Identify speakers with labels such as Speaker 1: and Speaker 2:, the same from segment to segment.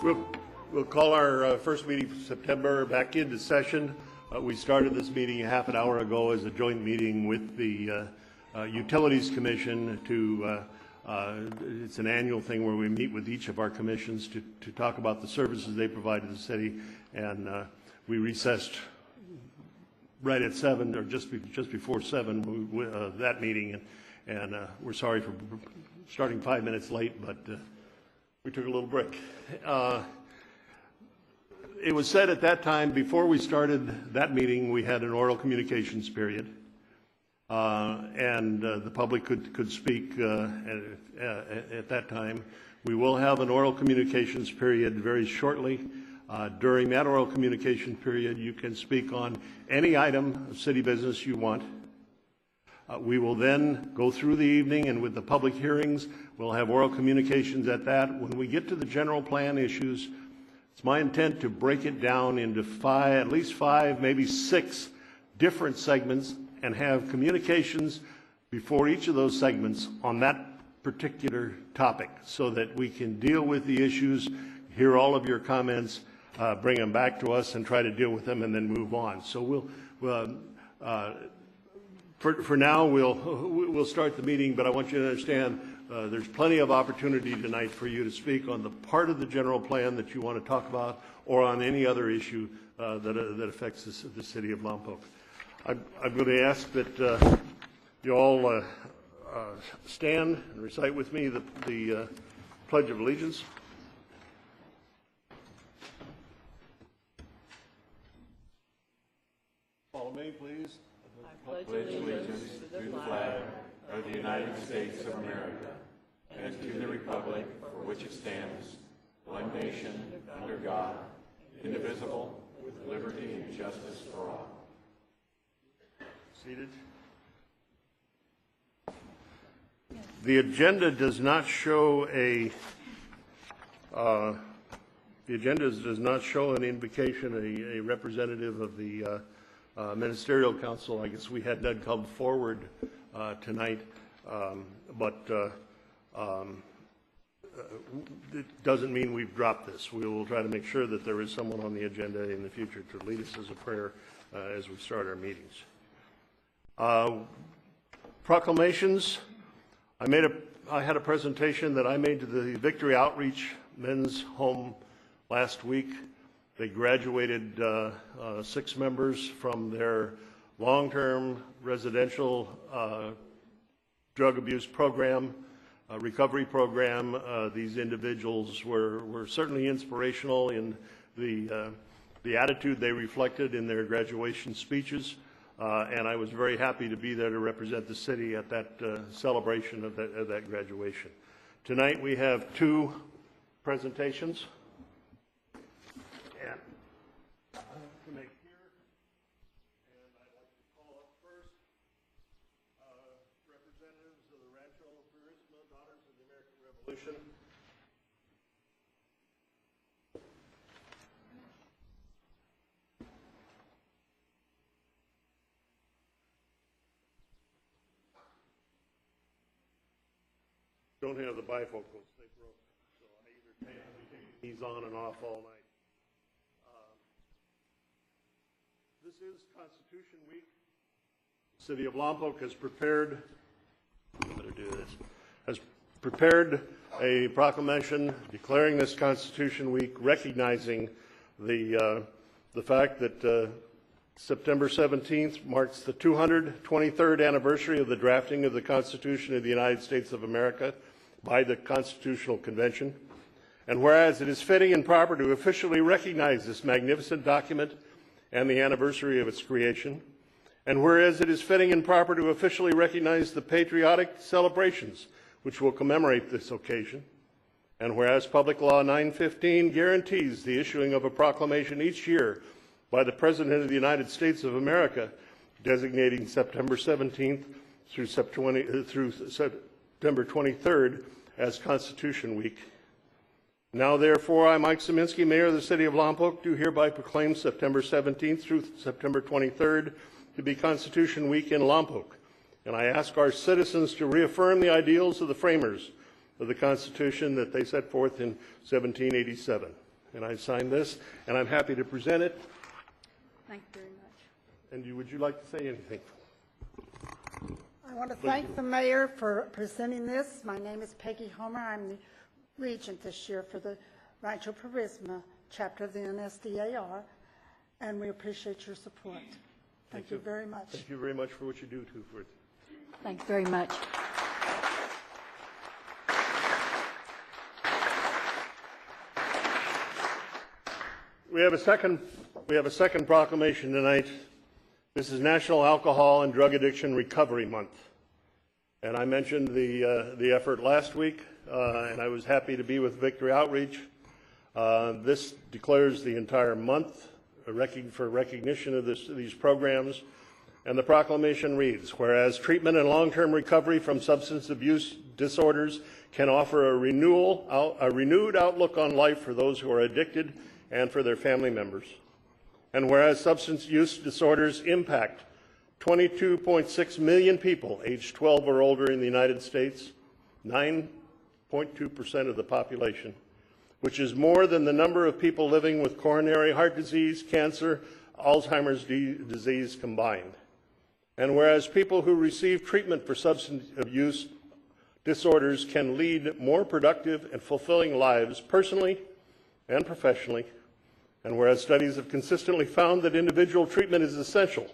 Speaker 1: We'll call our first meeting for September back into session. We started this meeting a half an hour ago as a joint meeting with the Utilities Commission it's an annual thing where we meet with each of our commissions to talk about the services they provide to the city, and we recessed right at 7 or just before 7 that meeting, and we're sorry for starting 5 minutes late, but we took a little break. It was said at that time, before we started that meeting, we had an oral communications period, and the public could speak at that time. We will have an oral communications period very shortly. During that oral communication period, you can speak on any item of city business you want. We will then go through the evening, and with the public hearings, we'll have oral communications at that. When we get to the general plan issues, it's my intent to break it down into at least five, maybe 6 different segments, and have communications before each of those segments on that particular topic, so that we can deal with the issues, hear all of your comments, bring them back to us, and try to deal with them, and then move on. So for now, we'll start the meeting, but I want you to understand there's plenty of opportunity tonight for you to speak on the part of the general plan that you want to talk about, or on any other issue that affects the city of Lompoc. I'm going to ask that you all stand and recite with me the Pledge of Allegiance. Follow me, please.
Speaker 2: I pledge allegiance to the flag of the United States of America and to the republic for which it stands, one nation, under God, indivisible, with liberty and justice for all.
Speaker 1: Seated. The agenda does not show an invocation, a representative of the Ministerial Council. I guess we had none come forward tonight, but it doesn't mean we've dropped this. We will try to make sure that there is someone on the agenda in the future to lead us as a prayer as we start our meetings. Proclamations. I had a presentation that I made to the Victory Outreach Men's Home last week. They graduated 6 members from their long-term residential drug abuse program, recovery program. These individuals were certainly inspirational in the attitude they reflected in their graduation speeches, and I was very happy to be there to represent the city at that celebration of that graduation. Tonight we have 2 presentations. To make here, and I'd like to call up first representatives of the Rancho Turismo Daughters of the American Revolution. Don't have the bifocals, they broke, so I either take these on and off all night. This is Constitution Week. The City of Lompoc has prepared a proclamation declaring this Constitution Week, recognizing the fact that September 17th marks the 223rd anniversary of the drafting of the Constitution of the United States of America by the Constitutional Convention. And whereas it is fitting and proper to officially recognize this magnificent document and the anniversary of its creation, and whereas it is fitting and proper to officially recognize the patriotic celebrations which will commemorate this occasion, and whereas Public Law 915 guarantees the issuing of a proclamation each year by the President of the United States of America, designating September 17th through September 23rd as Constitution Week. Now, therefore, I, Mike Szyminski, Mayor of the City of Lompoc, do hereby proclaim September 17th through September 23rd to be Constitution Week in Lompoc, and I ask our citizens to reaffirm the ideals of the framers of the Constitution that they set forth in 1787. and I signed this, and I'm happy to present it.
Speaker 3: Thank you very much.
Speaker 1: And would you like to say anything?
Speaker 3: I want to thank the mayor for presenting this. My name is Peggy Homer. I'm the regent this year for the Rancho Purisma chapter of the NSDAR, and we appreciate your support. Thank you very much.
Speaker 1: Thank you very much for what you do, too, for it.
Speaker 4: Thanks very much.
Speaker 1: We have a second proclamation tonight. This is National Alcohol and Drug Addiction Recovery Month. And I mentioned the effort last week, and I was happy to be with Victory Outreach. This declares the entire month for recognition of these programs. And the proclamation reads, whereas treatment and long-term recovery from substance abuse disorders can offer a renewed outlook on life for those who are addicted and for their family members. And whereas substance use disorders impact 22.6 million people aged 12 or older in the United States, 9.2% of the population, which is more than the number of people living with coronary heart disease, cancer, Alzheimer's disease combined. And whereas people who receive treatment for substance abuse disorders can lead more productive and fulfilling lives personally and professionally, and whereas studies have consistently found that individual treatment is essential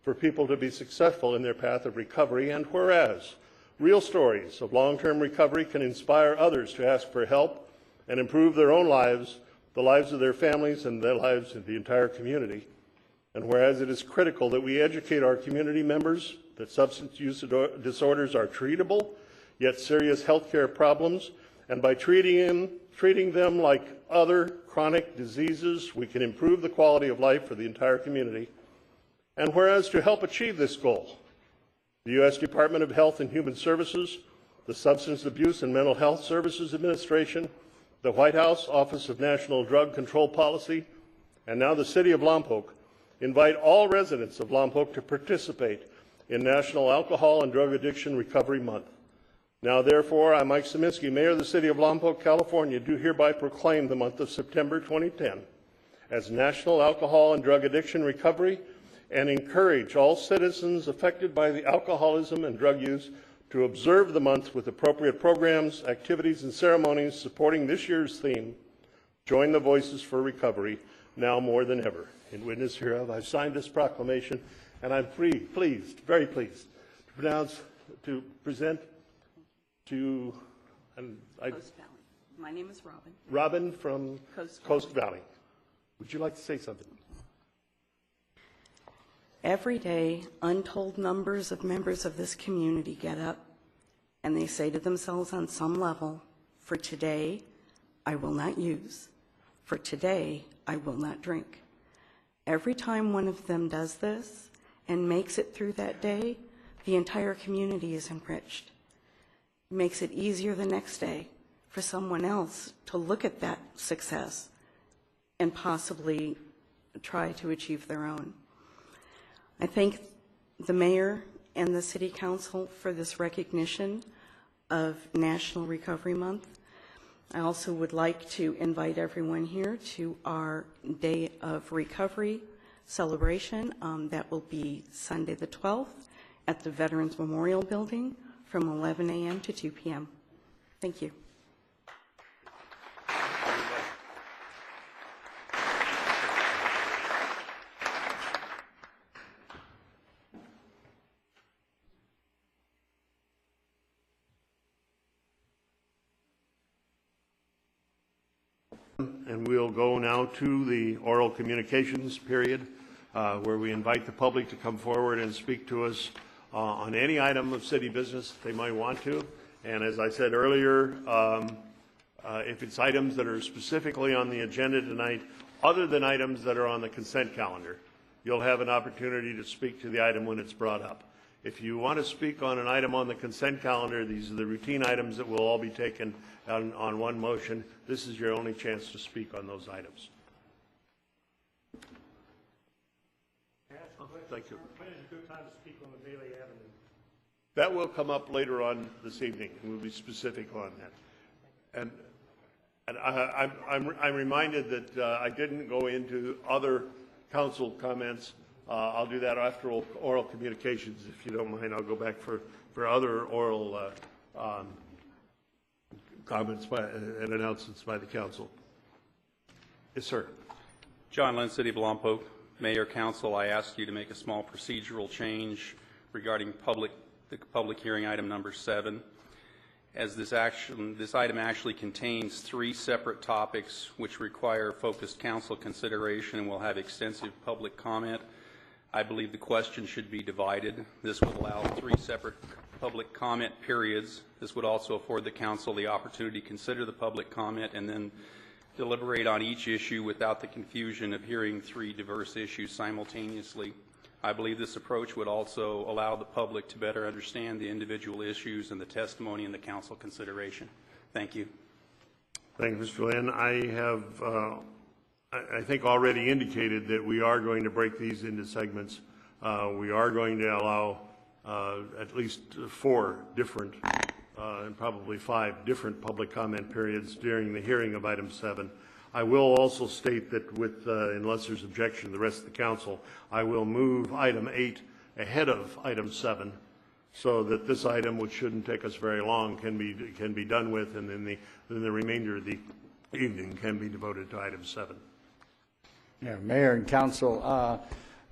Speaker 1: for people to be successful in their path of recovery, and whereas real stories of long-term recovery can inspire others to ask for help and improve their own lives, the lives of their families, and their lives of the entire community. And whereas it is critical that we educate our community members that substance use disorders are treatable, yet serious healthcare problems, and by treating them like other chronic diseases, we can improve the quality of life for the entire community. And whereas to help achieve this goal, the U.S. Department of Health and Human Services, the Substance Abuse and Mental Health Services Administration, the White House Office of National Drug Control Policy, and now the City of Lompoc invite all residents of Lompoc to participate in National Alcohol and Drug Addiction Recovery Month. Now, therefore, I, Mike Szyminski, Mayor of the City of Lompoc, California, do hereby proclaim the month of September 2010 as National Alcohol and Drug Addiction Recovery, and encourage all citizens affected by the alcoholism and drug use to observe the month with appropriate programs, activities, and ceremonies supporting this year's theme, Join the Voices for Recovery, now more than ever. In witness hereof, I've signed this proclamation, and I'm very pleased to present to
Speaker 5: Coast Valley. My name is Robin.
Speaker 1: Robin from
Speaker 5: Coast
Speaker 1: Valley. Would you like to say something?
Speaker 5: Every day, untold numbers of members of this community get up and they say to themselves on some level, for today, I will not use. For today, I will not drink. Every time one of them does this and makes it through that day, the entire community is enriched. It makes it easier the next day for someone else to look at that success and possibly try to achieve their own. I thank the mayor and the city council for this recognition of National Recovery Month. I also would like to invite everyone here to our Day of Recovery celebration. That will be Sunday the 12th at the Veterans Memorial Building from 11 a.m. to 2 p.m. Thank you.
Speaker 1: And we'll go now to the oral communications period, where we invite the public to come forward and speak to us on any item of city business they might want to. And as I said earlier, if it's items that are specifically on the agenda tonight, other than items that are on the consent calendar, you'll have an opportunity to speak to the item when it's brought up. If you want to speak on an item on the consent calendar, these are the routine items that will all be taken on one motion. This is your only chance to speak on those items. Thank you.
Speaker 6: When is a good time to speak on the Bailey Avenue?
Speaker 1: That will come up later on this evening, and we'll be specific on that. And And I'm reminded that I didn't go into other council comments. I'll do that after oral communications, if you don't mind. I'll go back for other oral comments and announcements by the council. Yes, sir.
Speaker 7: John Lynn, City of Lompoc. Mayor, Council, I asked you to make a small procedural change regarding the public hearing item number 7. As this item actually contains 3 separate topics which require focused council consideration and will have extensive public comment, I believe the question should be divided. This would allow 3 separate public comment periods. This would also afford the council the opportunity to consider the public comment and then deliberate on each issue without the confusion of hearing 3 diverse issues simultaneously. I believe this approach would also allow the public to better understand the individual issues and the testimony in the council consideration. Thank you.
Speaker 1: Thank you, Mr. Lynn. I have, I think, already indicated that we are going to break these into segments. We are going to allow at least 4 different and probably 5 different public comment periods during the hearing of item 7. I will also state that with, unless there's objection to the rest of the council, I will move item 8 ahead of item 7 so that this item, which shouldn't take us very long, can be done with, and then the remainder of the evening can be devoted to item 7.
Speaker 8: Yeah, Mayor and Council,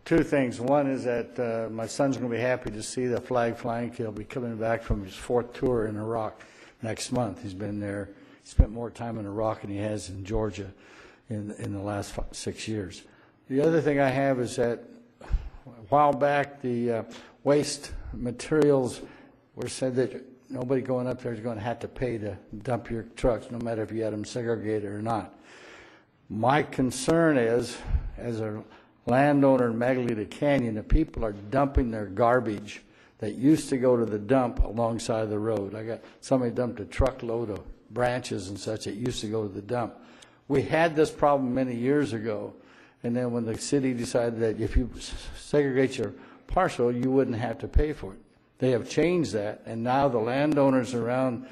Speaker 8: 2 things. One is that my son's going to be happy to see the flag flying. He'll be coming back from his 4th tour in Iraq next month. He's been there. He spent more time in Iraq than he has in Georgia in the last 6 years. The other thing I have is that a while back the waste materials were said that nobody going up there is going to have to pay to dump your trucks, no matter if you had them segregated or not. My concern is, as a landowner in Magdalena Canyon, the people are dumping their garbage that used to go to the dump alongside the road. I got somebody dumped a truckload of branches and such that used to go to the dump. We had this problem many years ago, and then when the city decided that if you segregate your parcel, you wouldn't have to pay for it. They have changed that, and now the landowners around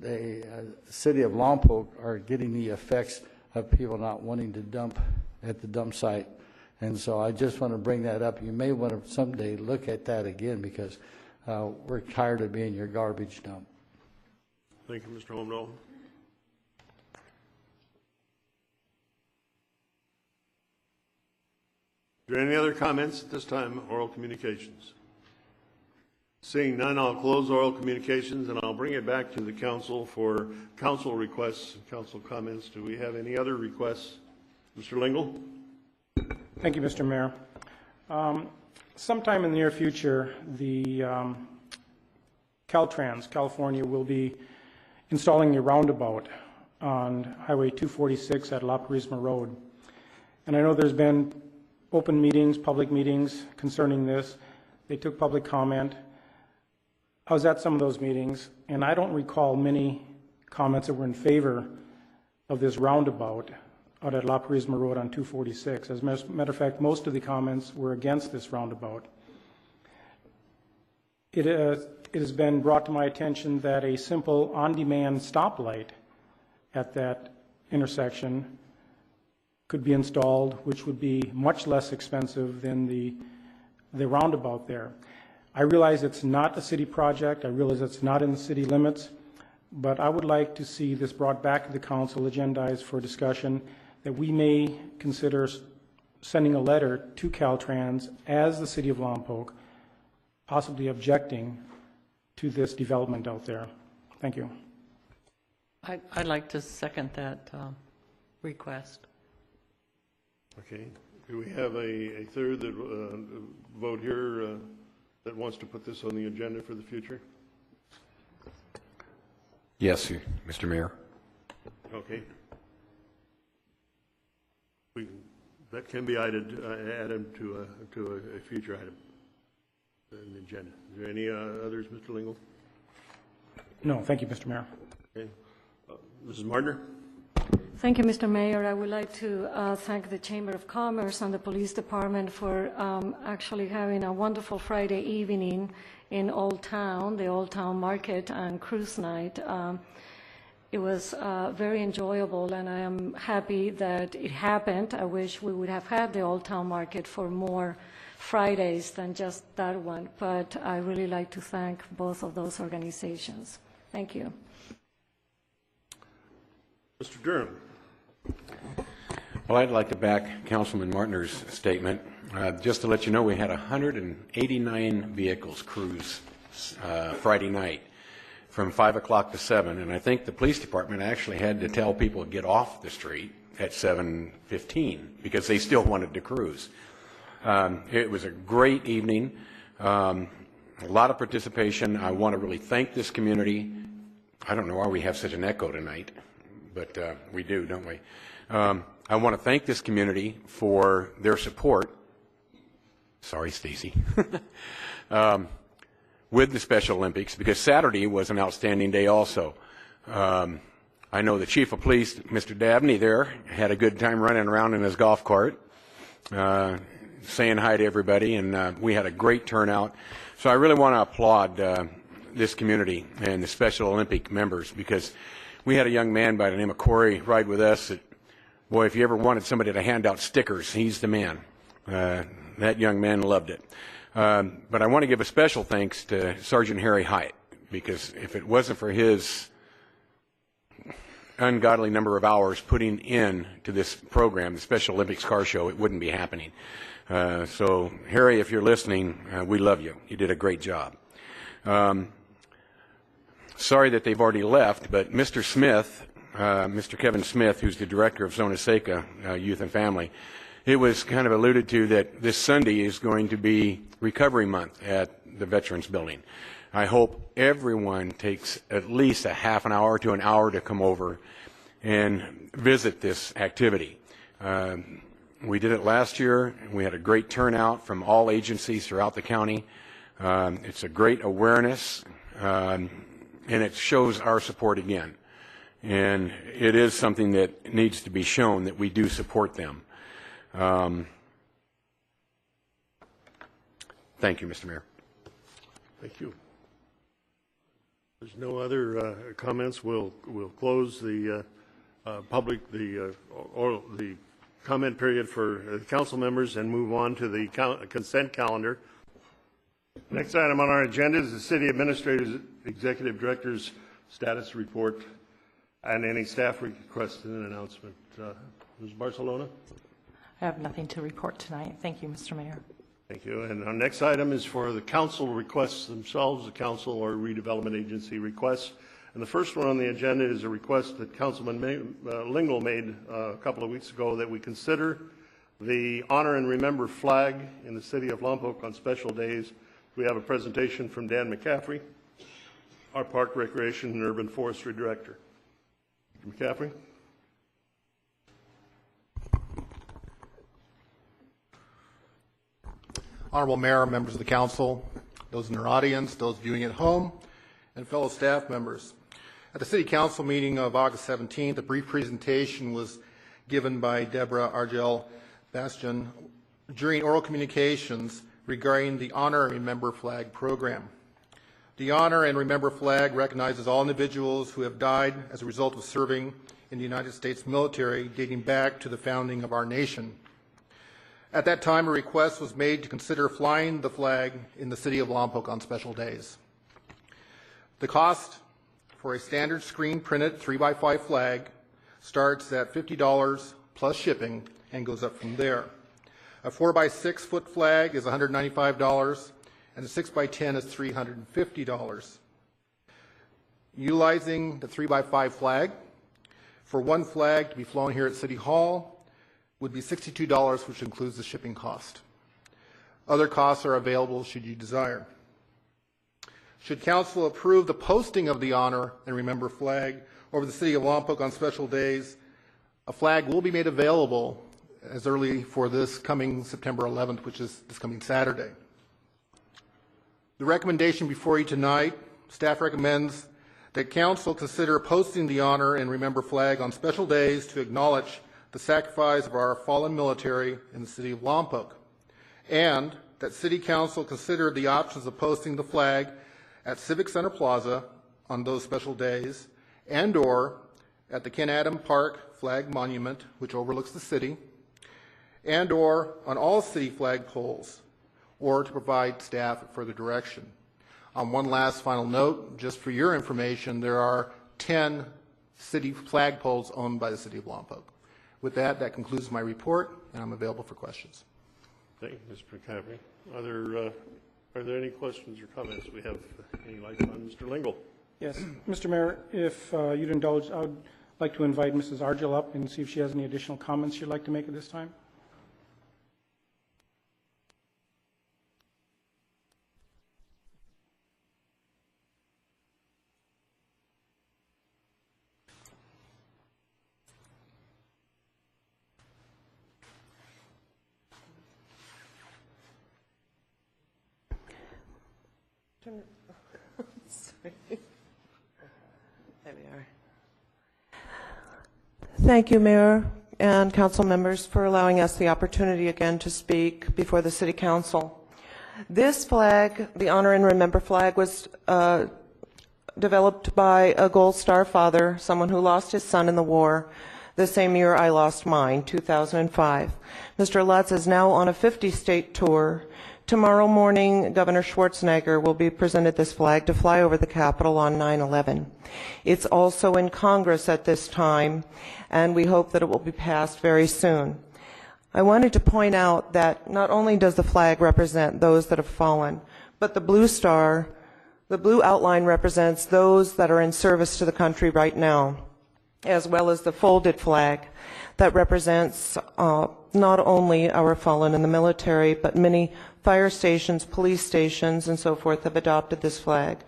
Speaker 8: the city of Lompoc are getting the effects of people not wanting to dump at the dump site. And so I just want to bring that up. You may want to someday look at that again, because we're tired of being your garbage dump.
Speaker 1: Thank you, Mr. Holmdahl. Are there any other comments at this time? Oral communications. Seeing none, I'll close oral communications and I'll bring it back to the council for council requests and council comments. Do we have any other requests? Mr. Lingle?
Speaker 6: Thank you, Mr. Mayor. Sometime in the near future, the Caltrans, California, will be installing a roundabout on Highway 246 at La Purisma Road. And I know there's been open meetings, public meetings concerning this. They took public comment. I was at some of those meetings, and I don't recall many comments that were in favor of this roundabout out at La Purisma Road on 246. As a matter of fact, most of the comments were against this roundabout. It has been brought to my attention that a simple on-demand stoplight at that intersection could be installed, which would be much less expensive than the roundabout there. I realize it's not a city project. I realize it's not in the city limits, but I would like to see this brought back to the council, agendized for discussion, that we may consider sending a letter to Caltrans as the city of Lompoc, possibly objecting to this development out there. Thank you.
Speaker 9: I'd like to second that request.
Speaker 1: Okay. Do we have a third that vote here that wants to put this on the agenda for the future?
Speaker 10: Yes, Mr. Mayor.
Speaker 1: Okay. That can be added to a future item in the agenda. Is there any others, Mr. Lingle?
Speaker 6: No, thank you, Mr. Mayor.
Speaker 1: Okay. Mrs. Martiner?
Speaker 4: Thank you, Mr. Mayor. I would like to thank the Chamber of Commerce and the Police Department for actually having a wonderful Friday evening in Old Town, the Old Town Market and Cruise Night. It was very enjoyable, and I am happy that it happened. I wish we would have had the Old Town Market for more Fridays than just that one, but I really like to thank both of those organizations. Thank you.
Speaker 1: Mr. Durham.
Speaker 10: Well, I'd like to back Councilman Martner's statement. Just to let you know, we had 189 vehicles cruise Friday night from 5 o'clock to 7, and I think the police department actually had to tell people to get off the street at 7:15 because they still wanted to cruise. It was a great evening, a lot of participation. I want to really thank this community. I don't know why we have such an echo tonight, but we do, don't we? I want to thank this community for their support. Sorry, Stacy. With the Special Olympics, because Saturday was an outstanding day also. I know the Chief of Police, Mr. Dabney there, had a good time running around in his golf cart, saying hi to everybody, and we had a great turnout. So I really want to applaud this community and the Special Olympic members, because we had a young man by the name of Corey ride with us that, boy, if you ever wanted somebody to hand out stickers, he's the man. That young man loved it. But I want to give a special thanks to Sergeant Harry Hyatt, because if it wasn't for his ungodly number of hours putting in to this program, the Special Olympics Car Show, it wouldn't be happening. So, Harry, if you're listening, we love you. You did a great job. Sorry that they've already left, but Mr. Smith, Mr. Kevin Smith, who's the director of Zona Seca Youth and Family, it was kind of alluded to that this Sunday is going to be Recovery Month at the Veterans Building. I hope everyone takes at least a half an hour to an hour to come over and visit this activity. We did it last year, and we had a great turnout from all agencies throughout the county. It's a great awareness, and it shows our support again. And it is something that needs to be shown that we do support them. Thank you, Mr. Mayor.
Speaker 1: Thank you. There's no other comments. We'll close the the comment period for council members and move on to the consent calendar. Next item on our agenda is the City Administrator's Executive Director's status report and any staff requests and an announcement. Ms. Barcelona?
Speaker 11: I have nothing to report tonight. Thank you, Mr. Mayor.
Speaker 1: Thank you. And our next item is for the council requests themselves, the council or redevelopment agency requests. And the first one on the agenda is a request that Councilman Lingle made a couple of weeks ago, that we consider the Honor and Remember flag in the city of Lompoc on special days. We have a presentation from Dan McCaffrey, our Park, Recreation, and Urban Forestry Director. Mr. McCaffrey.
Speaker 12: Honorable Mayor, members of the council, those in our audience, those viewing at home, and fellow staff members. At the City Council meeting of August 17th, a brief presentation was given by Deborah Argel Bastian during oral communications regarding the Honor and Remember Flag program. The Honor and Remember Flag recognizes all individuals who have died as a result of serving in the United States military dating back to the founding of our nation. At that time, a request was made to consider flying the flag in the city of Lompoc on special days. The cost for a standard screen printed 3x5 flag starts at $50 plus shipping and goes up from there. A 4x6 foot flag is $195 and a 6x10 is $350. Utilizing the 3x5 flag, for one flag to be flown here at City Hall would be $62, which includes the shipping cost. Other costs are available should you desire. Should council approve the posting of the Honor and Remember flag over the city of Lompoc on special days, a flag will be made available as early for this coming September 11th, which is this coming Saturday. The recommendation before you tonight, staff recommends that council consider posting the Honor and Remember flag on special days to acknowledge the sacrifice of our fallen military in the city of Lompoc, and that City Council consider the options of posting the flag at Civic Center Plaza on those special days and/or at the Ken Adam Park Flag Monument, which overlooks the city, and/or on all city flag poles, or to provide staff further direction. One last final note, just for your information, there are 10 city flag poles owned by the city of Lompoc. With that, that concludes my report, and I'm available for questions.
Speaker 1: Thank you, Mr. McCaffrey. Are there any questions or comments? We have any lights on? Mr. Lingle.
Speaker 6: Yes, Mr. Mayor, if you'd indulge, I would like to invite Mrs. Argel up and see if she has any additional comments she'd like to make at this time.
Speaker 13: Sorry. There we are. Thank you, Mayor and council members, for allowing us the opportunity again to speak before the City Council. This flag, the Honor and Remember flag, was developed by a Gold Star father, someone who lost his son in the war, the same year I lost mine, 2005. Mr. Lutz is now on a 50-state tour. Tomorrow morning, Governor Schwarzenegger will be presented this flag to fly over the Capitol on 9/11. It's also in Congress at this time, and we hope that it will be passed very soon. I wanted to point out that not only does the flag represent those that have fallen, but the blue star, the blue outline represents those that are in service to the country right now, as well as the folded flag that represents not only our fallen in the military, but many fire stations, police stations, and so forth have adopted this flag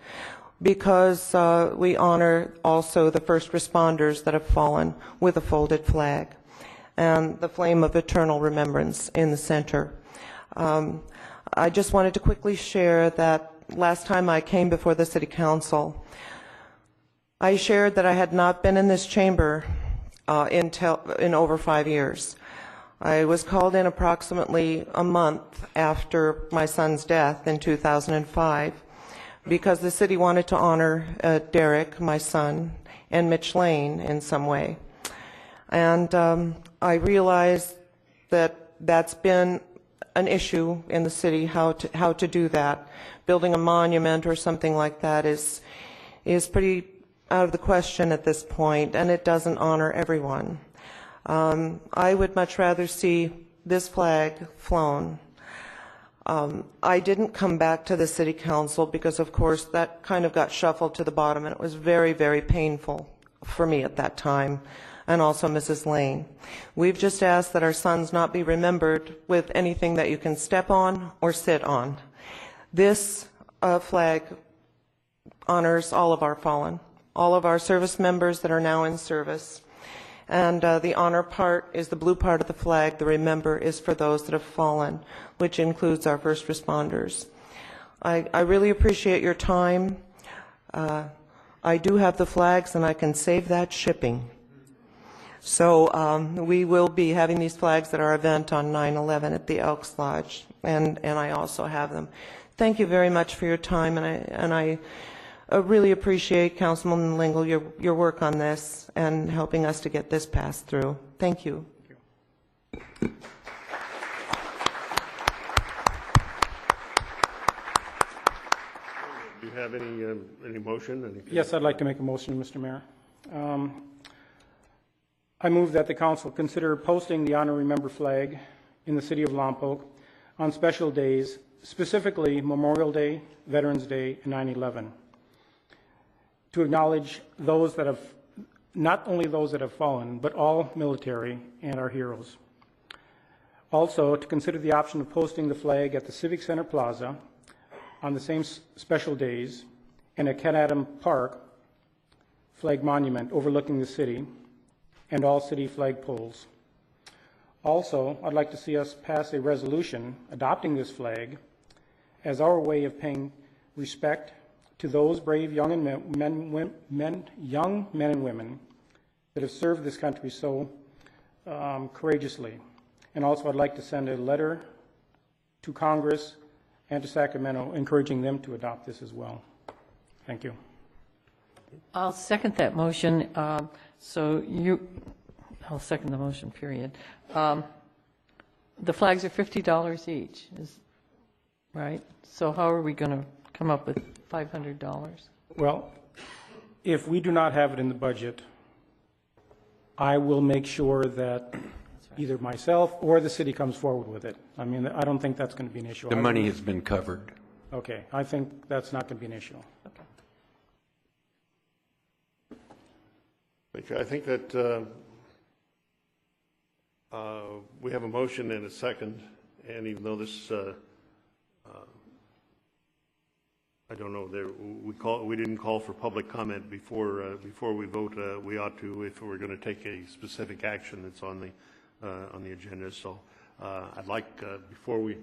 Speaker 13: because we honor also the first responders that have fallen with a folded flag and the flame of eternal remembrance in the center. I just wanted to quickly share that last time I came before the City Council, I shared that I had not been in this chamber in over 5 years. I was called in approximately a month after my son's death in 2005 because the city wanted to honor Derek, my son, and Mitch Lane in some way. And I realized that that's been an issue in the city, how to do that. Building a monument or something like that is pretty out of the question at this point, and it doesn't honor everyone. I would much rather see this flag flown. I didn't come back to the City Council because, of course, that kind of got shuffled to the bottom, and it was very, very painful for me at that time, and also Mrs. Lane. We've just asked that our sons not be remembered with anything that you can step on or sit on. This flag honors all of our fallen, all of our service members that are now in service. And the honor part is the blue part of the flag. The remember is for those that have fallen, which includes our first responders. I really appreciate your time. I do have the flags, and I can save that shipping. So we will be having these flags at our event on 9/11 at the Elks Lodge, and I also have them. Thank you very much for your time, and I really appreciate, Councilman Lingle, your work on this and helping us to get this passed through. Thank you.
Speaker 1: Do you have any motion? Anything?
Speaker 6: Yes, I'd like to make a motion, Mr. Mayor. I move that the council consider posting the Honor Remember flag in the city of Lompoc on special days, specifically Memorial Day, Veterans Day, and 9/11. To acknowledge those that have, not only those that have fallen, but all military and our heroes. Also, to consider the option of posting the flag at the Civic Center Plaza on the same special days and at Ken Adam Park flag monument overlooking the city and all city flag poles. Also, I'd like to see us pass a resolution adopting this flag as our way of paying respect to those brave young men and women that have served this country so courageously. And also I'd like to send a letter to Congress and to Sacramento encouraging them to adopt this as well. Thank you.
Speaker 9: I'll second that motion. I'll second the motion, period. The flags are $50 each, right? So how are we going to come up with $500?
Speaker 6: Well, if we do not have it in the budget, I will make sure that either myself or the city comes forward with it. I mean, I don't think that's going to be an issue.
Speaker 10: The money has been covered.
Speaker 6: Okay, I think that's not going to be an issue.
Speaker 1: Okay, I think that we have a motion and a second, and even though this, I don't know, we didn't call for public comment before we vote. We ought to, if we're going to take a specific action that's on the agenda. So I'd like before we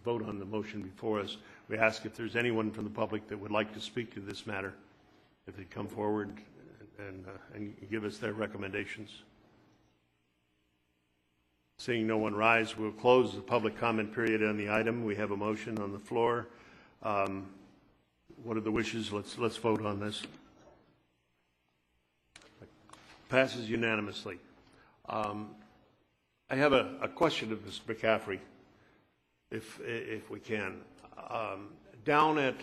Speaker 1: vote on the motion before us, we ask if there's anyone from the public that would like to speak to this matter, if they come forward and give us their recommendations. Seeing no one rise, we'll close the public comment period on the item. We have a motion on the floor. What are the wishes? Let's vote on this. Passes unanimously. I have a question of Mr. McCaffrey, if we can. Down at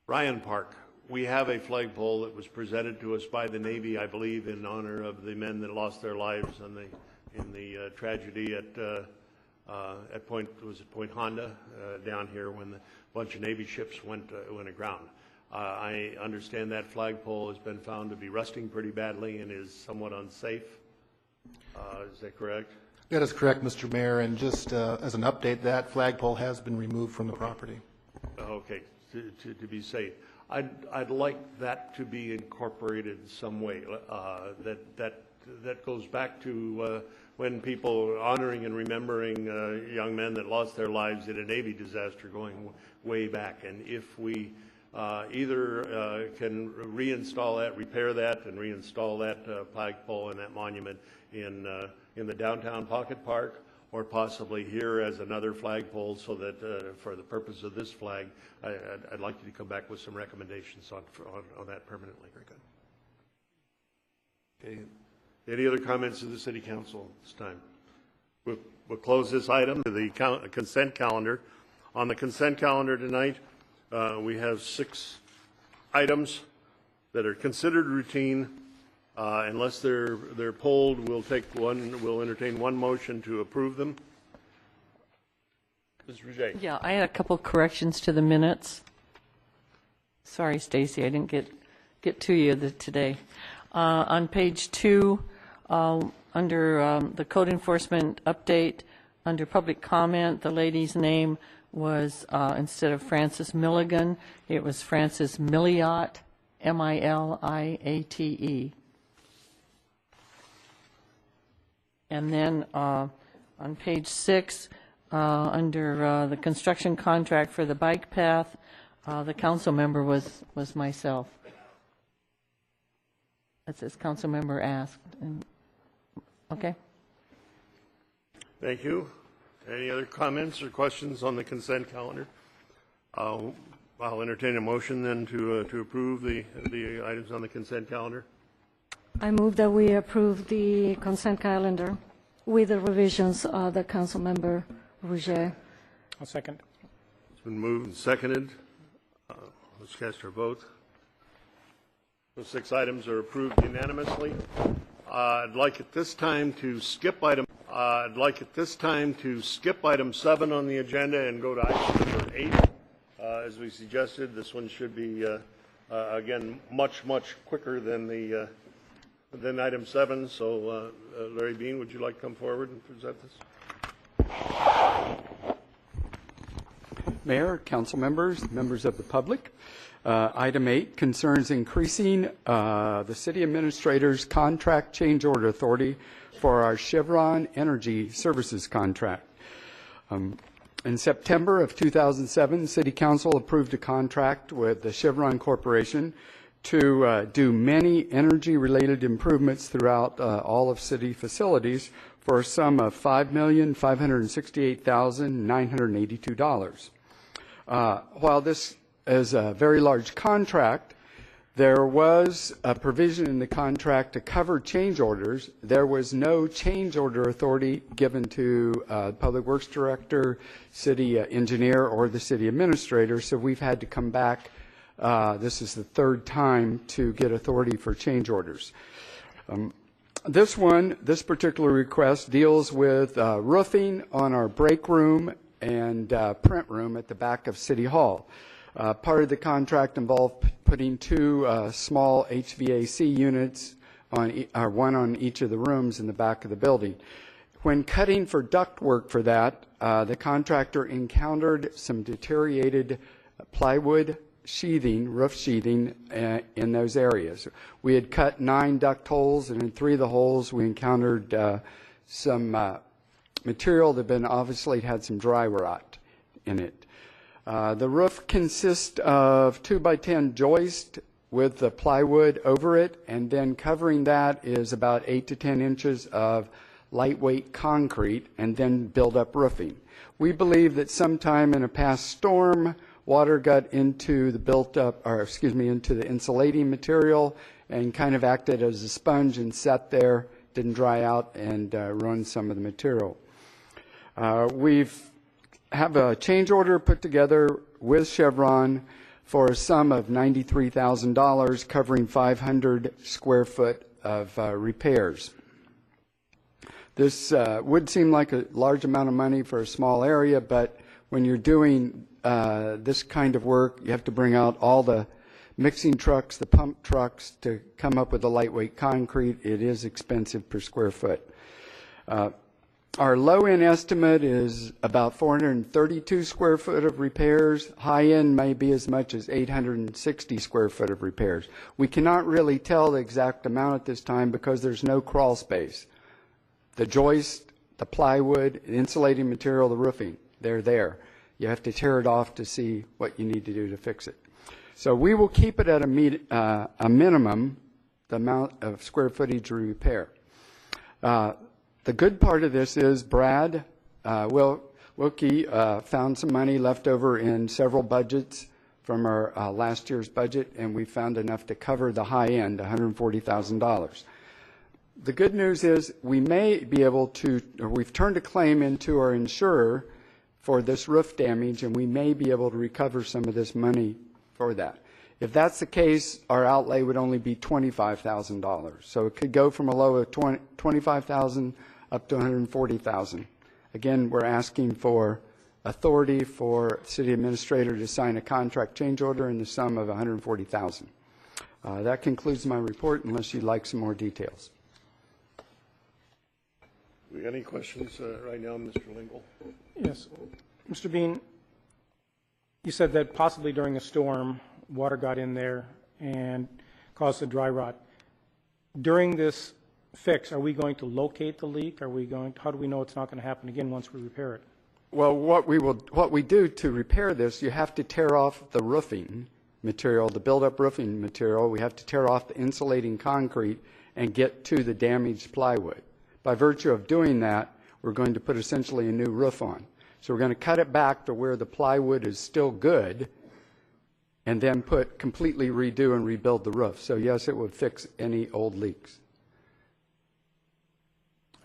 Speaker 1: Ryan Park, we have a flagpole that was presented to us by the Navy, I believe, in honor of the men that lost their lives in the tragedy at Point Honda down here when a bunch of Navy ships went aground. I understand that flagpole has been found to be rusting pretty badly and is somewhat unsafe. Is that correct?
Speaker 12: That is correct, Mr. Mayor, and just as an update, that flagpole has been removed from the property.
Speaker 1: Okay, to be safe. I'd like that to be incorporated in some way. That goes back to when people honoring and remembering young men that lost their lives in a Navy disaster going way back. And if we either can reinstall that, repair that, and reinstall that flagpole and that monument in the downtown Pocket Park, or possibly here as another flagpole, so that for the purpose of this flag, I'd like you to come back with some recommendations on that permanently. Very good. Okay. Any other comments of the City Council at this time? We'll close this item to the consent calendar. On the consent calendar tonight, we have 6 items that are considered routine. Unless they're polled, we'll entertain one motion to approve them. Ms. Rouget.
Speaker 9: Yeah, I had a couple corrections to the minutes. Sorry, Stacy, I didn't get to you today. On page 2, under the code enforcement update, under public comment, the lady's name was, instead of Frances Milligan, it was Frances Milliot, Miliate. And then on page 6, under the construction contract for the bike path, the council member was myself. It says council member asked. Okay.
Speaker 1: Thank you. Any other comments or questions on the consent calendar? I'll entertain a motion then to approve the items on the consent calendar.
Speaker 4: I move that we approve the consent calendar with the revisions that Councilmember Rouget.
Speaker 6: I'll second.
Speaker 1: It's been moved and seconded. Let's cast our vote. Those 6 items are approved unanimously. I'd like at this time to skip item 7 on the agenda and go to item number 8. As we suggested, this one should be again much quicker than item 7. So, Larry Bean, would you like to come forward and present this?
Speaker 14: Mayor, council members, members of the public. Item 8 concerns increasing the city administrator's contract change order authority for our Chevron Energy Services contract. In September of 2007, City Council approved a contract with the Chevron Corporation to do many energy-related improvements throughout all of city facilities for a sum of $5,568,982. While this is a very large contract. There was a provision in the contract to cover change orders. There was no change order authority given to Public Works Director, City Engineer, or the City Administrator, so we've had to come back. This is the third time to get authority for change orders. This particular request deals with roofing on our break room and print room at the back of City Hall. Part of the contract involved putting two small HVAC units one on each of the rooms in the back of the building. When cutting for duct work for that, the contractor encountered some deteriorated plywood sheathing, roof sheathing in those areas. We had cut 9 duct holes, and in 3 of the holes we encountered some material that obviously had some dry rot in it. The roof consists of 2x10 joist with the plywood over it, and then covering that is about 8 to 10 inches of lightweight concrete, and then build-up roofing. We believe that sometime in a past storm, water got into the into the insulating material and kind of acted as a sponge and sat there, didn't dry out, and ruined some of the material. We've have a change order put together with Chevron for a sum of $93,000 covering 500 square foot of repairs. This would seem like a large amount of money for a small area, but when you're doing this kind of work, you have to bring out all the mixing trucks, the pump trucks to come up with the lightweight concrete. It is expensive per square foot. Our low-end estimate is about 432 square foot of repairs. High-end may be as much as 860 square foot of repairs. We cannot really tell the exact amount at this time because there's no crawl space. The joist, the plywood, the insulating material, the roofing, they're there. You have to tear it off to see what you need to do to fix it. So we will keep it at a minimum, the amount of square footage we repair. The good part of this is Brad Wilkie found some money left over in several budgets from our last year's budget, and we found enough to cover the high end, $140,000. The good news is we may be able to, or we've turned a claim into our insurer for this roof damage, and we may be able to recover some of this money for that. If that's the case, our outlay would only be $25,000. So it could go from a low of $25,000 up to $140,000. Again, we're asking for authority for city administrator to sign a contract change order in the sum of $140,000. That concludes my report, unless you'd like some more details.
Speaker 1: We got any questions right now, Mr. Lingle?
Speaker 6: Yes. Mr. Bean, you said that possibly during a storm, water got in there and caused a dry rot. During this fix, are we going to locate the leak? How do we know it's not going to happen again once we repair it?
Speaker 14: Well, what we do to repair this, you have to tear off the roofing material, the build-up roofing material. We have to tear off the insulating concrete and get to the damaged plywood. By virtue of doing that, we're going to put essentially a new roof on. So we're going to cut it back to where the plywood is still good, and then completely redo and rebuild the roof. So yes, it would fix any old leaks.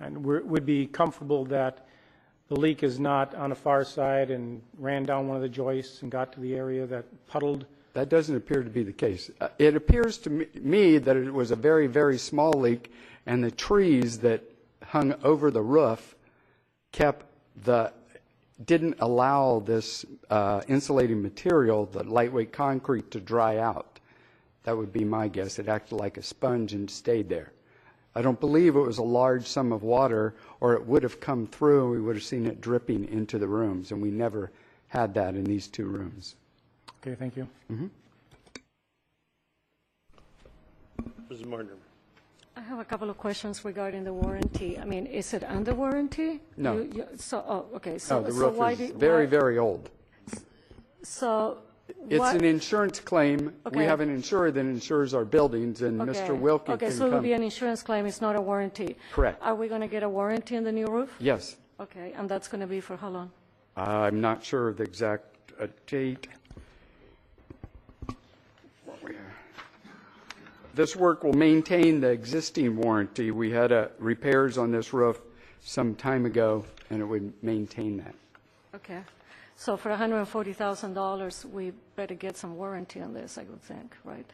Speaker 6: And we'd be comfortable that the leak is not on the far side and ran down one of the joists and got to the area that puddled?
Speaker 14: That doesn't appear to be the case. It appears to me that it was a very, very small leak, and the trees that hung over the roof didn't allow this insulating material, the lightweight concrete, to dry out. That would be my guess. It acted like a sponge and stayed there. I don't believe it was a large sum of water, or it would have come through and we would have seen it dripping into the rooms, and we never had that in these 2 rooms.
Speaker 6: Okay, thank you.
Speaker 14: Mm-hmm.
Speaker 1: Mrs. Martin.
Speaker 4: I have a couple of questions regarding the warranty. I mean, is it under warranty?
Speaker 14: No.
Speaker 4: Okay.
Speaker 14: No, the roof is very, very old.
Speaker 4: So
Speaker 14: it's an insurance claim. Okay. We have an insurer that insures our buildings, and Mr. Wilkie can come.
Speaker 4: Okay, so it will be an insurance claim. It's not a warranty.
Speaker 14: Correct.
Speaker 4: Are we going to get a warranty on the new roof?
Speaker 14: Yes.
Speaker 4: Okay, and that's going to be for how long?
Speaker 14: I'm not sure of the exact date. This work will maintain the existing warranty. We had repairs on this roof some time ago, and it would maintain that.
Speaker 4: Okay. So for $140,000, we better get some warranty on this, I would think, right?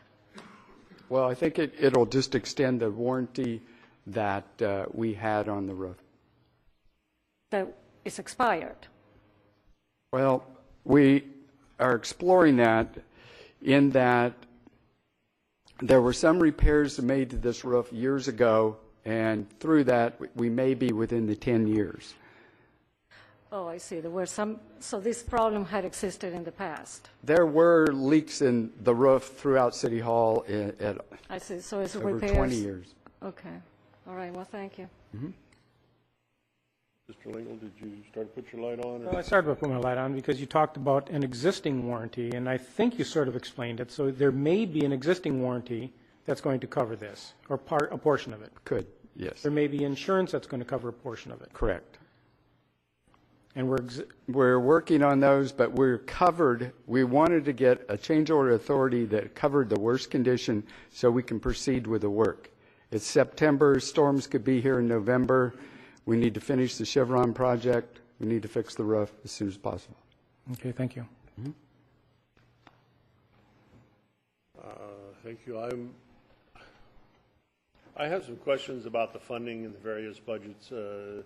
Speaker 14: Well, I think it'll just extend the warranty that we had on the roof.
Speaker 4: That is expired.
Speaker 14: Well, we are exploring that in that there were some repairs made to this roof years ago, and through that, we may be within the 10 years.
Speaker 4: Oh, I see. There were some, so this problem had existed in the past.
Speaker 14: There were leaks in the roof throughout City Hall at
Speaker 4: I see. So it's
Speaker 14: over
Speaker 4: repairs.
Speaker 14: 20 years.
Speaker 4: Okay. All right. Well, thank you.
Speaker 1: Mr. Lingle, did you start to put your light on?
Speaker 6: Well, I started by putting my light on because you talked about an existing warranty, and I think you sort of explained it. So there may be an existing warranty that's going to cover this, or a portion of it.
Speaker 14: Could, yes.
Speaker 6: There may be insurance that's going to cover a portion of it.
Speaker 14: Correct.
Speaker 6: And
Speaker 14: we're working on those, but we're covered. We wanted to get a change order authority that covered the worst condition so we can proceed with the work. It's September. Storms could be here in November. We need to finish the Chevron project. We need to fix the roof as soon as possible.
Speaker 6: Okay, thank you.
Speaker 1: Thank you. I have some questions about the funding in the various budgets that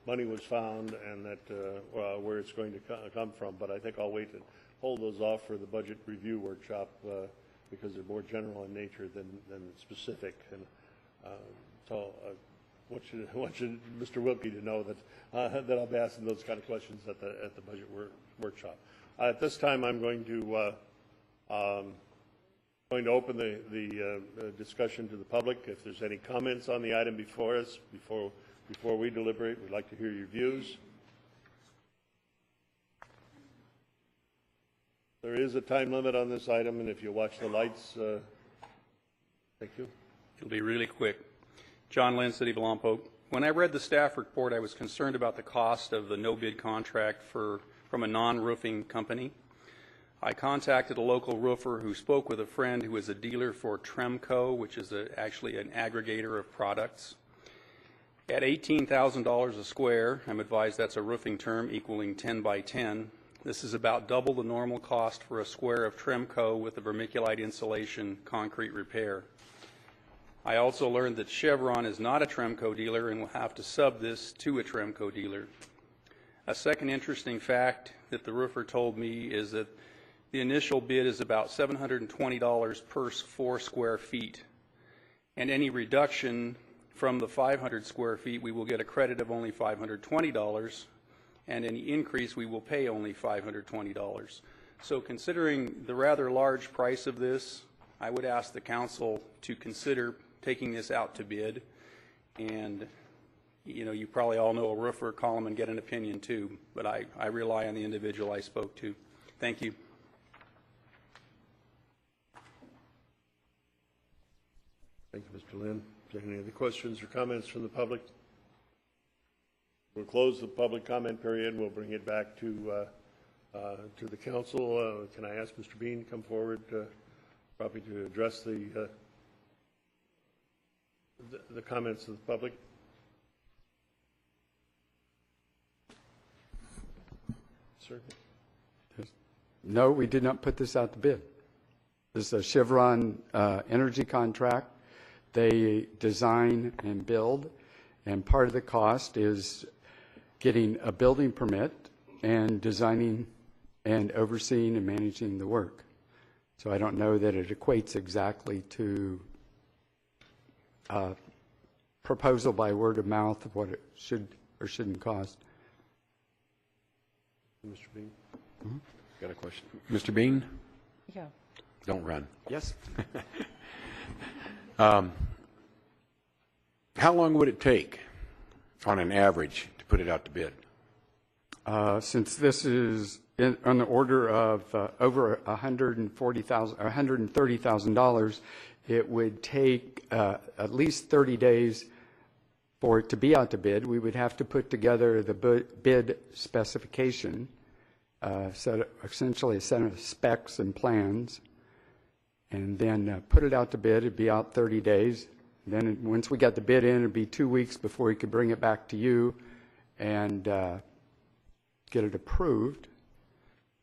Speaker 1: money was found and that where it's going to come from. But I think I'll wait and hold those off for the budget review workshop because they're more general in nature than specific. And so I want you, Mr. Wilkie, to know that that I'll be asking those kind of questions at the budget workshop. At this time, I'm going to open the discussion to the public. If there's any comments on the item before us, before we deliberate, we'd like to hear your views. There is a time limit on this item, and if you watch the lights, thank you.
Speaker 7: It'll be really quick. John Lynn, City of Lompoc. When I read the staff report, I was concerned about the cost of the no-bid contract from a non-roofing company. I contacted a local roofer who spoke with a friend who is a dealer for Tremco, which is actually an aggregator of products. At $18,000 a square, I'm advised that's a roofing term equaling 10 by 10. This is about double the normal cost for a square of Tremco with the vermiculite insulation concrete repair. I also learned that Chevron is not a Tremco dealer and will have to sub this to a Tremco dealer. A second interesting fact that the roofer told me is that the initial bid is about $720 per 4 square feet, and any reduction from the 500 square feet, we will get a credit of only $520, and any increase, we will pay only $520. So considering the rather large price of this, I would ask the council to consider taking this out to bid. And, you know, you probably all know a roofer, call them and get an opinion too, but I rely on the individual I spoke to. Thank you.
Speaker 1: Thank you, Mr. Lynn. Is there any other questions or comments from the public? We'll close the public comment period. We'll bring it back to the council. Can I ask Mr. Bean to come forward, probably to address the comments of the public? Sir?
Speaker 14: No, we did not put this out to bid. This is a Chevron energy contract. They design and build, and part of the cost is getting a building permit and designing and overseeing and managing the work. So I don't know that it equates exactly to a proposal by word of mouth of what it should or shouldn't cost.
Speaker 1: Mr. Bean?
Speaker 10: Mm-hmm. Got a question. Mr. Bean?
Speaker 11: Yeah.
Speaker 10: Don't run.
Speaker 14: Yes.
Speaker 10: How long would it take, on an average, to put it out to bid?
Speaker 14: Since this is on the order of over $130,000, it would take at least 30 days for it to be out to bid. We would have to put together the bid specification, essentially a set of specs and plans, and then put it out to bid. It'd be out 30 days. Then once we got the bid in, it'd be 2 weeks before he could bring it back to you and get it approved.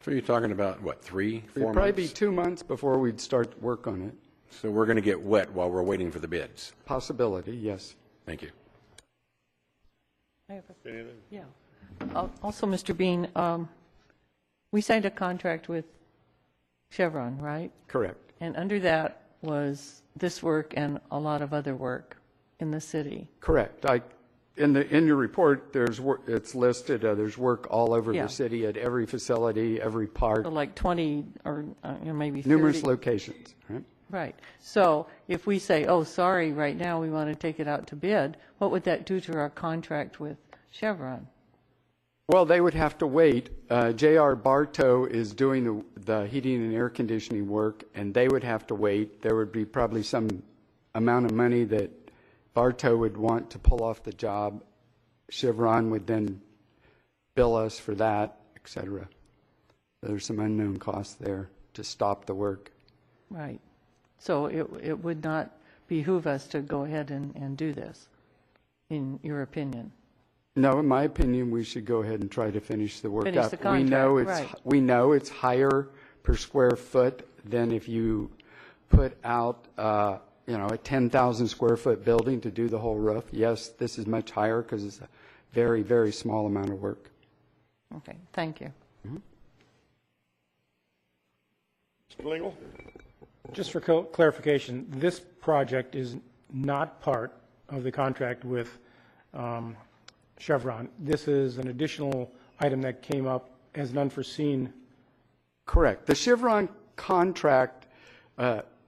Speaker 10: So you're talking about, what, 3, 4 months?
Speaker 14: It'd probably be 2 months before we'd start work on it.
Speaker 10: So we're going to get wet while we're waiting for the bids.
Speaker 14: Possibility, yes.
Speaker 10: Thank you.
Speaker 9: Yeah. Also, Mr. Bean, we signed a contract with Chevron, right?
Speaker 14: Correct.
Speaker 9: And under that was this work and a lot of other work in the city.
Speaker 14: Correct. In your report, it's listed, there's work all over
Speaker 9: Yeah.
Speaker 14: the city at every facility, every park.
Speaker 9: So like 20 or maybe 30.
Speaker 14: Numerous locations, right?
Speaker 9: Right. So if we say, oh, sorry, right now we want to take it out to bid, what would that do to our contract with Chevron?
Speaker 14: Well, they would have to wait. J.R. Bartow is doing the heating and air conditioning work, and they would have to wait. There would be probably some amount of money that Bartow would want to pull off the job. Chevron would then bill us for that, et cetera. There's some unknown costs there to stop the work.
Speaker 9: Right. So it would not behoove us to go ahead and do this, in your opinion?
Speaker 14: No, in my opinion, we should go ahead and try to finish the work
Speaker 9: Finish
Speaker 14: up.
Speaker 9: the contract,
Speaker 14: We know it's higher per square foot than if you put out, a 10,000 square foot building to do the whole roof. Yes, this is much higher because it's a very, very small amount of work.
Speaker 9: Okay, thank you.
Speaker 1: Mr. Lingle?
Speaker 6: Just for clarification, this project is not part of the contract with Chevron. This is an additional item that came up as an unforeseen.
Speaker 14: Correct. The Chevron contract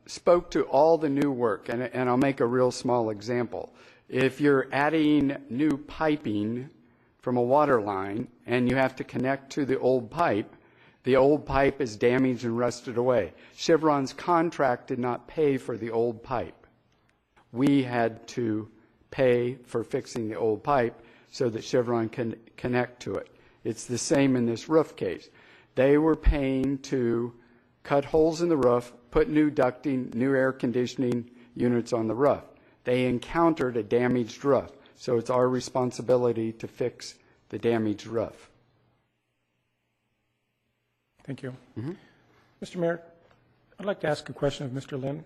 Speaker 14: spoke to all the new work, and I'll make a real small example. If you're adding new piping from a water line and you have to connect to the old pipe is damaged and rusted away. Chevron's contract did not pay for the old pipe. We had to pay for fixing the old pipe so that Chevron can connect to it. It's the same in this roof case. They were paying to cut holes in the roof, put new ducting, new air conditioning units on the roof. They encountered a damaged roof, so it's our responsibility to fix the damaged roof.
Speaker 6: Thank you. Mr. Mayor, I'd like to ask a question of Mr. Lynn.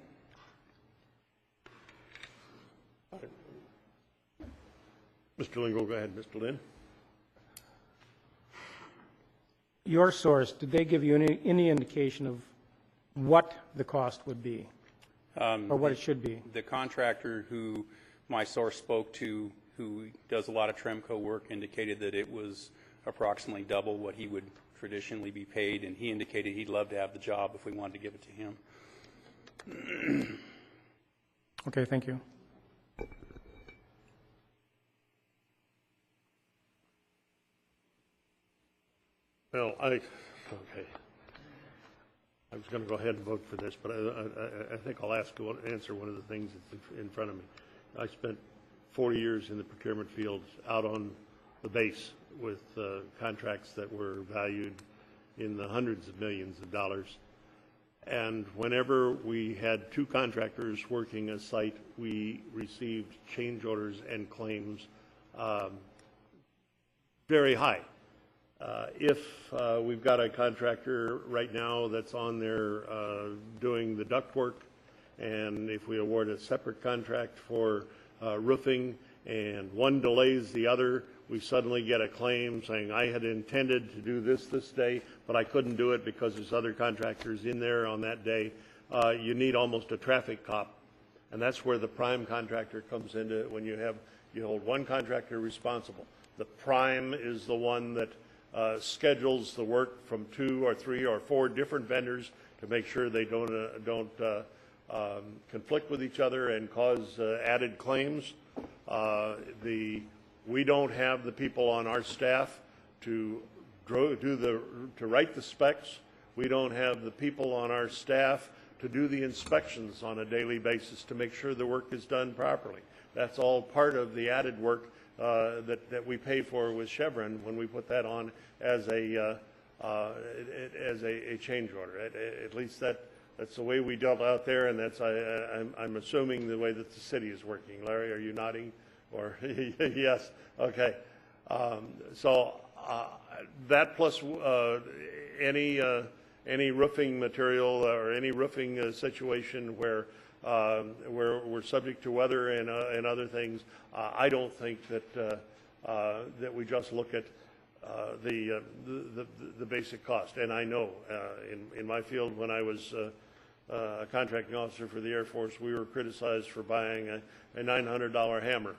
Speaker 1: Mr. Lingle, go ahead, Mr. Lynn.
Speaker 6: Your source, did they give you any indication of what the cost would be or what it should be?
Speaker 7: The contractor who my source spoke to, who does a lot of Tremco work, indicated that it was approximately double what he would traditionally be paid, and he indicated he'd love to have the job if we wanted to give it to him.
Speaker 6: Okay, thank you.
Speaker 1: Well, I was going to go ahead and vote for this, but I think I'll answer one of the things that's in front of me. I spent 40 years in the procurement fields out on the base with contracts that were valued in the hundreds of millions of dollars. And whenever we had two contractors working a site, we received change orders and claims very high. If we've got a contractor right now that's on there doing the duct work, and if we award a separate contract for roofing and one delays the other, we suddenly get a claim saying, I had intended to do this day, but I couldn't do it because there's other contractors in there on that day. You need almost a traffic cop. And that's where the prime contractor comes into it, when you hold one contractor responsible. The prime is the one that schedules the work from 2 or 3 or 4 different vendors to make sure they don't conflict with each other and cause added claims. We don't have the people on our staff to write the specs. We don't have the people on our staff to do the inspections on a daily basis to make sure the work is done properly. That's all part of the added work that we pay for with Chevron when we put that on as a change order. At least That's the way we dealt out there, and that's, I'm assuming, the way that the city is working. Larry, are you nodding? Or, yes, okay. So that plus any roofing material or any roofing situation where we're subject to weather and other things, I don't think that that we just look at the basic cost. And I know in my field, when I was a contracting officer for the Air Force, we were criticized for buying a $900 hammer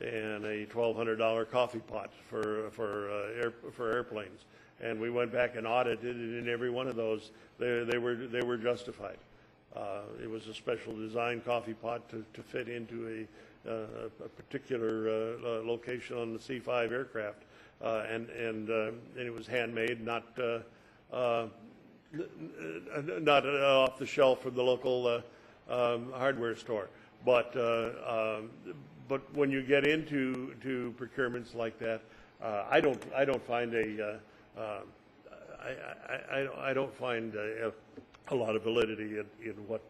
Speaker 1: and a $1,200 coffee pot for airplanes. And we went back and audited it, in every one of those, they were justified. It was a special design coffee pot to fit into a particular location on the C-5 aircraft, and it was handmade, not off the shelf from the local hardware store. But when you get into procurements like that, I don't find a lot of validity in what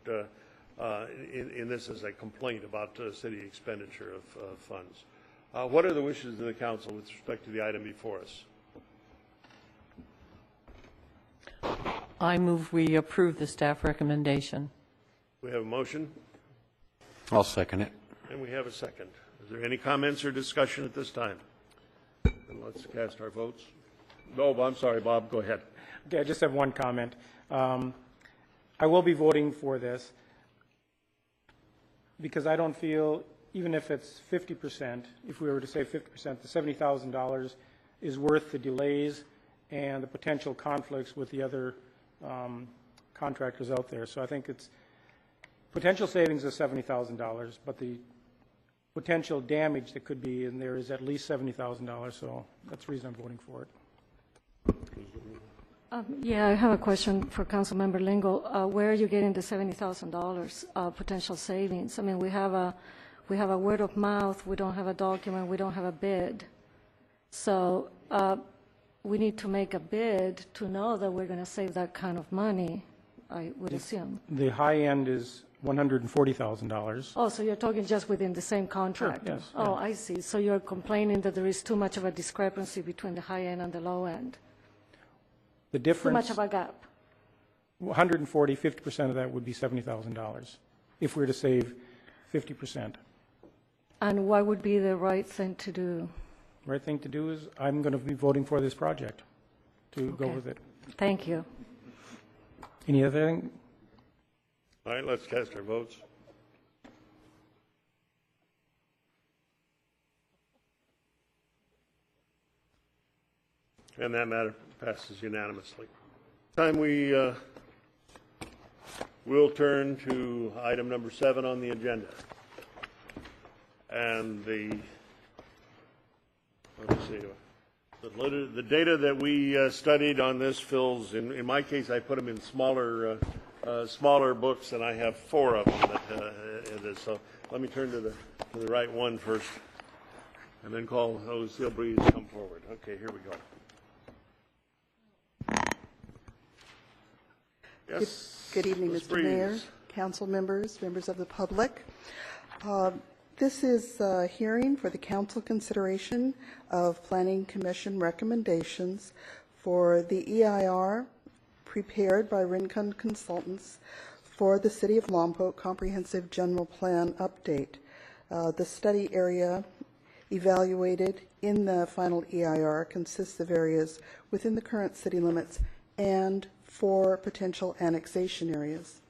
Speaker 1: in this as a complaint about city expenditure of funds. What are the wishes of the council with respect to the item before us?
Speaker 9: I move we approve the staff recommendation.
Speaker 1: We have a motion,
Speaker 10: I'll second it.
Speaker 1: and we have a second. Is there any comments or discussion at this time? Then let's cast our votes. No, I'm sorry, Bob, go ahead.
Speaker 6: Okay, I just have one comment. I will be voting for this because I don't feel, even if it's 50%, if we were to say 50%, the $70,000 is worth the delays and the potential conflicts with the other contractors out there. So I think it's potential savings of $70,000, but the potential damage that could be in there is at least $70,000. So that's the reason I'm voting for it.
Speaker 4: Yeah, I have a question for Councilmember Lingle. Where are you getting the $70,000 potential savings? I mean, we have a word of mouth. We don't have a document. We don't have a bid. So we need to make a bid to know that we're going to save that kind of money, I would assume.
Speaker 6: The high end is $140,000.
Speaker 4: Oh, so you're talking just within the same contract?
Speaker 6: Sure, yes.
Speaker 4: Oh, I see. So you're complaining that there is too much of a discrepancy between the high end and the low end?
Speaker 6: The difference,
Speaker 4: Too much of a gap?
Speaker 6: 140, 50% of that would be $70,000 if we were to save 50%.
Speaker 4: And what would be the right thing to do?
Speaker 6: Right thing to do is I'm going to be voting for this project to go
Speaker 4: Okay.
Speaker 6: with it.
Speaker 4: Thank you.
Speaker 6: Any other thing?
Speaker 1: All right, let's cast our votes. And that matter passes unanimously. Time we will turn to item number 7 on the agenda. And let's see, the data that we studied on this fills, in my case, I put them in smaller books, and I have 4 of them. So let me turn to the right one first, and then call Lucille Breeze to come forward. Okay, here we go. Yes.
Speaker 15: Good evening,
Speaker 1: Ms.
Speaker 15: Mr. Mayor,
Speaker 1: Breeze.
Speaker 15: council members, members of the public. This is a hearing for the council consideration of Planning Commission recommendations for the EIR prepared by Rincon Consultants for the City of Lompoc Comprehensive General Plan Update. The study area evaluated in the final EIR consists of areas within the current city limits and 4 potential annexation areas.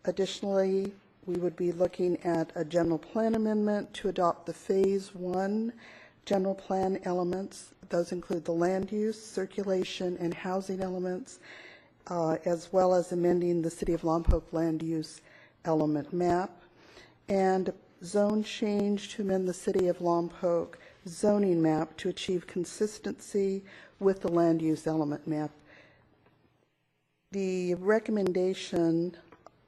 Speaker 15: Additionally, we would be looking at a general plan amendment to adopt the Phase 1 general plan elements. Those include the land use, circulation, and housing elements, as well as amending the City of Lompoc land use element map, and zone change to amend the City of Lompoc zoning map to achieve consistency with the land use element map. The recommendation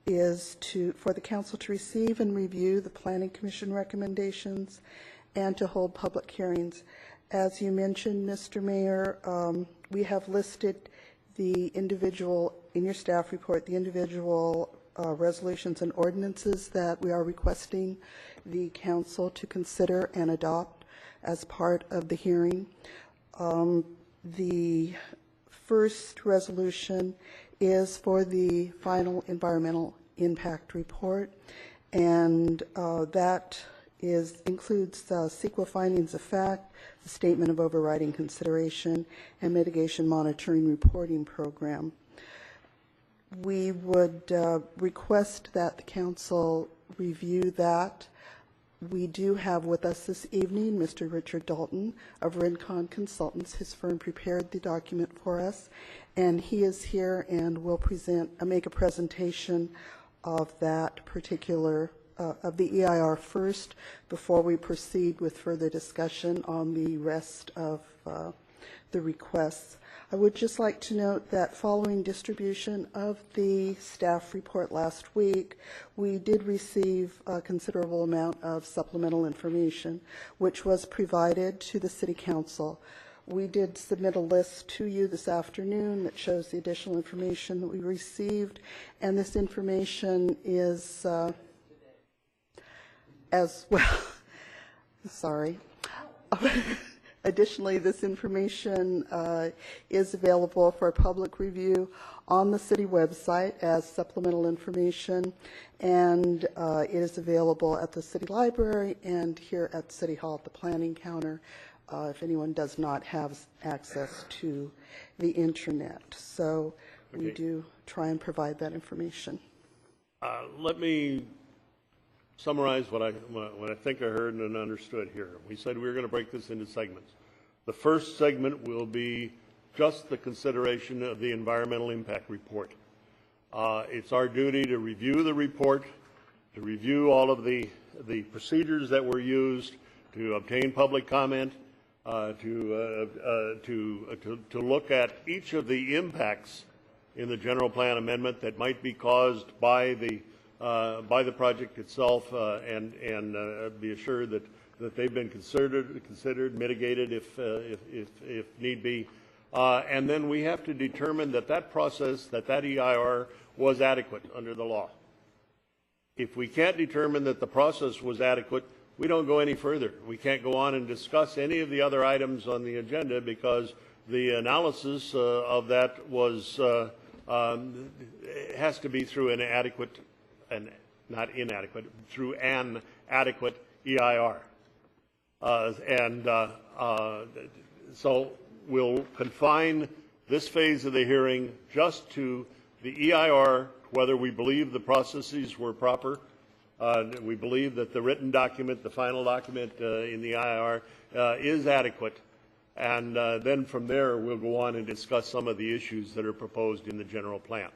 Speaker 15: is for the council to receive and review the Planning Commission recommendations and to hold public hearings. As you mentioned, Mr. Mayor, we have listed the individual in your staff report the individual resolutions and ordinances that we are requesting the council to consider and adopt as part of the hearing. The first resolution is for the final environmental impact report, and that includes CEQA findings of fact, the statement of overriding consideration, and mitigation monitoring reporting program. We would request that the council review that. We do have with us this evening Mr. Richard Dalton of Rincon Consultants. His firm prepared the document for us, and he is here and will make a presentation of that particular of the EIR first before we proceed with further discussion on the rest of the requests. I would just like to note that following distribution of the staff report last week, we did receive a considerable amount of supplemental information, which was provided to the City Council. We did submit a list to you this afternoon that shows the additional information that we received, and this information is as well. Sorry. Additionally, this information is available for public review on the city website as supplemental information, and it is available at the city library and here at City Hall at the planning counter if anyone does not have access to the internet. So we do try and provide that information.
Speaker 1: Let me summarize what I think I heard and understood here. We said we were going to break this into segments. The first segment will be just the consideration of the environmental impact report. It's our duty to review the report, to review all of the procedures that were used, to obtain public comment, to look at each of the impacts in the general plan amendment that might be caused by the project itself, and be assured that they've been considered, mitigated if need be, and then we have to determine that process, that EIR was adequate under the law. If we can't determine that the process was adequate, we don't go any further. We can't go on and discuss any of the other items on the agenda because the analysis of that has to be through an adequate, and not inadequate, through an adequate EIR. So we'll confine this phase of the hearing just to the EIR, whether we believe the processes were proper. We believe that the written document, the final document in the EIR is adequate. And then from there, we'll go on and discuss some of the issues that are proposed in the general plan.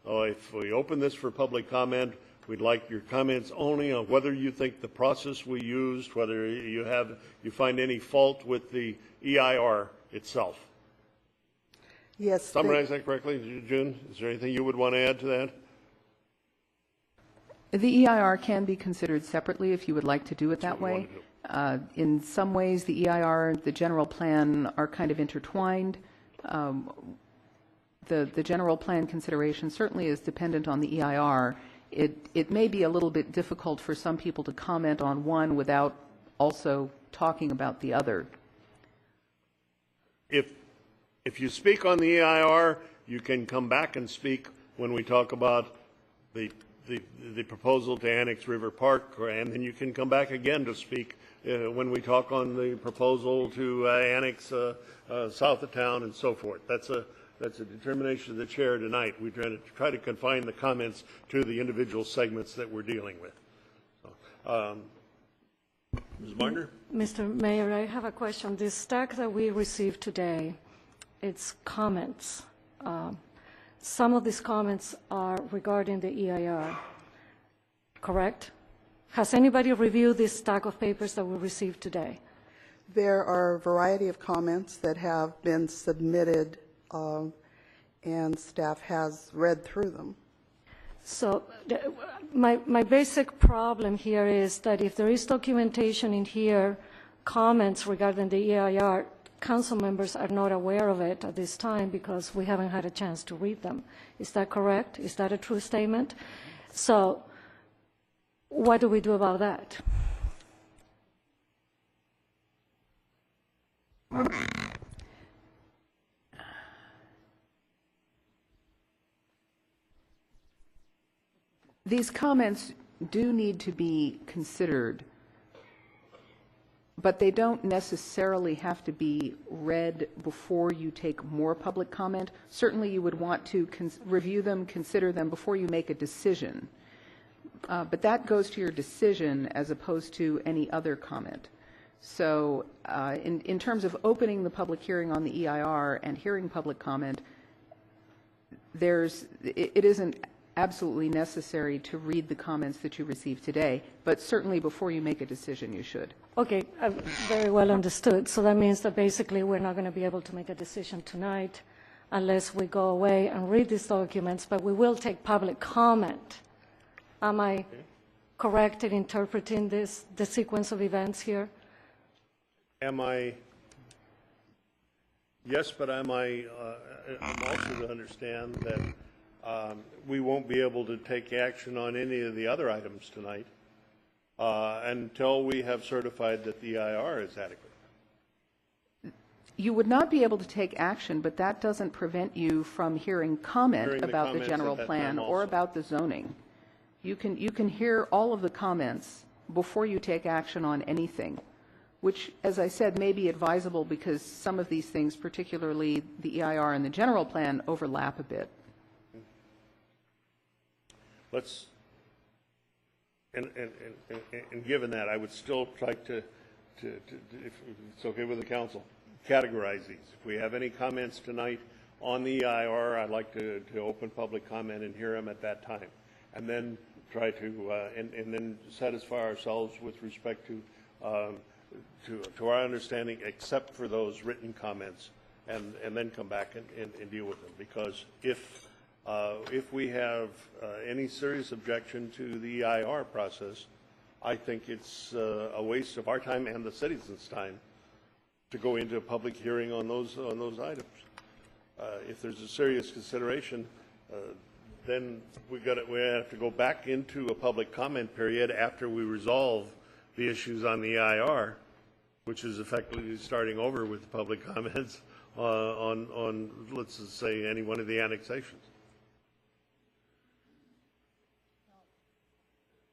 Speaker 1: So if we open this for public comment, we'd like your comments only on whether you think the process we used, whether you find any fault with the EIR itself.
Speaker 15: Yes.
Speaker 1: Summarize that correctly, June? Is there anything you would want to add to that?
Speaker 16: The EIR can be considered separately if you would like to do it that way. In some ways, the EIR, the general plan are kind of intertwined. The general plan consideration certainly is dependent on the EIR. It may be a little bit difficult for some people to comment on one without also talking about the other.
Speaker 1: If you speak on the EIR, you can come back and speak when we talk about the proposal to annex River Park, and then you can come back again to speak when we talk on the proposal to annex south of town and so forth. That's a determination of the chair tonight. We try to confine the comments to the individual segments that we're dealing with. So, Ms. Martner?
Speaker 4: Mr. Mayor, I have a question. This stack that we received today, it's comments. Some of these comments are regarding the EIR, correct? Has anybody reviewed this stack of papers that we received today?
Speaker 15: There are a variety of comments that have been submitted, and staff has read through them.
Speaker 4: So my basic problem here is that if there is documentation in here, comments regarding the EIR, council members are not aware of it at this time because we haven't had a chance to read them. Is that correct? Is that a true statement? So what do we do about that?
Speaker 16: These comments do need to be considered, but they don't necessarily have to be read before you take more public comment. Certainly you would want to review them, consider them before you make a decision. But that goes to your decision as opposed to any other comment. So in terms of opening the public hearing on the EIR and hearing public comment, it isn't absolutely necessary to read the comments that you received today, but certainly before you make a decision, you should.
Speaker 4: Okay, very well understood. So that means that basically we're not going to be able to make a decision tonight unless we go away and read these documents, but we will take public comment. Am I correct in interpreting the sequence of events here?
Speaker 1: Am I? Yes, but I'm also to understand that we won't be able to take action on any of the other items tonight until we have certified that the EIR is adequate.
Speaker 16: You would not be able to take action, but that doesn't prevent you from hearing comment about the general plan or about the zoning. You can hear all of the comments before you take action on anything, which, as I said, may be advisable because some of these things, particularly the EIR and the general plan, overlap a bit.
Speaker 1: Let's, and given that, I would still like to, if it's okay with the council, categorize these. If we have any comments tonight on the EIR, I'd like to open public comment and hear them at that time, and then try to and then satisfy ourselves with respect to our understanding, except for those written comments, and then come back and deal with them. Because if we have any serious objection to the EIR process, I think it's a waste of our time and the citizens' time to go into a public hearing on those items. If there's a serious consideration, then we have to go back into a public comment period after we resolve the issues on the EIR, which is effectively starting over with public comments on let's just say, any one of the annexations.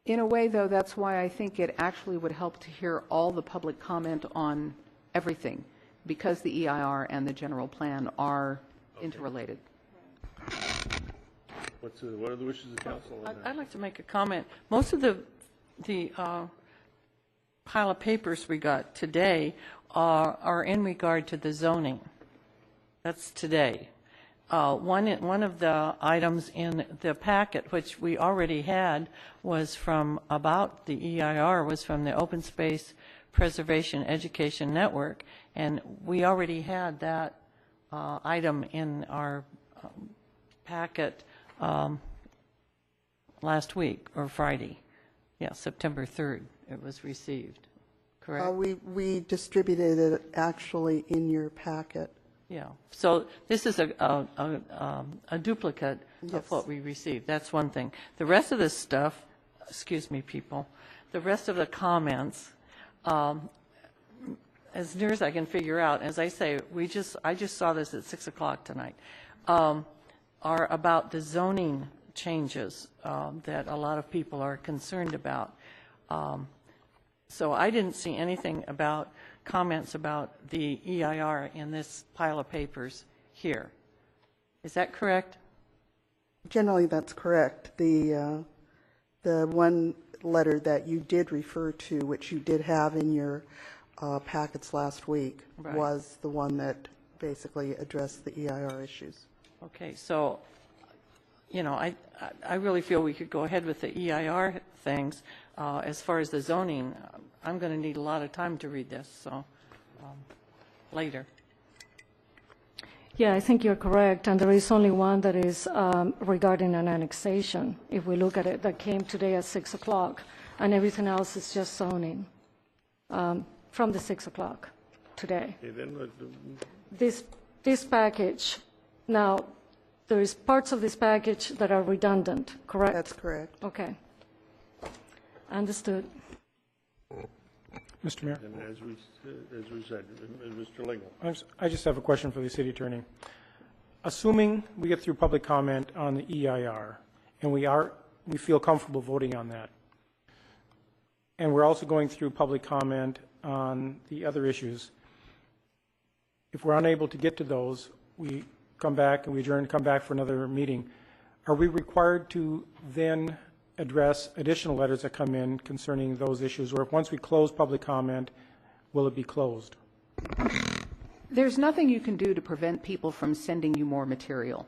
Speaker 16: In a way, though, that's why I think it actually would help to hear all the public comment on everything, because the EIR and the general plan are interrelated.
Speaker 1: What are the wishes of the council on that?
Speaker 9: I'd like to make a comment. Most of the pile of papers we got today are in regard to the zoning. That's today. One of the items in the packet, which we already had, was from about the EIR, was from the Open Space Preservation Education Network, and we already had that item in our packet last week, or Friday. Yeah, September 3rd, it was received, correct?
Speaker 15: We distributed it actually in your packet.
Speaker 9: Yeah, so this is a duplicate of what we received. That's one thing. The rest of this stuff, excuse me, people, the rest of the comments, as near as I can figure out, as I say, I just saw this at 6 o'clock tonight, are about the zoning changes that a lot of people are concerned about. So I didn't see anything about comments about the EIR in this pile of papers here. Is that correct?
Speaker 15: Generally, that's correct. The one letter that you did refer to, which you did have in your packets last week,
Speaker 9: Right.
Speaker 15: was the one that basically addressed the EIR issues.
Speaker 9: Okay, so, you know, I really feel we could go ahead with the EIR things. As far as the zoning, I'm going to need a lot of time to read this, so later.
Speaker 4: Yeah, I think you're correct, and there is only one that is regarding an annexation, if we look at it, that came today at 6 o'clock, and everything else is just zoning from the 6 o'clock. today.
Speaker 1: Okay, then,
Speaker 4: This package, now, there is parts of this package that are redundant, correct?
Speaker 15: That's correct.
Speaker 4: Okay. Understood.
Speaker 6: Mr. Mayor?
Speaker 1: and as we said, Mr. Lingle.
Speaker 6: I just have a question for the city attorney. Assuming we get through public comment on the EIR, and we feel comfortable voting on that, and we're also going through public comment on the other issues, if we're unable to get to those, we come back and we adjourn, come back for another meeting. Are we required to then address additional letters that come in concerning those issues, or if once we close public comment, will it be closed?
Speaker 16: There's nothing you can do to prevent people from sending you more material.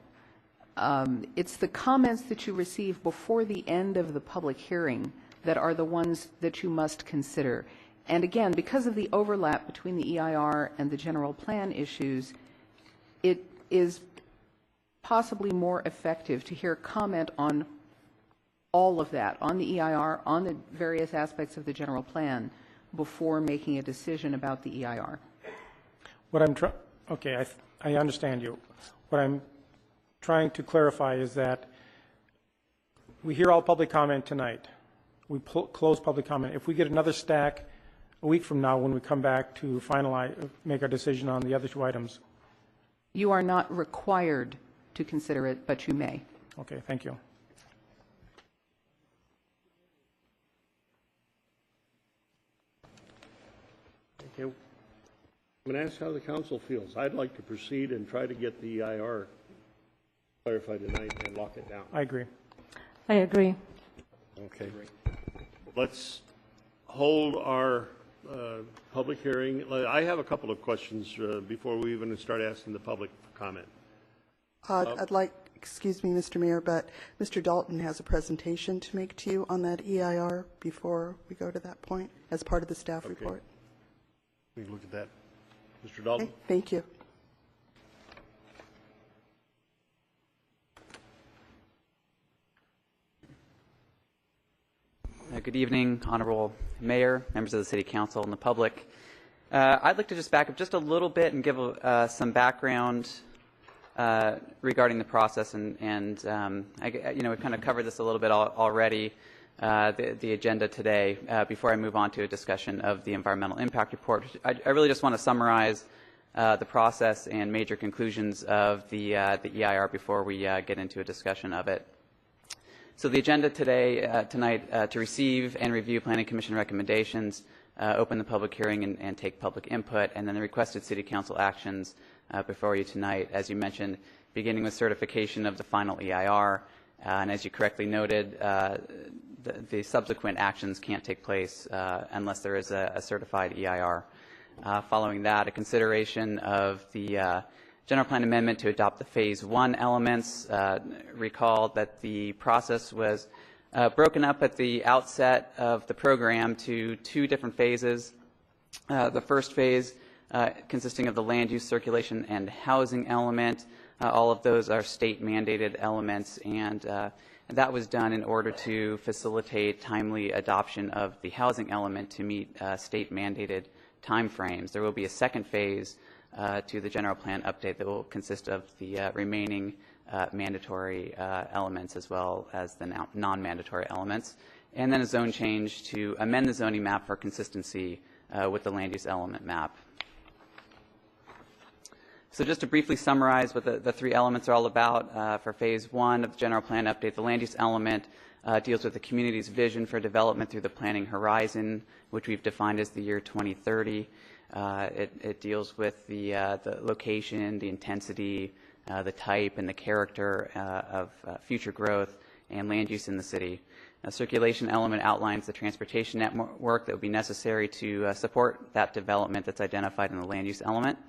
Speaker 16: It's the comments that you receive before the end of the public hearing that are the ones that you must consider. And again, because of the overlap between the EIR and the general plan issues, it is possibly more effective to hear comment on all of that, on the EIR, on the various aspects of the general plan, before making a decision about the EIR.
Speaker 6: What I'm okay, I understand you. What I'm trying to clarify is that we hear all public comment tonight. We close public comment. If we get another stack a week from now when we come back to finalize, make our decision on the other two items.
Speaker 16: You are not required to consider it, but you may.
Speaker 6: Okay, thank you.
Speaker 1: Okay. I'm going to ask how the council feels. I'd like to proceed and try to get the EIR clarified tonight and lock it down.
Speaker 6: I agree.
Speaker 4: I agree.
Speaker 1: Okay. Let's hold our public hearing. I have a couple of questions before we even start asking the public for comment.
Speaker 15: I'd like, excuse me, Mr. Mayor, but Mr. Dalton has a presentation to make to you on that EIR before we go to that point, as part of the staff report.
Speaker 1: We can look at that. Mr. Dalton?
Speaker 15: Okay, thank you.
Speaker 17: Good evening, Honorable Mayor, members of the City Council, and the public. I'd like to just back up just a little bit and give some background regarding the process, and we've kind of covered this a little bit already, the agenda today, before I move on to a discussion of the environmental impact report. I really just want to summarize the process and major conclusions of the EIR before we get into a discussion of it. So the agenda tonight, to receive and review Planning Commission recommendations, open the public hearing and take public input, and then the requested City Council actions before you tonight, as you mentioned, beginning with certification of the final EIR, and as you correctly noted, the subsequent actions can't take place unless there is a certified EIR. Following that, a consideration of the General Plan Amendment to adopt the Phase 1 elements. Recall that the process was broken up at the outset of the program to two different phases. The first phase consisting of the land use, circulation, and housing element. All of those are state-mandated elements, and that was done in order to facilitate timely adoption of the housing element to meet state-mandated timeframes. There will be a second phase to the general plan update that will consist of the remaining mandatory elements as well as the non-mandatory elements, and then a zone change to amend the zoning map for consistency with the land use element map. So just to briefly summarize what the three elements are all about, for Phase 1 of the general plan update, the land use element deals with the community's vision for development through the planning horizon, which we've defined as the year 2030. It deals with the location, the intensity, the type, and the character of future growth and land use in the city. A circulation element outlines the transportation network that would be necessary to support that development that's identified in the land use element.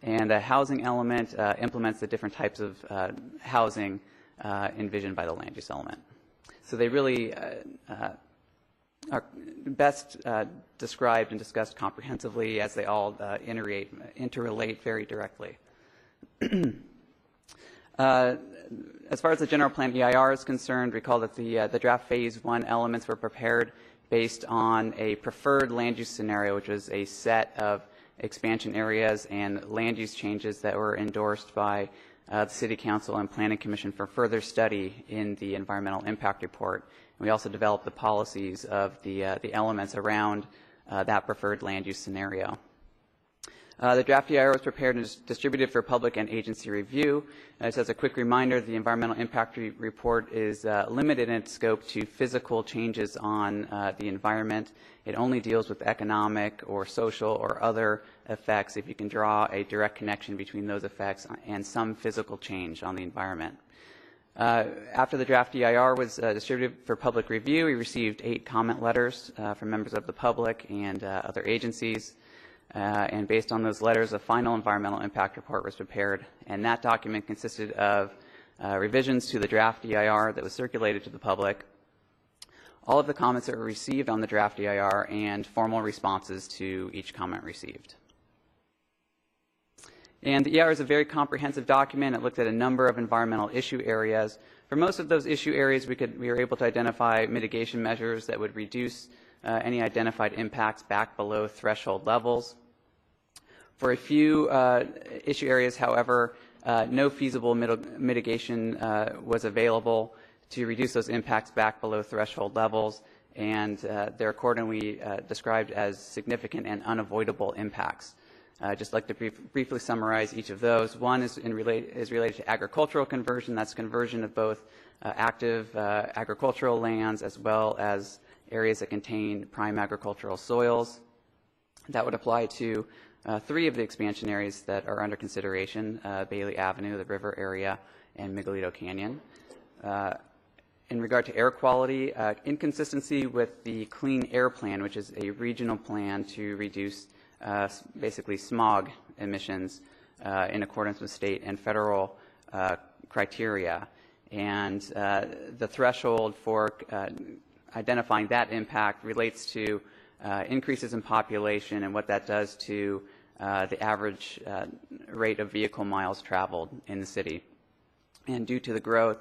Speaker 17: And a housing element implements the different types of housing envisioned by the land use element. So they really are best described and discussed comprehensively as they all interrelate very directly. As far as the general plan EIR is concerned, recall that the draft Phase 1 elements were prepared based on a preferred land use scenario, which was a set of expansion areas and land use changes that were endorsed by the City Council and Planning Commission for further study in the environmental impact report. And we also developed the policies of the elements around that preferred land use scenario. The draft EIR was prepared and distributed for public and agency review. Just as a quick reminder, the environmental impact report is limited in its scope to physical changes on the environment. It only deals with economic or social or other effects if you can draw a direct connection between those effects and some physical change on the environment. After the draft EIR was distributed for public review, we received 8 comment letters from members of the public and other agencies. And based on those letters, a final environmental impact report was prepared, and that document consisted of revisions to the draft EIR that was circulated to the public, all of the comments that were received on the draft EIR, and formal responses to each comment received. And the EIR is a very comprehensive document. It looked at a number of environmental issue areas. For most of those issue areas, we were able to identify mitigation measures that would reduce any identified impacts back below threshold levels. For a few issue areas, however, no feasible mitigation was available to reduce those impacts back below threshold levels, and they're accordingly described as significant and unavoidable impacts. I'd just like to briefly summarize each of those. One is related to agricultural conversion. That's conversion of both active agricultural lands as well as areas that contain prime agricultural soils. That would apply to 3 of the expansion areas that are under consideration, Bailey Avenue, the river area, and Miguelito Canyon. In regard to air quality, inconsistency with the Clean Air Plan, which is a regional plan to reduce basically smog emissions in accordance with state and federal criteria. And the threshold for identifying that impact relates to increases in population and what that does to the average rate of vehicle miles traveled in the city. And due to the growth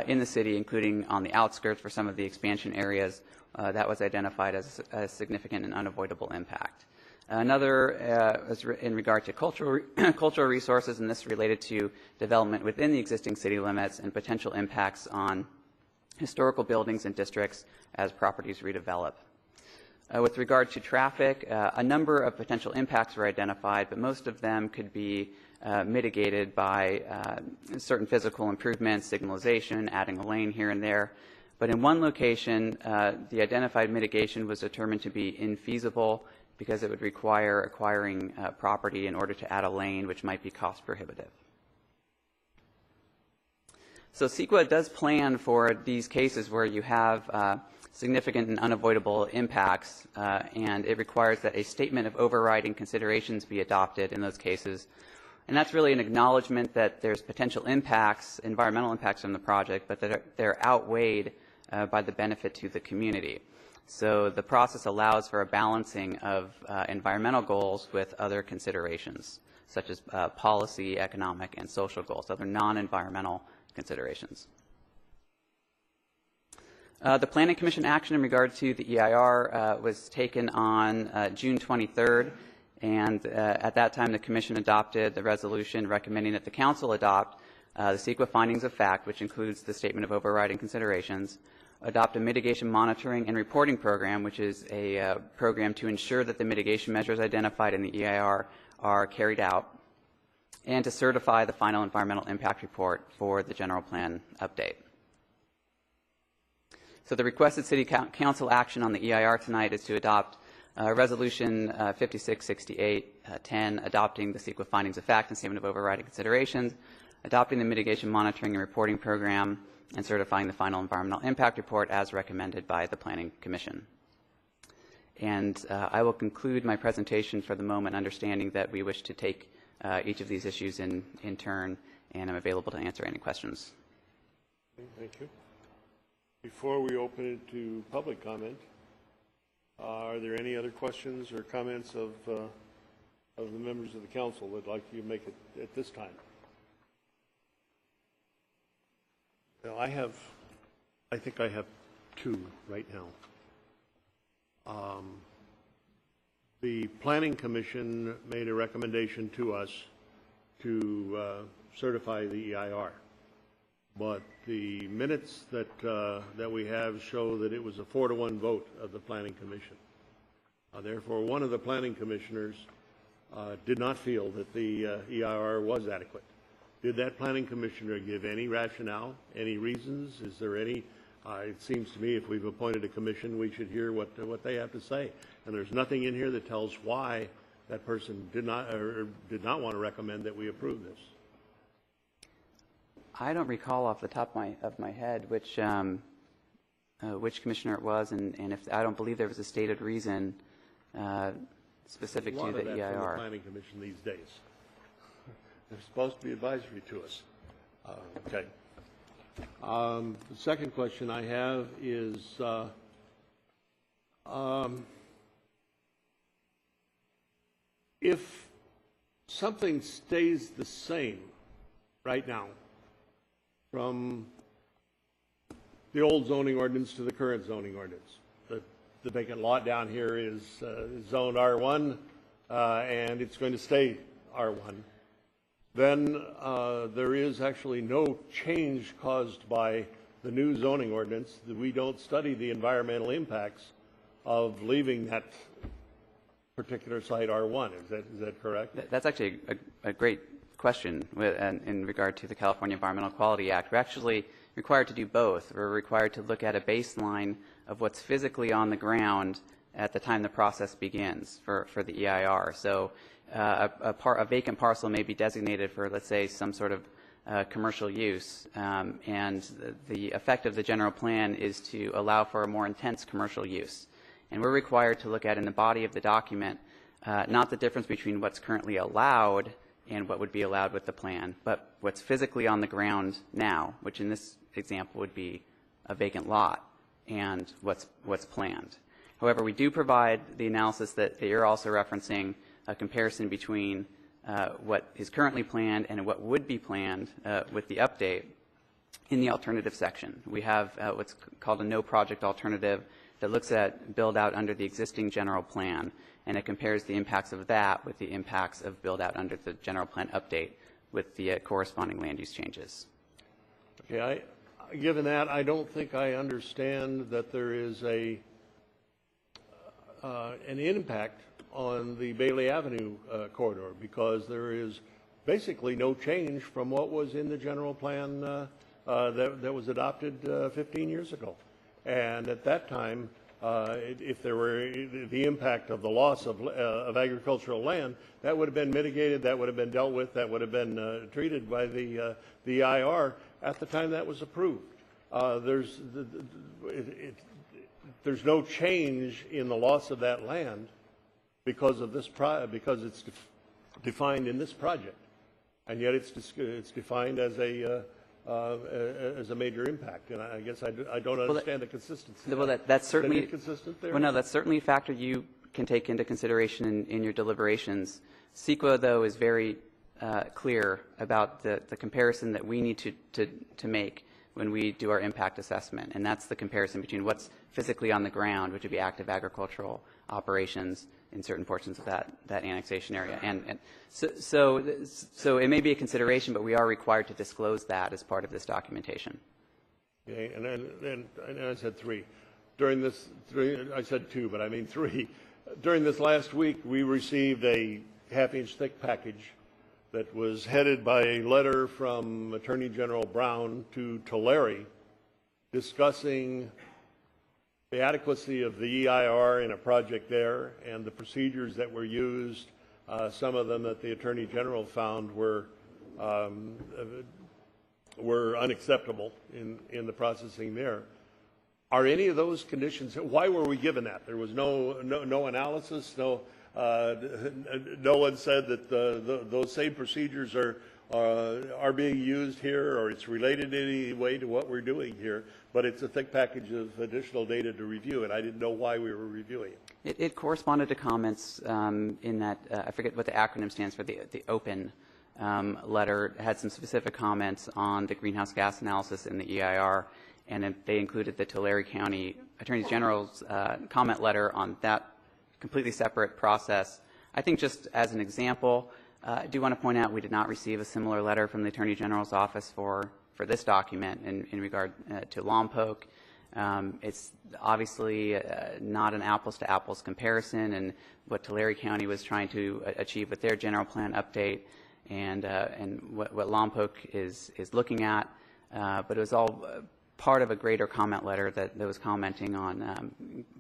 Speaker 17: in the city, including on the outskirts for some of the expansion areas, that was identified as a significant and unavoidable impact. Another is in regard to cultural resources, and this related to development within the existing city limits and potential impacts on historical buildings and districts as properties redevelop. With regard to traffic, a number of potential impacts were identified, but most of them could be mitigated by certain physical improvements, signalization, adding a lane here and there. But in one location, the identified mitigation was determined to be infeasible because it would require acquiring property in order to add a lane, which might be cost prohibitive. So CEQA does plan for these cases where you have significant and unavoidable impacts, and it requires that a statement of overriding considerations be adopted in those cases. And that's really an acknowledgement that there's potential impacts, environmental impacts from the project, but that they're outweighed by the benefit to the community. So the process allows for a balancing of environmental goals with other considerations, such as policy, economic, and social goals, other non-environmental considerations. The Planning Commission action in regard to the EIR was taken on June 23rd, and at that time the Commission adopted the resolution recommending that the Council adopt the CEQA findings of fact, which includes the statement of overriding considerations, adopt a mitigation monitoring and reporting program, which is a program to ensure that the mitigation measures identified in the EIR are carried out, and to certify the final environmental impact report for the general plan update. So the requested City Council action on the EIR tonight is to adopt Resolution 5668-10, adopting the CEQA findings of fact and statement of overriding considerations, adopting the mitigation monitoring and reporting program, and certifying the final environmental impact report as recommended by the Planning Commission. And I will conclude my presentation for the moment, understanding that we wish to take each of these issues in turn, and I'm available to answer any questions.
Speaker 1: Thank you. Before we open it to public comment, are there any other questions or comments of the members of the council that would like you to make it at this time? Well, I think I have 2 right now. the Planning Commission made a recommendation to us to certify the EIR. But the minutes that we have show that it was a 4-to-1 vote of the Planning Commission. Therefore, one of the Planning Commissioners did not feel that the EIR was adequate. Did that Planning Commissioner give any rationale, any reasons? Is there any? It seems to me if we've appointed a commission, we should hear what they have to say. And there's nothing in here that tells why that person did not want to recommend that we approve this.
Speaker 17: I don't recall off the top of my head which commissioner it was, and if I don't believe there was a stated reason specific to the EIR. From the
Speaker 1: Planning Commission these days. They're supposed to be advisory to us. Okay. The second question I have is if something stays the same right now from the old zoning ordinance to the current zoning ordinance, the vacant lot down here is zoned R1 and it's going to stay R1, then there is actually no change caused by the new zoning ordinance. That we don't study the environmental impacts of leaving that particular site R1. Is that correct?
Speaker 17: That's actually a great question in regard to the California Environmental Quality Act. We're actually required to do both. We're required to look at a baseline of what's physically on the ground at the time the process begins for the EIR. So a vacant parcel may be designated for, let's say, some sort of commercial use, and the effect of the general plan is to allow for a more intense commercial use. And we're required to look at in the body of the document not the difference between what's currently allowed and what would be allowed with the plan, but what's physically on the ground now, which in this example would be a vacant lot, and what's planned. However, we do provide the analysis that you're also referencing, a comparison between what is currently planned and what would be planned with the update in the alternative section. We have what's called a no project alternative that looks at build out under the existing general plan, and it compares the impacts of that with the impacts of build out under the general plan update with the corresponding land use changes.
Speaker 1: Okay, given that, I don't think I understand that there is an impact on the Bailey Avenue corridor, because there is basically no change from what was in the general plan that was adopted 15 years ago. And at that time, if there were the impact of the loss of agricultural land, that would have been mitigated, that would have been dealt with, that would have been treated by the EIR at the time that was approved. There's no change in the loss of that land because of this because it's defined in this project, and yet it's defined as a major impact. And I guess I don't understand the consistency.
Speaker 17: Well, that's certainly
Speaker 1: inconsistent there.
Speaker 17: Well, no, that's certainly a factor you can take into consideration in your deliberations. CEQA, though, is very clear about the comparison that we need to make when we do our impact assessment, and that's the comparison between what's physically on the ground, which would be active agricultural operations in certain portions of that annexation area. And so it may be a consideration, but we are required to disclose that as part of this documentation.
Speaker 1: Okay, and I said three. I said two, but I mean three. During this last week, we received a half-inch thick package that was headed by a letter from Attorney General Brown to Tulare discussing the adequacy of the EIR in a project there and the procedures that were used, some of them that the Attorney General found were unacceptable in the processing there. Are any of those conditions, why were we given that? There was no analysis, no one said that those same procedures are being used here, or it's related in any way to what we're doing here, but it's a thick package of additional data to review, and I didn't know why we were reviewing it.
Speaker 17: It corresponded to comments in that, I forget what the acronym stands for, the OPEN letter. It had some specific comments on the greenhouse gas analysis in the EIR, and they included the Tulare County Attorney General's comment letter on that completely separate process. I think just as an example, I do want to point out we did not receive a similar letter from the Attorney General's office for this document in regard to Lompoc. It's obviously not an apples-to-apples comparison, and what Tulare County was trying to achieve with their general plan update and what Lompoc is looking at, but it was all part of a greater comment letter that was commenting on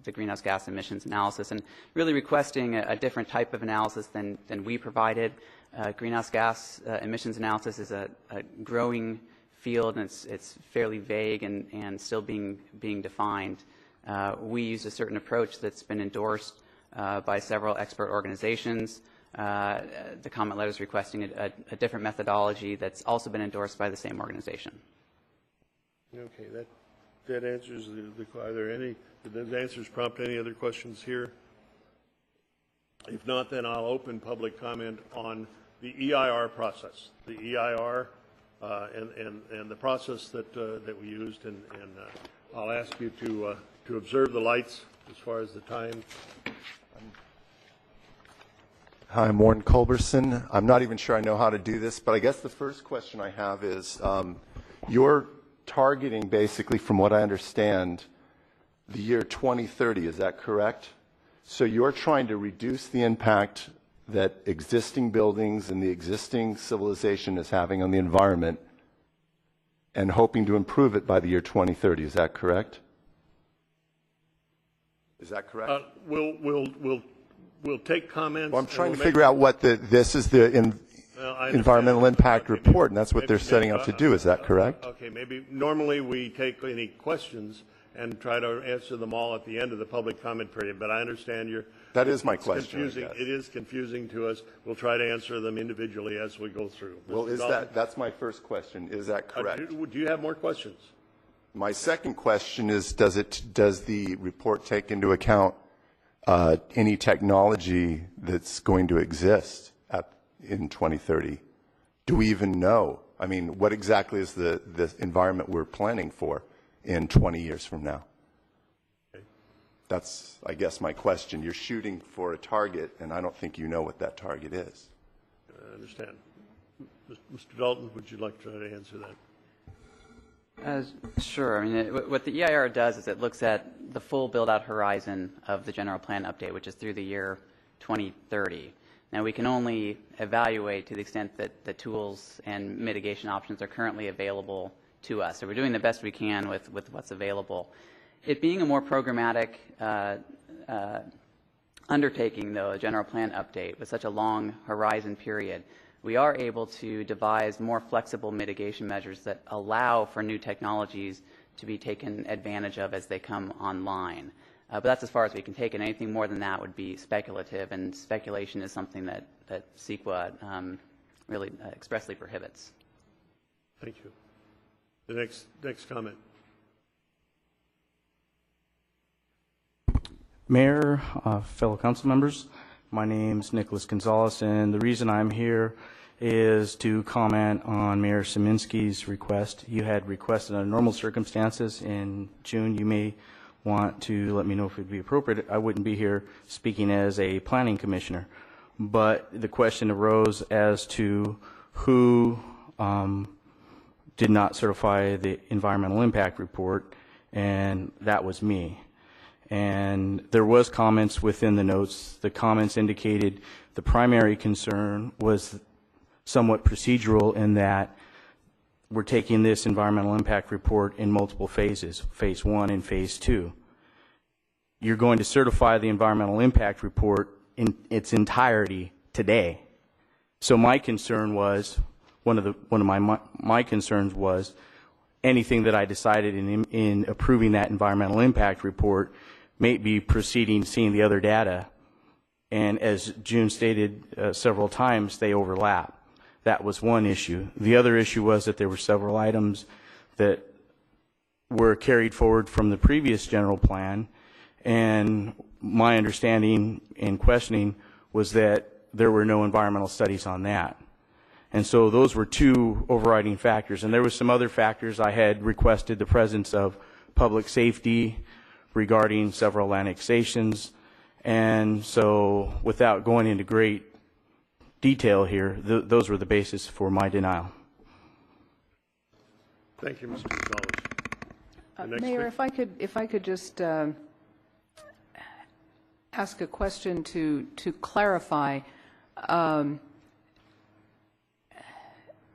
Speaker 17: the greenhouse gas emissions analysis and really requesting a different type of analysis than we provided. Greenhouse gas emissions analysis is a growing field, and it's fairly vague and still being defined. We used a certain approach that's been endorsed by several expert organizations. The comment letter is requesting a different methodology that's also been endorsed by the same organization.
Speaker 1: Okay, that answers are there any, did those answers prompt any other questions here? If not, then I'll open public comment on the EIR process. The EIR and the process that we used, and I'll ask you to observe the lights as far as the time.
Speaker 18: Hi, I'm Warren Culberson. I'm not even sure I know how to do this, but I guess the first question I have is, you're targeting, basically, from what I understand, the year 2030, is that correct? So you're trying to reduce the impact that existing buildings and the existing civilization is having on the environment and hoping to improve it by the year 2030, is that correct? Is that correct?
Speaker 1: We'll take comments.
Speaker 18: Well, I'm trying to figure out what this is the environmental impact report, and that's what they're setting out to do. Is that correct?
Speaker 1: Okay, maybe normally we take any questions and try to answer them all at the end of the public comment period, but I understand
Speaker 18: that is my question.
Speaker 1: Confusing. It is confusing to us. We'll try to answer them individually as we go through.
Speaker 18: Well, that's my first question. Is that correct?
Speaker 1: Do you have more questions?
Speaker 18: My second question is, does the report take into account any technology that's going to exist in 2030? Do we even know? I mean, what exactly is the environment we're planning for in 20 years from now? Okay. That's, I guess, my question. You're shooting for a target, and I don't think you know what that target is.
Speaker 1: I understand. Mr. Dalton, would you like to try to answer that?
Speaker 17: Sure. I mean, what the EIR does is it looks at the full build-out horizon of the general plan update, which is through the year 2030. Now, we can only evaluate to the extent that the tools and mitigation options are currently available to us. So we're doing the best we can with what's available. It being a more programmatic undertaking, though, a general plan update with such a long horizon period, we are able to devise more flexible mitigation measures that allow for new technologies to be taken advantage of as they come online. But that's as far as we can take it. Anything more than that would be speculative, and speculation is something that CEQA really expressly prohibits.
Speaker 1: Thank you. The next comment.
Speaker 19: Mayor, fellow council members, my name's Nicholas Gonzalez, and the reason I'm here is to comment on Mayor Szyminski's request. You had requested under normal circumstances in June. You may want to let me know if it would be appropriate. I wouldn't be here speaking as a planning commissioner, but the question arose as to who did not certify the environmental impact report, and that was me. And there was comments within the notes. The comments indicated the primary concern was somewhat procedural in that we're taking this environmental impact report in multiple phases, phase 1 and phase 2. You're going to certify the environmental impact report in its entirety today. So my concern was, one of my concerns was anything that I decided in approving that environmental impact report may be proceeding, seeing the other data, and as June stated several times, they overlap. That was one issue. The other issue was that there were several items that were carried forward from the previous general plan, and my understanding and questioning was that there were no environmental studies on that. And so those were two overriding factors. And there were some other factors. I had requested the presence of public safety regarding several annexations And so without going into great detail here, those were the basis for my denial.
Speaker 1: Thank you, Mr. Gonzalez.
Speaker 16: Mayor, if I could just ask a question to clarify.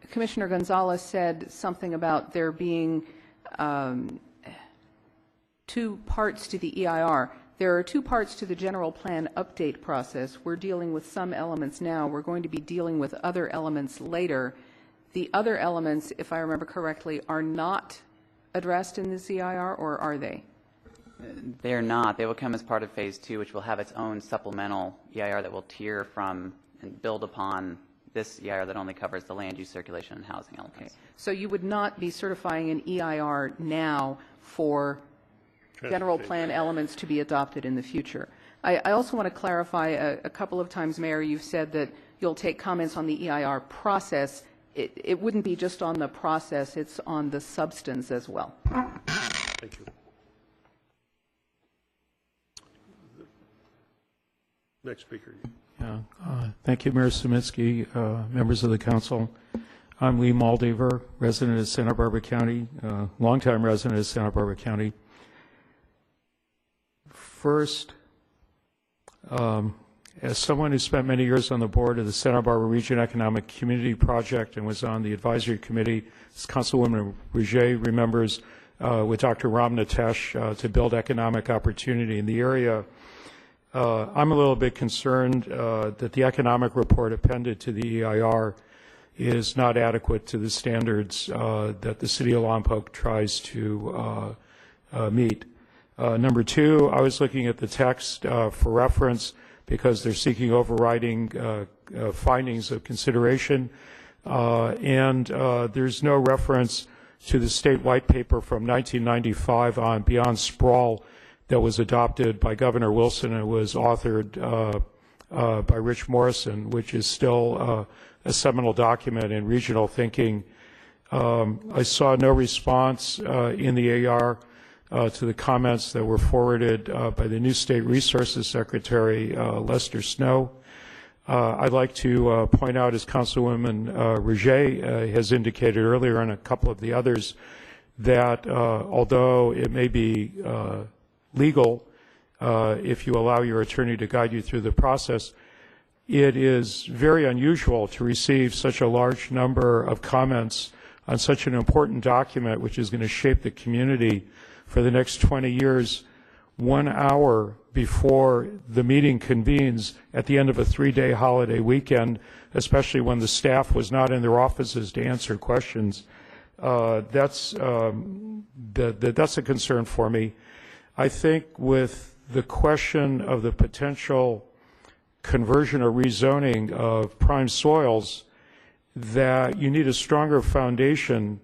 Speaker 16: Commissioner Gonzalez said something about there being two parts to the EIR. There are two parts to the general plan update process. We're dealing with some elements now. We're going to be dealing with other elements later. The other elements, if I remember correctly, are not addressed in this EIR, or are they?
Speaker 17: They're not. They will come as part of Phase 2, which will have its own supplemental EIR that will tier from and build upon this EIR that only covers the land use, circulation, and housing elements. Okay.
Speaker 16: So you would not be certifying an EIR now for general plan elements to be adopted in the future. I also want to clarify, a couple of times, Mayor, you've said that you'll take comments on the EIR process. It wouldn't be just on the process, it's on the substance as well.
Speaker 1: Thank you. Next speaker.
Speaker 20: Yeah, thank you, Mayor Szymanski, members of the council. I'm Lee Maldiver, resident of Santa Barbara County, longtime resident of Santa Barbara County. First, as someone who spent many years on the board of the Santa Barbara Region Economic Community Project and was on the advisory committee, as Councilwoman Rouget remembers, with Dr. Ram Natesh to build economic opportunity in the area, I'm a little bit concerned that the economic report appended to the EIR is not adequate to the standards that the City of Lompoc tries to meet. Number two, I was looking at the text for reference because they're seeking overriding findings of consideration, and there's no reference to the state white paper from 1995 on Beyond Sprawl that was adopted by Governor Wilson and was authored by Rich Morrison, which is still a seminal document in regional thinking. I saw no response in the AR to the comments that were forwarded by the new State Resources Secretary, Lester Snow. I'd like to point out, as Councilwoman Rouget has indicated earlier, and a couple of the others, that although it may be legal if you allow your attorney to guide you through the process, it is very unusual to receive such a large number of comments on such an important document, which is going to shape the community for the next 20 years, 1 hour before the meeting convenes at the end of a 3-day holiday weekend, especially when the staff was not in their offices to answer questions. That's a concern for me. I think with the question of the potential conversion or rezoning of prime soils, that you need a stronger foundation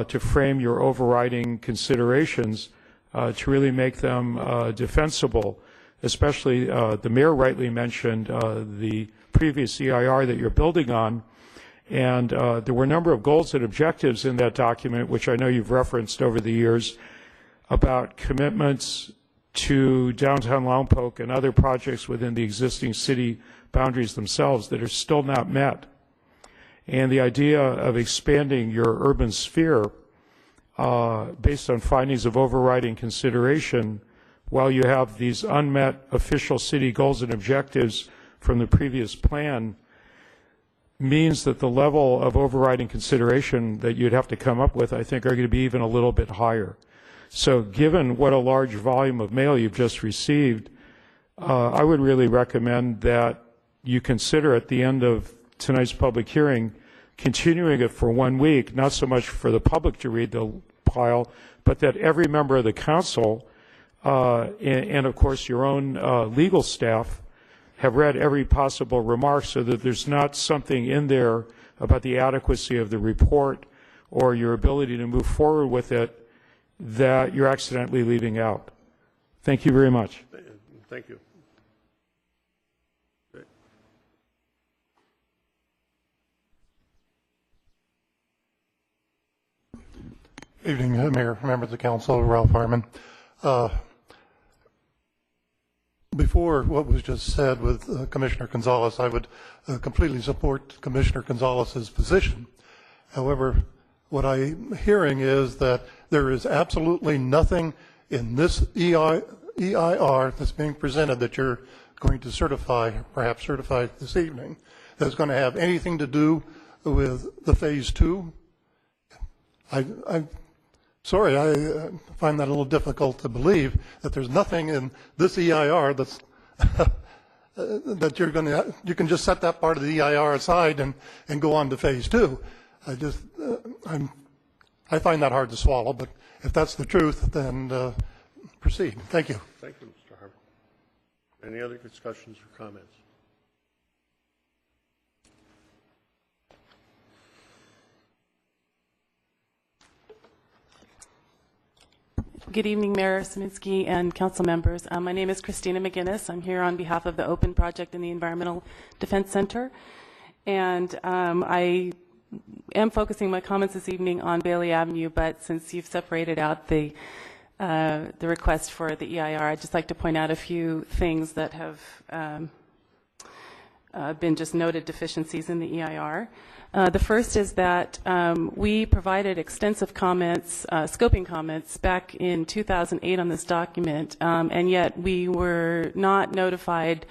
Speaker 20: to frame your overriding considerations to really make them defensible, especially the mayor rightly mentioned the previous EIR that you're building on, and there were a number of goals and objectives in that document, which I know you've referenced over the years, about commitments to downtown Lompoc and other projects within the existing city boundaries themselves that are still not met. And the idea of expanding your urban sphere based on findings of overriding consideration while you have these unmet official city goals and objectives from the previous plan means that the level of overriding consideration that you'd have to come up with, I think, are going to be even a little bit higher. So given what a large volume of mail you've just received, I would really recommend that you consider at the end of tonight's public hearing continuing it for 1 week, not so much for the public to read the pile, but that every member of the council and of course your own legal staff have read every possible remark so that there's not something in there about the adequacy of the report or your ability to move forward with it that you're accidentally leaving out. Thank you very much.
Speaker 1: Thank you.
Speaker 21: Evening, Mayor, members of the council, Ralph Harmon. before what was just said with Commissioner Gonzalez, I would completely support Commissioner Gonzalez's position. However, what I'm hearing is that there is absolutely nothing in this EIR that's being presented that you're going to certify, perhaps certify this evening, that's going to have anything to do with the phase 2. I'm sorry, I find that a little difficult to believe that there's nothing in this EIR that's that you can just set that part of the EIR aside and go on to phase 2. I find that hard to swallow, but if that's the truth, then proceed. Thank you.
Speaker 1: Thank you, Mr. Harper. Any other discussions or comments?
Speaker 22: Good evening, Mayor Saminsky and council members. My name is Christina McGinnis. I'm here on behalf of the Open Project and the Environmental Defense Center. And I am focusing my comments this evening on Bailey Avenue, but since you've separated out the request for the EIR, I'd just like to point out a few things that have been just noted deficiencies in the EIR. The first is that we provided extensive comments, scoping comments, back in 2008 on this document, and yet we were not notified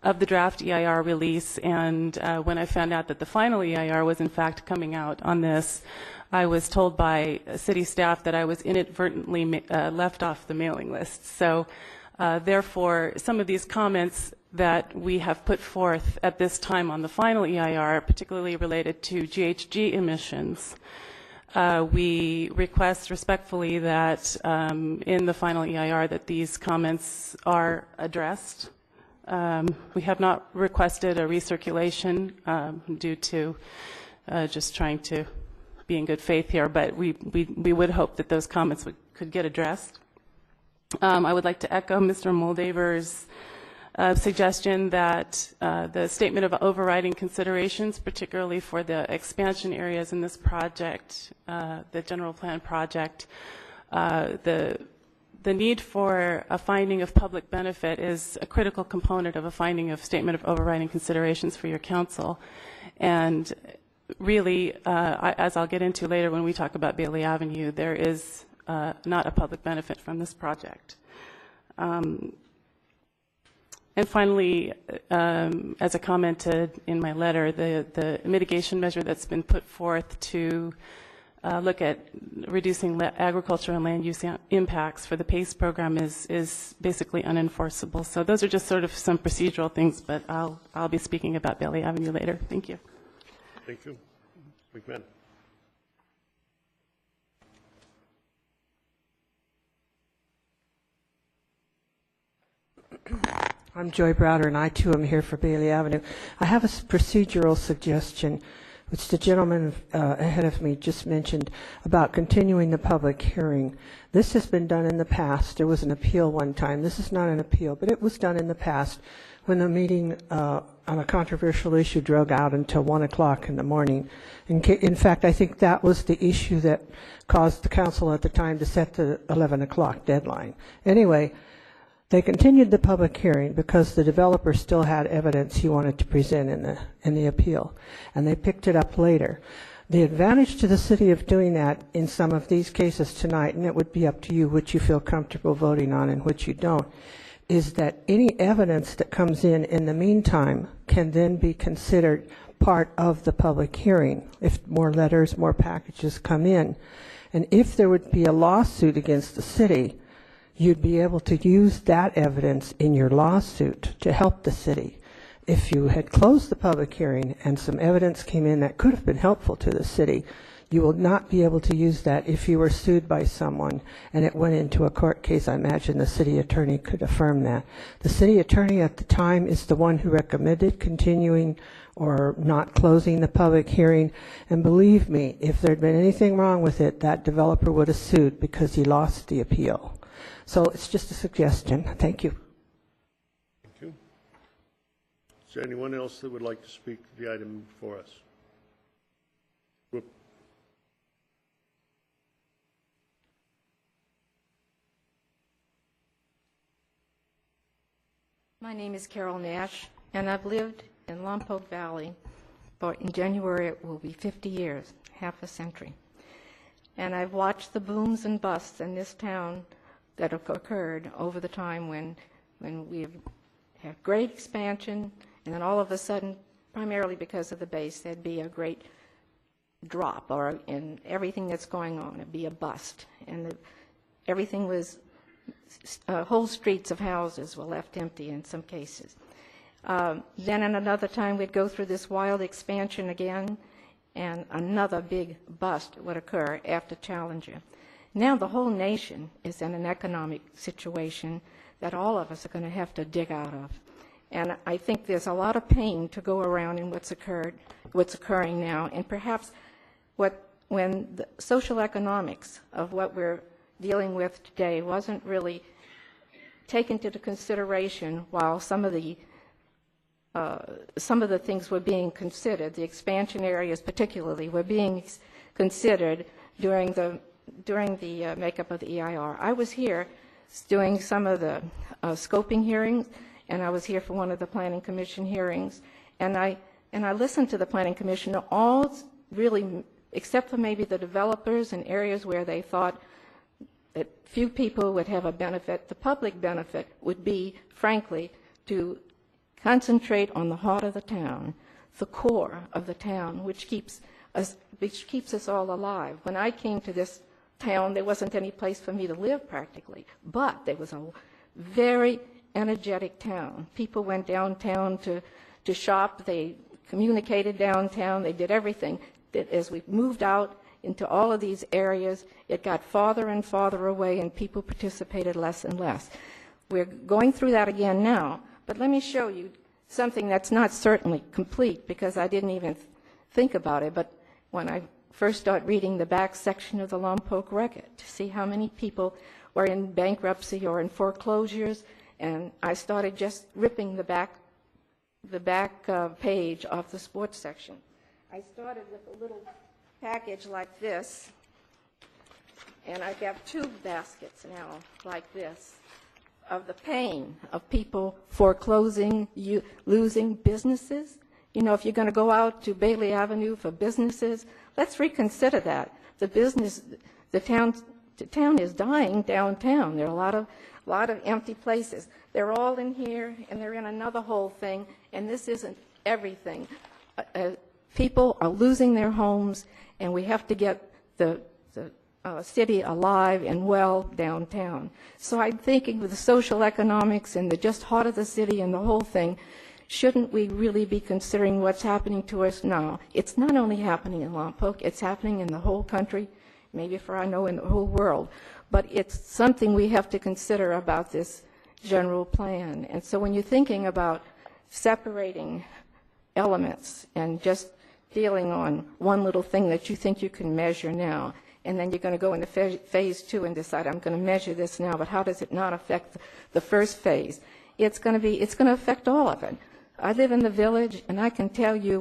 Speaker 22: of the draft EIR release, and when I found out that the final EIR was in fact coming out on this, I was told by city staff that I was inadvertently left off the mailing list. So therefore, some of these comments that we have put forth at this time on the final EIR, particularly related to GHG emissions, we request respectfully that in the final EIR that these comments are addressed. We have not requested a recirculation due to just trying to be in good faith here, but we would hope that those comments could get addressed. I would like to echo Mr. Moldaver's suggestion that the statement of overriding considerations, particularly for the expansion areas in this project, the general plan project, the need for a finding of public benefit is a critical component of a finding of statement of overriding considerations for your council. And really, as I'll get into later when we talk about Bailey Avenue, there is not a public benefit from this project. And finally, as I commented in my letter, the mitigation measure that's been put forth to look at reducing agricultural and land use impacts for the PACE program is basically unenforceable. So those are just sort of some procedural things, but I'll be speaking about Bailey Avenue later. Thank you.
Speaker 1: Thank you. McMahon.
Speaker 23: I'm Joy Browder, and I too am here for Bailey Avenue. I have a procedural suggestion, which the gentleman ahead of me just mentioned, about continuing the public hearing. This has been done in the past. There was an appeal one time. This is not an appeal, but it was done in the past when the meeting on a controversial issue drug out until 1 o'clock in the morning. In fact, I think that was the issue that caused the council at the time to set the 11 o'clock deadline. Anyway, they continued the public hearing because the developer still had evidence he wanted to present in the appeal, and they picked it up later. The advantage to the city of doing that in some of these cases tonight, and it would be up to you which you feel comfortable voting on and which you don't, is that any evidence that comes in the meantime can then be considered part of the public hearing if more letters, more packages come in. And if there would be a lawsuit against the city, you'd be able to use that evidence in your lawsuit to help the city. If you had closed the public hearing and some evidence came in that could have been helpful to the city, you will not be able to use that if you were sued by someone and it went into a court case. I imagine the city attorney could affirm that. The city attorney at the time is the one who recommended continuing or not closing the public hearing. And believe me, if there had been anything wrong with it, that developer would have sued because he lost the appeal. So it's just a suggestion. Thank you.
Speaker 1: Thank you. Is there anyone else that would like to speak to the item before us? Whoop.
Speaker 2: My name is Carol Nash, and I've lived in Lompoc Valley for, in January, it will be 50 years, half a century. And I've watched the booms and busts in this town that have occurred over the time when we have had great expansion, and then all of a sudden, primarily because of the base, there'd be a great drop, or in everything that's going on, it'd be a bust. And everything was, whole streets of houses were left empty in some cases. Then in another time, we'd go through this wild expansion again, and another big bust would occur after Challenger. Now the whole nation is in an economic situation that all of us are going to have to dig out of. And I think there's a lot of pain to go around in what's occurring now, and perhaps when the social economics of what we're dealing with today wasn't really taken into consideration while some of the things were being considered, the expansion areas particularly, were being considered during the makeup of the EIR. I was here doing some of the scoping hearings, and I was here for one of the Planning Commission hearings, and I listened to the Planning Commission, all really, except for maybe the developers in areas where they thought that few people would have a benefit. The public benefit would be, frankly, to concentrate on the heart of the town, the core of the town, which keeps us all alive. When I came to this town, there wasn't any place for me to live practically, but there was a very energetic town. People went downtown to shop, they communicated downtown, they did everything. As we moved out into all of these areas, it got farther and farther away, and people participated less and less. We're going through that again now, but let me show you something that's not certainly complete, because I didn't even think about it, but when I first started reading the back section of the Lompoc record to see how many people were in bankruptcy or in foreclosures, and I started just ripping the back page off the sports section. I started with a little package like this, and I've got 2 baskets now like this of the pain of people foreclosing, losing businesses. You know, if you're going to go out to Bailey Avenue for businesses, let's reconsider that. The town is dying downtown. There are a lot of empty places. They're all in here, and they're in another whole thing, and this isn't everything. People are losing their homes, and we have to get the city alive and well downtown. So I'm thinking with the social economics and the just heart of the city and the whole thing, shouldn't we really be considering what's happening to us now? It's not only happening in Lompoc, it's happening in the whole country, maybe for I know in the whole world, but it's something we have to consider about this general plan. And so when you're thinking about separating elements and just dealing on one little thing that you think you can measure now, and then you're going to go into phase 2 and decide, I'm going to measure this now, but how does it not affect the first phase? It's going to affect all of it. I live in the village, and I can tell you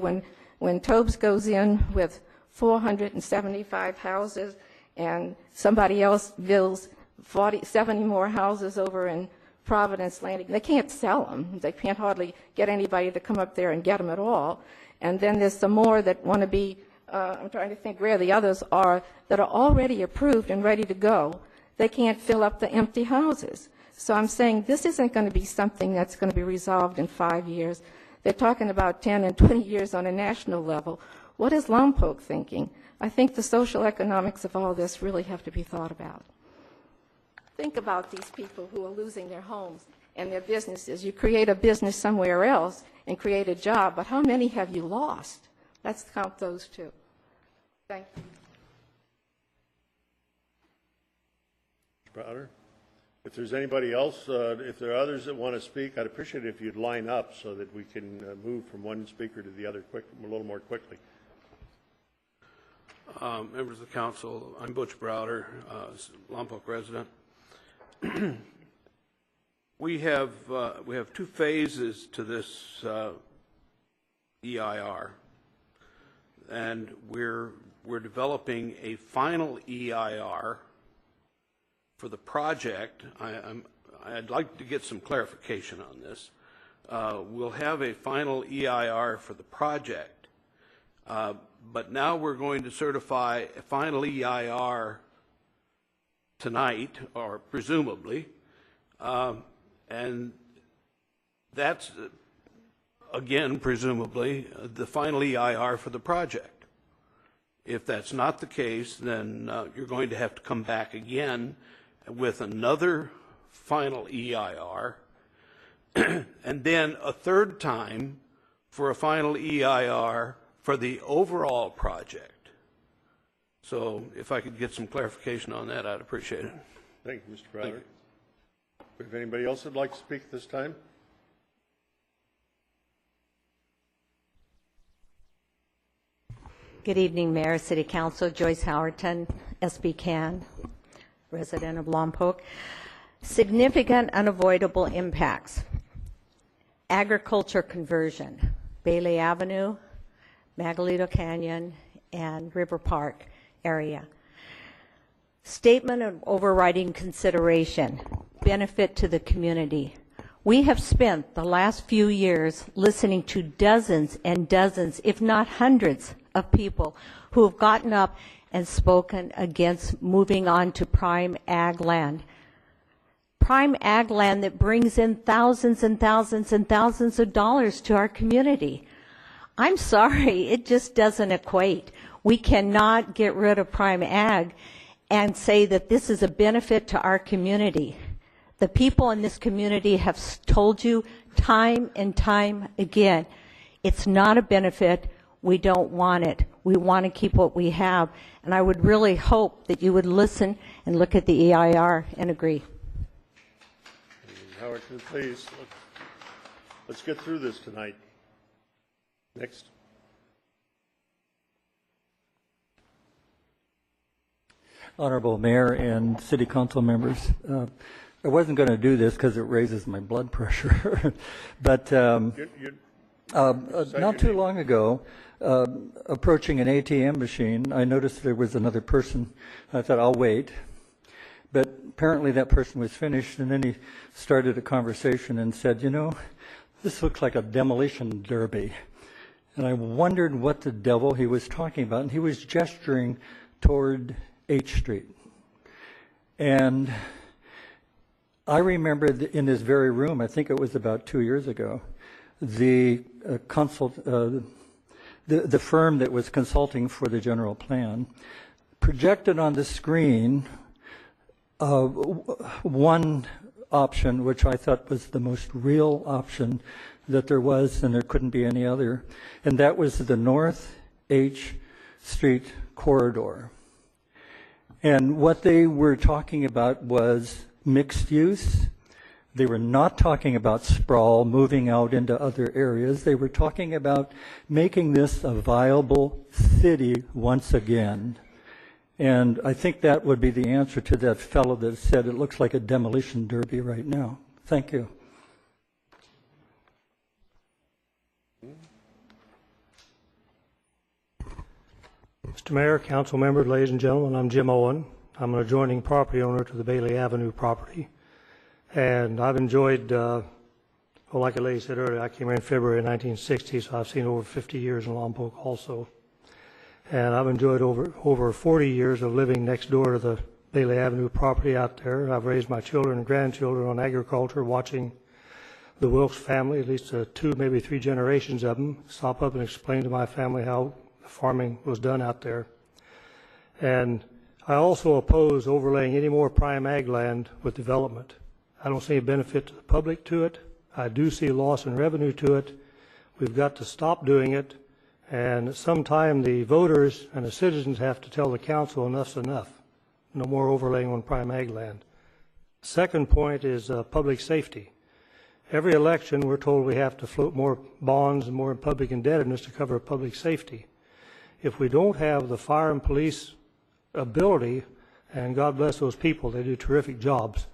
Speaker 2: when Tobes goes in with 475 houses and somebody else builds 70 more houses over in Providence Landing, they can't sell them. They can't hardly get anybody to come up there and get them at all. And then there's some more that want to be, I'm trying to think where the others are, that are already approved and ready to go. They can't fill up the empty houses. So I'm saying this isn't going to be something that's going to be resolved in 5 years. They're talking about 10 and 20 years on a national level. What is Lompoc thinking? I think the social economics of all this really have to be thought about. Think about these people who are losing their homes and their businesses. You create a business somewhere else and create a job, but how many have you lost? Let's count those 2. Thank you.
Speaker 1: Mr. Browder? If there's anybody else, if there are others that want to speak, I'd appreciate it if you'd line up so that we can move from one speaker to the other a little more quickly.
Speaker 3: Members of the council, I'm Butch Browder, Lompoc resident. We have 2 phases to this EIR, and we're developing a final EIR for the project. I'd like to get some clarification on this. we'll have a final EIR for the project, but now we're going to certify a final EIR tonight, or presumably, and that's, again, presumably, the final EIR for the project. If that's not the case, then you're going to have to come back again with another final EIR, and then a third time for a final EIR for the overall project. So if I could get some clarification on that, I'd appreciate it.
Speaker 1: Thank you, Mr. Browder. If anybody else would like to speak this time?
Speaker 5: Good evening, Mayor, City Council. Joyce Howerton, SB Can, resident of Lompoc. Significant unavoidable impacts. Agriculture conversion, Bailey Avenue, Magalito Canyon, and River Park area. Statement of overriding consideration, benefit to the community. We have spent the last few years listening to dozens and dozens, if not hundreds, of people who have gotten up and spoken against moving on to prime ag land. Prime ag land that brings in thousands and thousands and thousands of dollars to our community. I'm sorry, it just doesn't equate. We cannot get rid of prime ag and say that this is a benefit to our community. The people in this community have told you time and time again, it's not a benefit. We don't want it. We want to keep what we have. And I would really hope that you would listen and look at the EIR and agree.
Speaker 1: Howard, please, let's get through this tonight. Next.
Speaker 8: Honorable Mayor and City Council members, I wasn't going to do this because it raises my blood pressure, but not too long ago, approaching an ATM machine, I noticed there was another person. I thought, I'll wait. But apparently that person was finished, and then he started a conversation and said, you know, this looks like a demolition derby. And I wondered what the devil he was talking about, and he was gesturing toward H Street. And I remember in this very room, I think it was about 2 years ago, the firm that was consulting for the general plan projected on the screen one option, which I thought was the most real option that there was, and there couldn't be any other, and that was the North H Street corridor. And what they were talking about was mixed use. They were not talking about sprawl, moving out into other areas. They were talking about making this a viable city once again. And I think that would be the answer to that fellow that said it looks like a demolition derby right now. Thank you.
Speaker 13: Mr. Mayor, council members, ladies and gentlemen, I'm Jim Owen. I'm an adjoining property owner to the Bailey Avenue property. And I've enjoyed, like a lady said earlier, I came here in February of 1960, so I've seen over 50 years in Lompoc also. And I've enjoyed over 40 years of living next door to the Bailey Avenue property out there. I've raised my children and grandchildren on agriculture, watching the Wilkes family, at least 2, maybe 3 generations of them, stop up and explain to my family how farming was done out there. And I also oppose overlaying any more prime ag land with development. I don't see a benefit to the public to it. I do see loss in revenue to it. We've got to stop doing it. And sometime the voters and the citizens have to tell the council enough's enough. No more overlaying on prime ag land. Second point is public safety. Every election we're told we have to float more bonds and more public indebtedness to cover public safety. If we don't have the fire and police ability, and God bless those people, they do terrific jobs,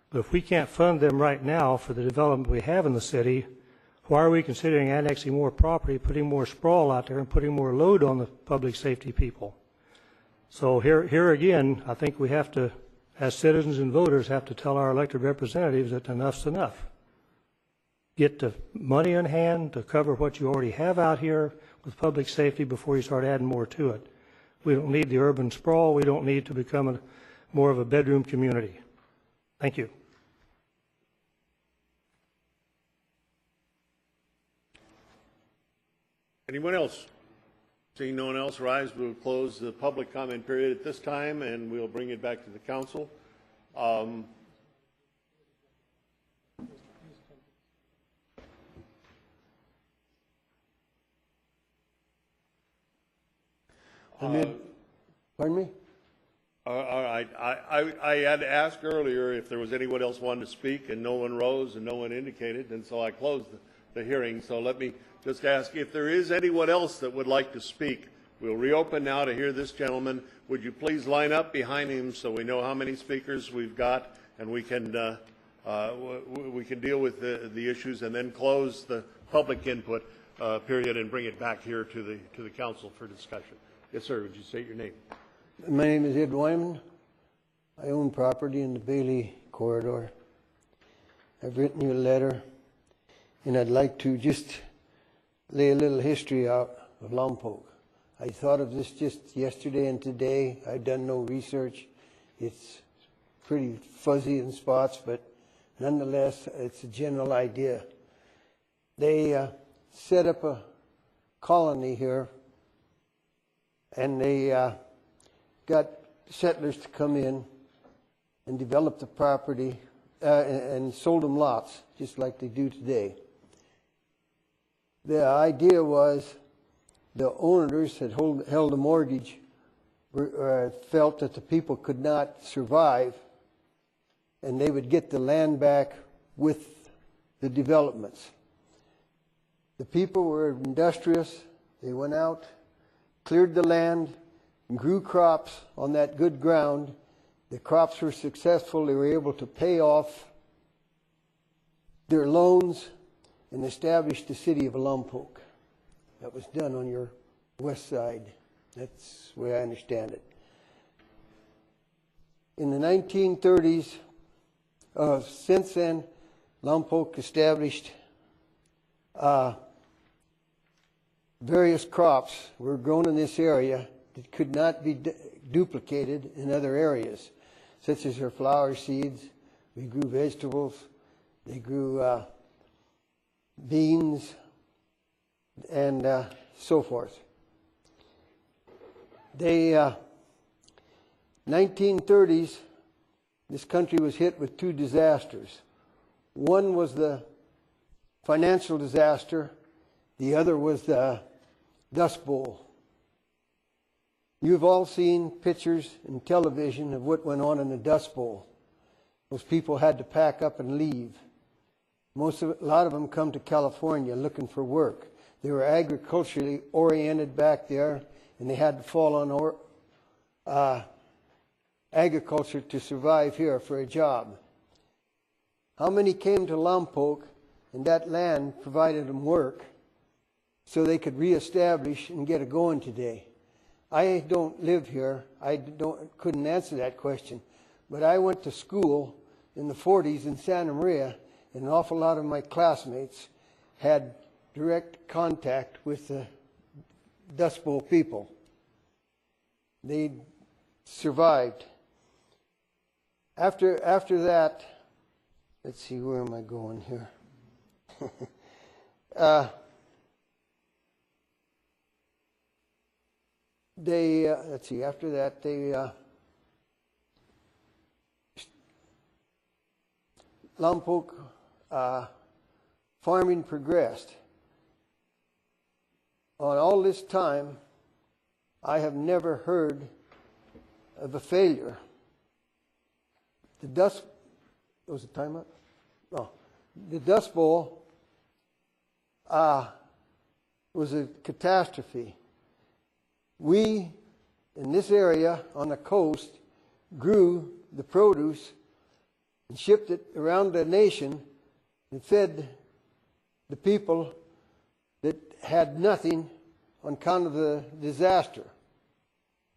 Speaker 13: but if we can't fund them right now for the development we have in the city, why are we considering annexing more property, putting more sprawl out there, and putting more load on the public safety people? So here again, I think we have to, as citizens and voters, have to tell our elected representatives that enough's enough. get the money in hand to cover what you already have out here with public safety before you start adding more to it. We don't need the urban sprawl. We don't need to become more of a bedroom community. Thank you.
Speaker 1: Anyone else? Seeing no one else rise, we'll close the public comment period at this time, and we'll bring it back to the council.
Speaker 11: Pardon me?
Speaker 1: All right. I had asked earlier if there was anyone else wanted to speak, and no one rose and no one indicated, and so I closed the hearing. So let me just ask if there is anyone else that would like to speak. We'll reopen now to hear this gentleman. Would you please line up behind him so we know how many speakers we've got, and we can deal with the issues, and then close the public input period and bring it back here to the council for discussion. Yes, sir. Would you state your name?
Speaker 11: My name is Ed Wyman. I own property in the Bailey corridor. I've written you a letter, and I'd like to just lay a little history out of Lompoc. I thought of this just yesterday and today. I've done no research. It's pretty fuzzy in spots, but nonetheless, it's a general idea. They set up a colony here, and they got settlers to come in and develop the property and sold them lots, just like they do today. The idea was the owners had held a mortgage, felt that the people could not survive, and they would get the land back with the developments. The people were industrious. They went out, cleared the land, and grew crops on that good ground. The crops were successful. They were able to pay off their loans and establish the city of Lompoc. That was done on your west side. That's the way I understand it. In the 1930s, since then, Lompoc established various crops were grown in this area that could not be duplicated in other areas, such as their flower seeds. We grew vegetables. They grew beans and so forth. They 1930s, this country was hit with two disasters. One was the financial disaster. The other was the Dust Bowl. You've all seen pictures and television of what went on in the Dust Bowl. Those people had to pack up and leave. A lot of them come to California looking for work. They were agriculturally oriented back there, and they had to fall on agriculture to survive here for a job. How many came to Lompoc, and that land provided them work so they could reestablish and get it going today? I don't live here. Couldn't answer that question. But I went to school in the 40s in Santa Maria, and an awful lot of my classmates had direct contact with the Dust Bowl people. They survived. After that, let's see, where am I going here? Let's see, after that, Lompoc farming progressed. On all this time, I have never heard of a failure. Was the time up? No. The Dust Bowl was a catastrophe. We, in this area on the coast, grew the produce and shipped it around the nation and fed the people that had nothing on account of the disaster.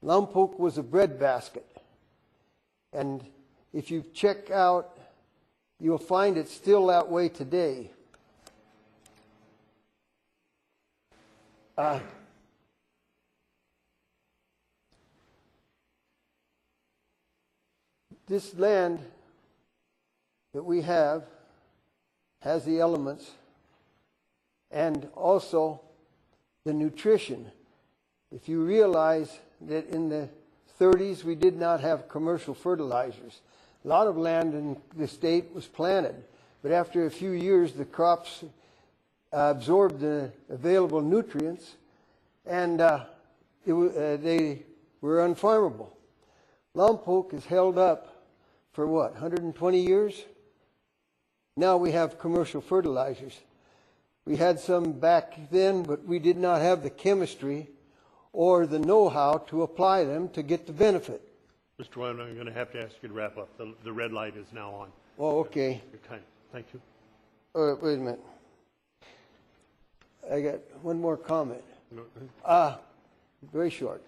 Speaker 11: Lompoc was a breadbasket. And if you check out, you'll find it's still that way today. This land that we have has the elements and also the nutrition. If you realize that in the 30s we did not have commercial fertilizers. A lot of land in the state was planted, but after a few years the crops absorbed the available nutrients and they were unfarmable. Lompoc is held up for what, 120 years? Now we have commercial fertilizers. We had some back then, but we did not have the chemistry or the know-how to apply them to get the benefit.
Speaker 1: Mr. Wyman, I'm going to have to ask you to wrap up. The red light is now on.
Speaker 11: Oh, okay.
Speaker 1: Your time. Thank you.
Speaker 11: Wait a minute. I got one more comment. Very short.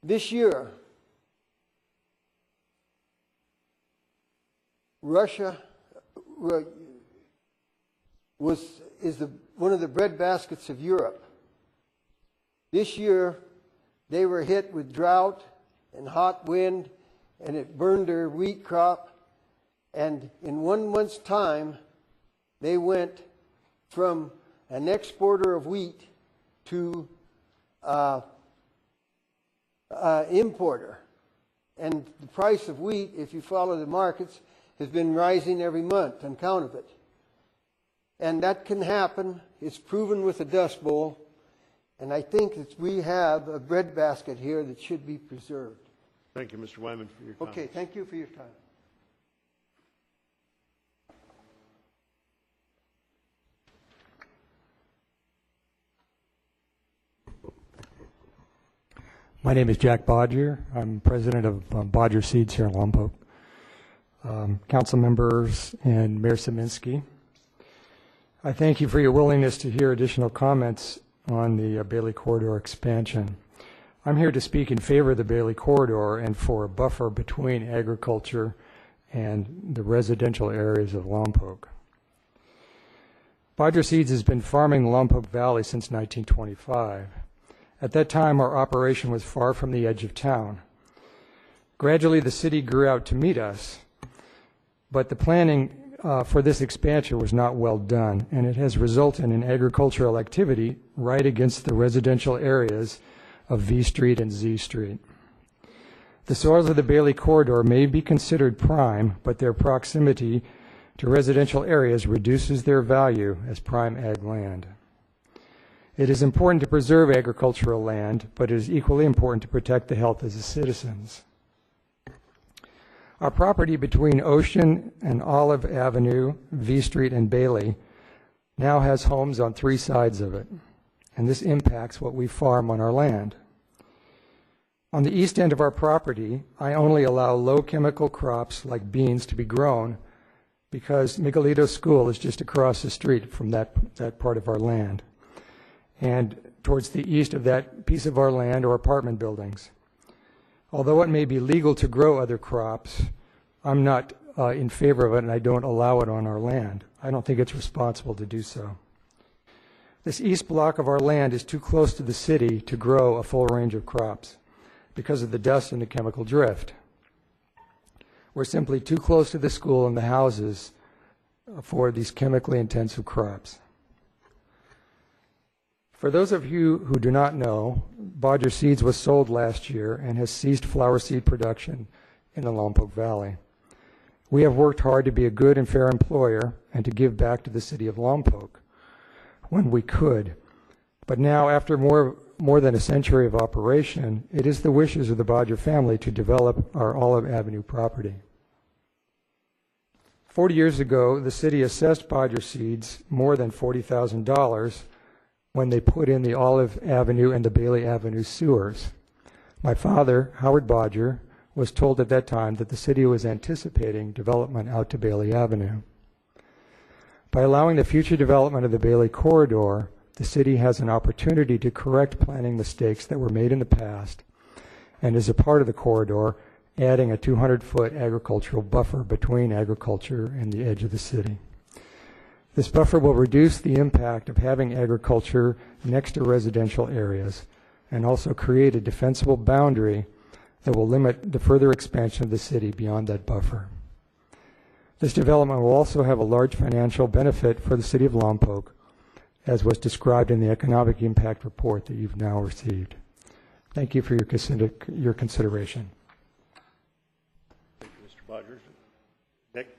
Speaker 11: This year, Russia is one of the breadbaskets of Europe. This year, they were hit with drought and hot wind, and it burned their wheat crop. And in 1 month's time, they went from an exporter of wheat to importer. And the price of wheat, if you follow the markets, has been rising every month on account of it. And that can happen. It's proven with the Dust Bowl. And I think that we have a breadbasket here that should be preserved.
Speaker 1: Thank you, Mr. Wyman, for your comments.
Speaker 11: Okay, thank you for your time.
Speaker 7: My name is Jack Bodger. I'm president of Bodger Seeds here in Lompoc. Council members and Mayor Szyminski, I thank you for your willingness to hear additional comments on the Bailey Corridor expansion. I'm here to speak in favor of the Bailey Corridor and for a buffer between agriculture and the residential areas of Lompoc. Bodger Seeds has been farming the Lompoc Valley since 1925. At that time, our operation was far from the edge of town. Gradually, the city grew out to meet us, but the planning for this expansion was not well done, and it has resulted in agricultural activity right against the residential areas of V Street and Z Street. The soils of the Bailey Corridor may be considered prime, but their proximity to residential areas reduces their value as prime ag land. It is important to preserve agricultural land, but it is equally important to protect the health of the citizens. Our property between Ocean and Olive Avenue, V Street, and Bailey now has homes on 3 sides of it, and this impacts what we farm on our land. On the east end of our property, I only allow low chemical crops like beans to be grown because Miguelito School is just across the street from that part of our land, and towards the east of that piece of our land are apartment buildings. Although it may be legal to grow other crops, I'm not in favor of it, and I don't allow it on our land. I don't think it's responsible to do so. This east block of our land is too close to the city to grow a full range of crops because of the dust and the chemical drift. We're simply too close to the school and the houses for these chemically intensive crops. For those of you who do not know, Bodger Seeds was sold last year and has ceased flower seed production in the Lompoc Valley. We have worked hard to be a good and fair employer and to give back to the city of Lompoc when we could. But now, after more than a century of operation, it is the wishes of the Bodger family to develop our Olive Avenue property. 40 years ago, the city assessed Bodger Seeds more than $40,000 when they put in the Olive Avenue and the Bailey Avenue sewers. My father, Howard Bodger, was told at that time that the city was anticipating development out to Bailey Avenue. By allowing the future development of the Bailey Corridor, the city has an opportunity to correct planning mistakes that were made in the past, and as a part of the corridor, adding a 200-foot agricultural buffer between agriculture and the edge of the city. This buffer will reduce the impact of having agriculture next to residential areas and also create a defensible boundary that will limit the further expansion of the city beyond that buffer. This development will also have a large financial benefit for the city of Lompoc, as was described in the economic impact report that you've now received. Thank you for your consideration.
Speaker 1: Thank you, Mr. Bodgers. Nick?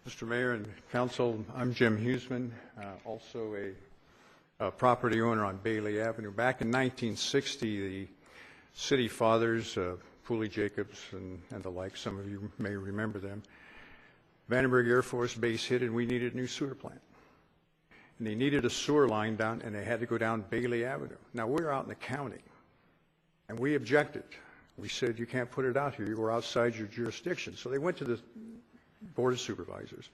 Speaker 10: Mr. Mayor and Council, I'm Jim Huseman, also a property owner on Bailey Avenue. Back in 1960, the city fathers, Pooley Jacobs and the like, some of you may remember them, Vandenberg Air Force Base hit and we needed a new sewer plant. And they needed a sewer line down and they had to go down Bailey Avenue. Now we're out in the county and we objected. We said, you can't put it out here, you're outside your jurisdiction. So they went to the Board of Supervisors,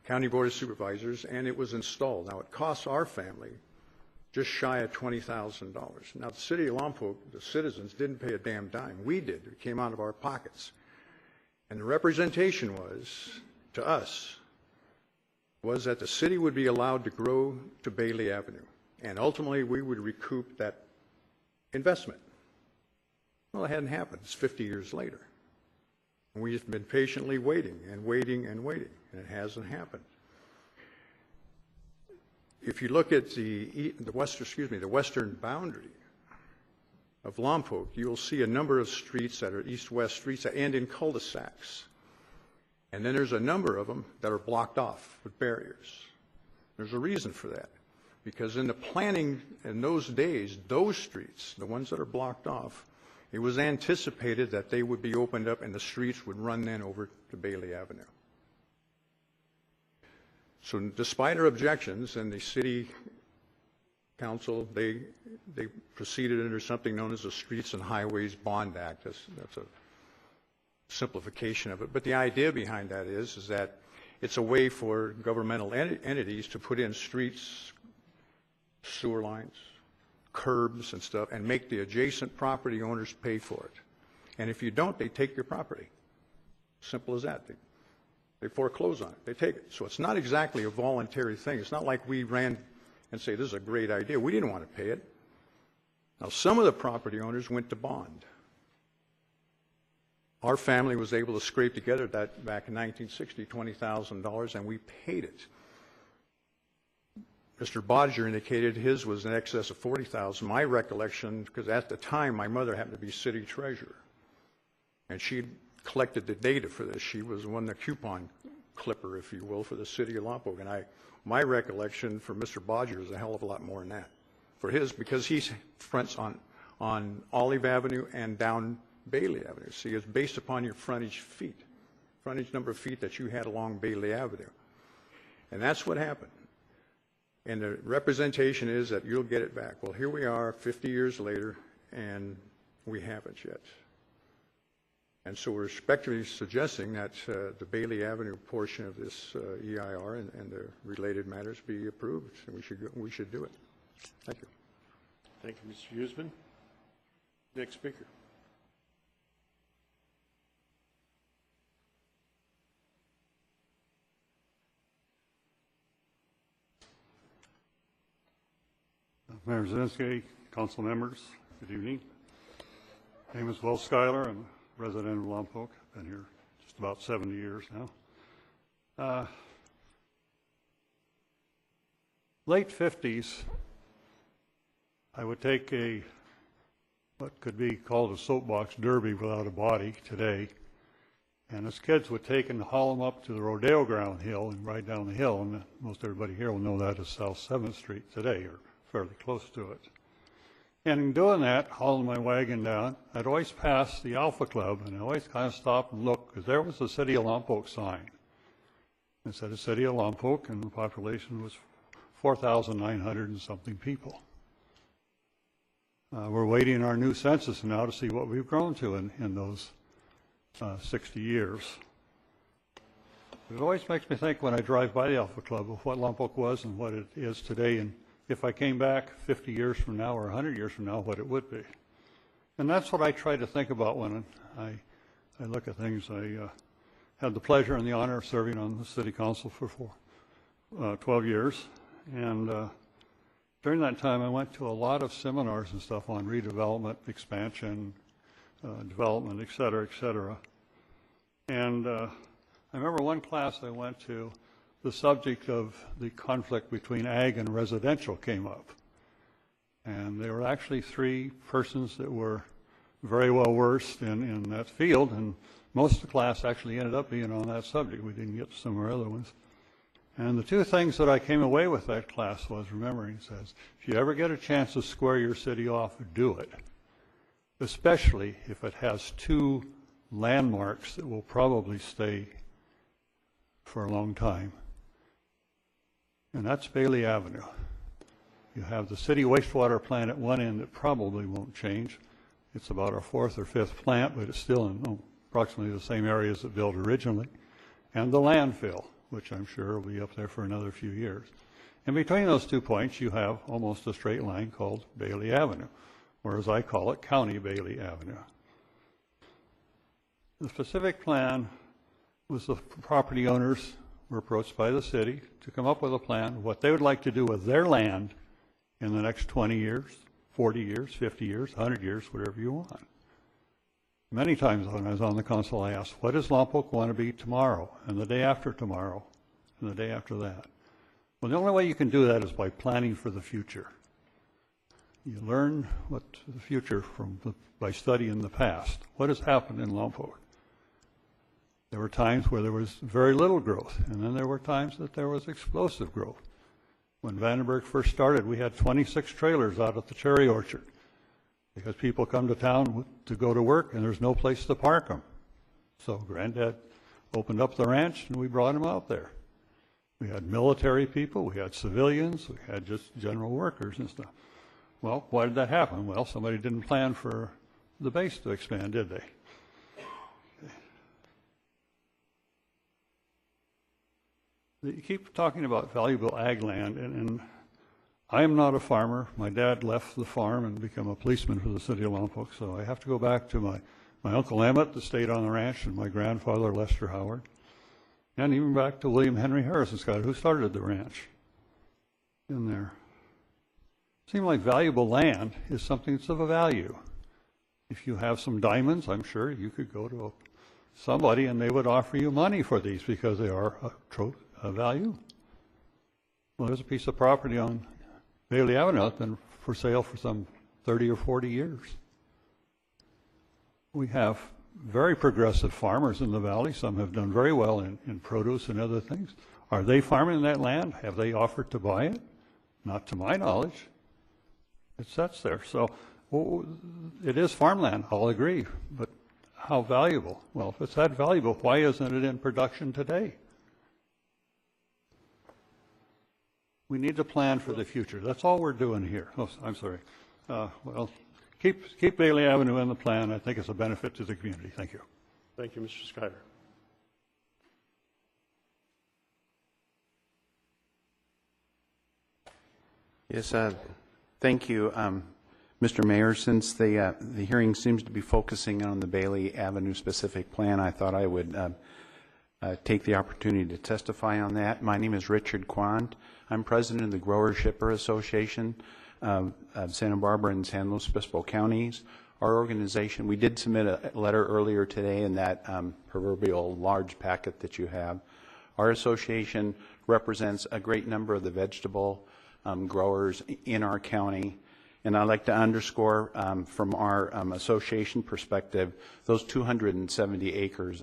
Speaker 10: County Board of Supervisors, and it was installed. Now it costs our family just shy of $20,000. Now the city of Lompoc, the citizens didn't pay a damn dime. We did. It came out of our pockets. And the representation was, to us, was that the city would be allowed to grow to Bailey Avenue. And ultimately we would recoup that investment. Well, it hadn't happened. It's 50 years later. And we've been patiently waiting and waiting and waiting, and it hasn't happened. If you look at the western boundary of Lompoc, you'll see a number of streets that are east-west streets that end in cul-de-sacs. And then there's a number of them that are blocked off with barriers. There's a reason for that. Because in the planning in those days, those streets, the ones that are blocked off, it was anticipated that they would be opened up and the streets would run then over to Bailey Avenue. So despite our objections, and the city council, they proceeded under something known as the Streets and Highways Bond Act. That's a simplification of it. But the idea behind that is that it's a way for governmental entities to put in streets, sewer lines, curbs and stuff, and make the adjacent property owners pay for it. And if you don't, they take your property. Simple as that. They foreclose on it. They take it. So it's not exactly a voluntary thing. It's not like we ran and say, this is a great idea. We didn't want to pay it. Now, some of the property owners went to bond. Our family was able to scrape together that back in 1960, $20,000, and we paid it. Mr. Bodger indicated his was in excess of $40,000. My recollection, because at the time my mother happened to be city treasurer, and she collected the data for this. She was the coupon clipper, if you will, for the city of Lompoc. And my recollection for Mr. Bodger is a hell of a lot more than that. For his, because he fronts on Olive Avenue and down Bailey Avenue. See, it's based upon your frontage number of feet that you had along Bailey Avenue. And that's what happened. And the representation is that you'll get it back. Well, here we are 50 years later, and we haven't yet. And so we're respectfully suggesting that the Bailey Avenue portion of this EIR and the related matters be approved, and we should do it. Thank you.
Speaker 1: Thank you, Mr. Huseman. Next speaker.
Speaker 12: Mayor Zinsky, council members, good evening. My name is Will Schuyler. I'm a resident of Lompoc. Been here just about 70 years now. Late 50s, I would take what could be called a soapbox derby without a body today, and as kids would take and haul them up to the rodeo ground hill and ride down the hill, and most everybody here will know that as South 7th Street today, or fairly close to it. And in doing that, hauling my wagon down, I'd always pass the Alpha Club, and I always kind of stop and look, because there was the City of Lompoc sign. It said the City of Lompoc, and the population was 4,900 and something people. We're waiting our new census now to see what we've grown to in those 60 years. It always makes me think when I drive by the Alpha Club of what Lompoc was and what it is today, and if I came back 50 years from now or 100 years from now, what it would be. And that's what I try to think about when I look at things. had the pleasure and the honor of serving on the city council for 12 years. And during that time, I went to a lot of seminars and stuff on redevelopment, expansion, development, et cetera, et cetera. And I remember one class I went to, the subject of the conflict between ag and residential came up. And there were actually 3 persons that were very well versed in that field, and most of the class actually ended up being on that subject. We didn't get to some of our other ones. And the 2 things that I came away with that class was, remembering, says, if you ever get a chance to square your city off, do it, especially if it has 2 landmarks that will probably stay for a long time. And that's Bailey Avenue. You have the city wastewater plant at one end that probably won't change. It's about our 4th or 5th plant, but it's still in approximately the same areas that built originally. And the landfill, which I'm sure will be up there for another few years. And between those 2 points, you have almost a straight line called Bailey Avenue, or as I call it, County Bailey Avenue. The specific plan was the property owners were approached by the city to come up with a plan of what they would like to do with their land in the next 20 years, 40 years, 50 years, 100 years, whatever you want. Many times when I was on the council, I asked, what does Lompoc want to be tomorrow, and the day after tomorrow, and the day after that? Well, the only way you can do that is by planning for the future. You learn what the future by studying the past. What has happened in Lompoc? There were times where there was very little growth, and then there were times that there was explosive growth. When Vandenberg first started, we had 26 trailers out at the cherry orchard because people come to town to go to work and there's no place to park them. So Granddad opened up the ranch and we brought them out there. We had military people, we had civilians, we had just general workers and stuff. Well, why did that happen? Well, somebody didn't plan for the base to expand, did they? You keep talking about valuable ag land, and I am not a farmer. My dad left the farm and became a policeman for the city of Lompoc, so I have to go back to my Uncle Emmett that stayed on the ranch, and my grandfather, Lester Howard, and even back to William Henry Harrison Scott, who started the ranch in there. It seemed like valuable land is something that's of a value. If you have some diamonds, I'm sure you could go to somebody and they would offer you money for these because they are a value. Well, there's a piece of property on Bailey Avenue that's been for sale for some 30 or 40 years. We have very progressive farmers in the valley. Some have done very well in produce and other things. Are they farming that land? Have they offered to buy it? Not to my knowledge. It sits there. So it is farmland, I'll agree. But how valuable? Well, if it's that valuable, why isn't it in production today? We need to plan for the future. That's all we're doing here. Oh, I'm sorry. Well, keep Bailey Avenue in the plan. I think it's a benefit to the community. Thank you.
Speaker 1: Thank you, Mr. Schuyler.
Speaker 6: Yes, thank you, Mr. Mayor. Since the hearing seems to be focusing on the Bailey Avenue specific plan, I thought I would take the opportunity to testify on that. My name is Richard Quant. I'm president of the Grower Shipper Association of Santa Barbara and San Luis Obispo counties. Our organization, we did submit a letter earlier today in that proverbial large packet that you have. Our association represents a great number of the vegetable growers in our county. And I'd like to underscore from our association perspective, those 270 acres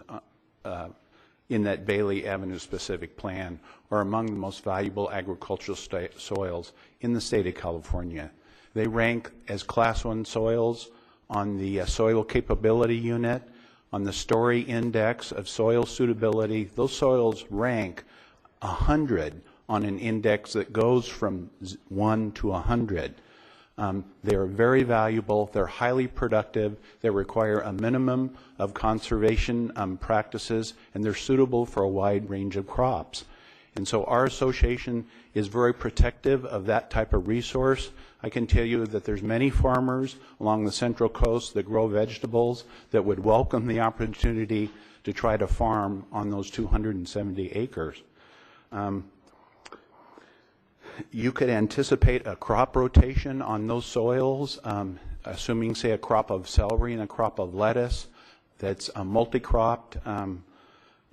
Speaker 6: in that Bailey Avenue specific plan are among the most valuable agricultural soils in the state of California. They rank as Class 1 soils on the Soil Capability Unit, on the Story Index of Soil Suitability. Those soils rank 100 on an index that goes from 1 to 100. They're very valuable, they're highly productive, they require a minimum of conservation practices, and they're suitable for a wide range of crops. And so our association is very protective of that type of resource. I can tell you that there's many farmers along the Central Coast that grow vegetables that would welcome the opportunity to try to farm on those 270 acres. You could anticipate a crop rotation on those soils, assuming, say, a crop of celery and a crop of lettuce that's multi-cropped on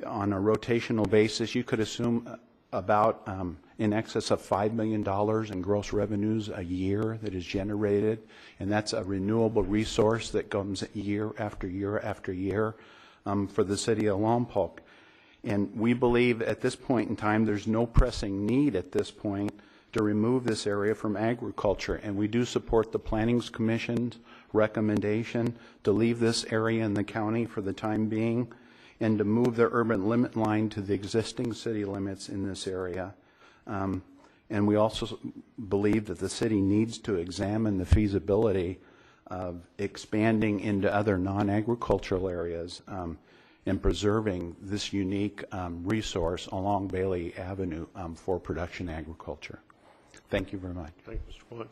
Speaker 6: a rotational basis. You could assume about in excess of $5 million in gross revenues a year that is generated, and that's a renewable resource that comes year after year after year for the city of Lompoc. And we believe at this point in time there's no pressing need at this point to remove this area from agriculture, and we do support the Planning Commission's recommendation to leave this area in the county for the time being and to move the urban limit line to the existing city limits in this area. And we also believe that the city needs to examine the feasibility of expanding into other non-agricultural areas and preserving this unique resource along Bailey Avenue for production agriculture. Thank you very much.
Speaker 1: Thank you, Mr. Point.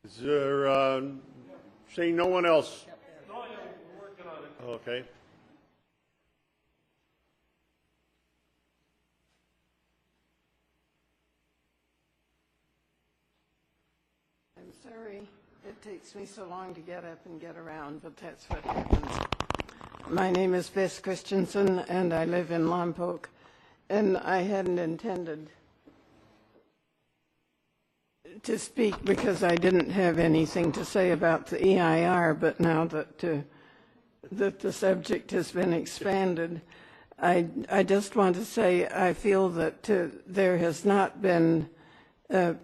Speaker 1: Is there, seeing no one else? Okay.
Speaker 4: I'm sorry it takes me so long to get up and get around, but that's what happens. My name is Bess Christensen, and I live in Lompoc, and I hadn't intended to speak because I didn't have anything to say about the EIR, but now that the subject has been expanded, I just want to say I feel that there has not been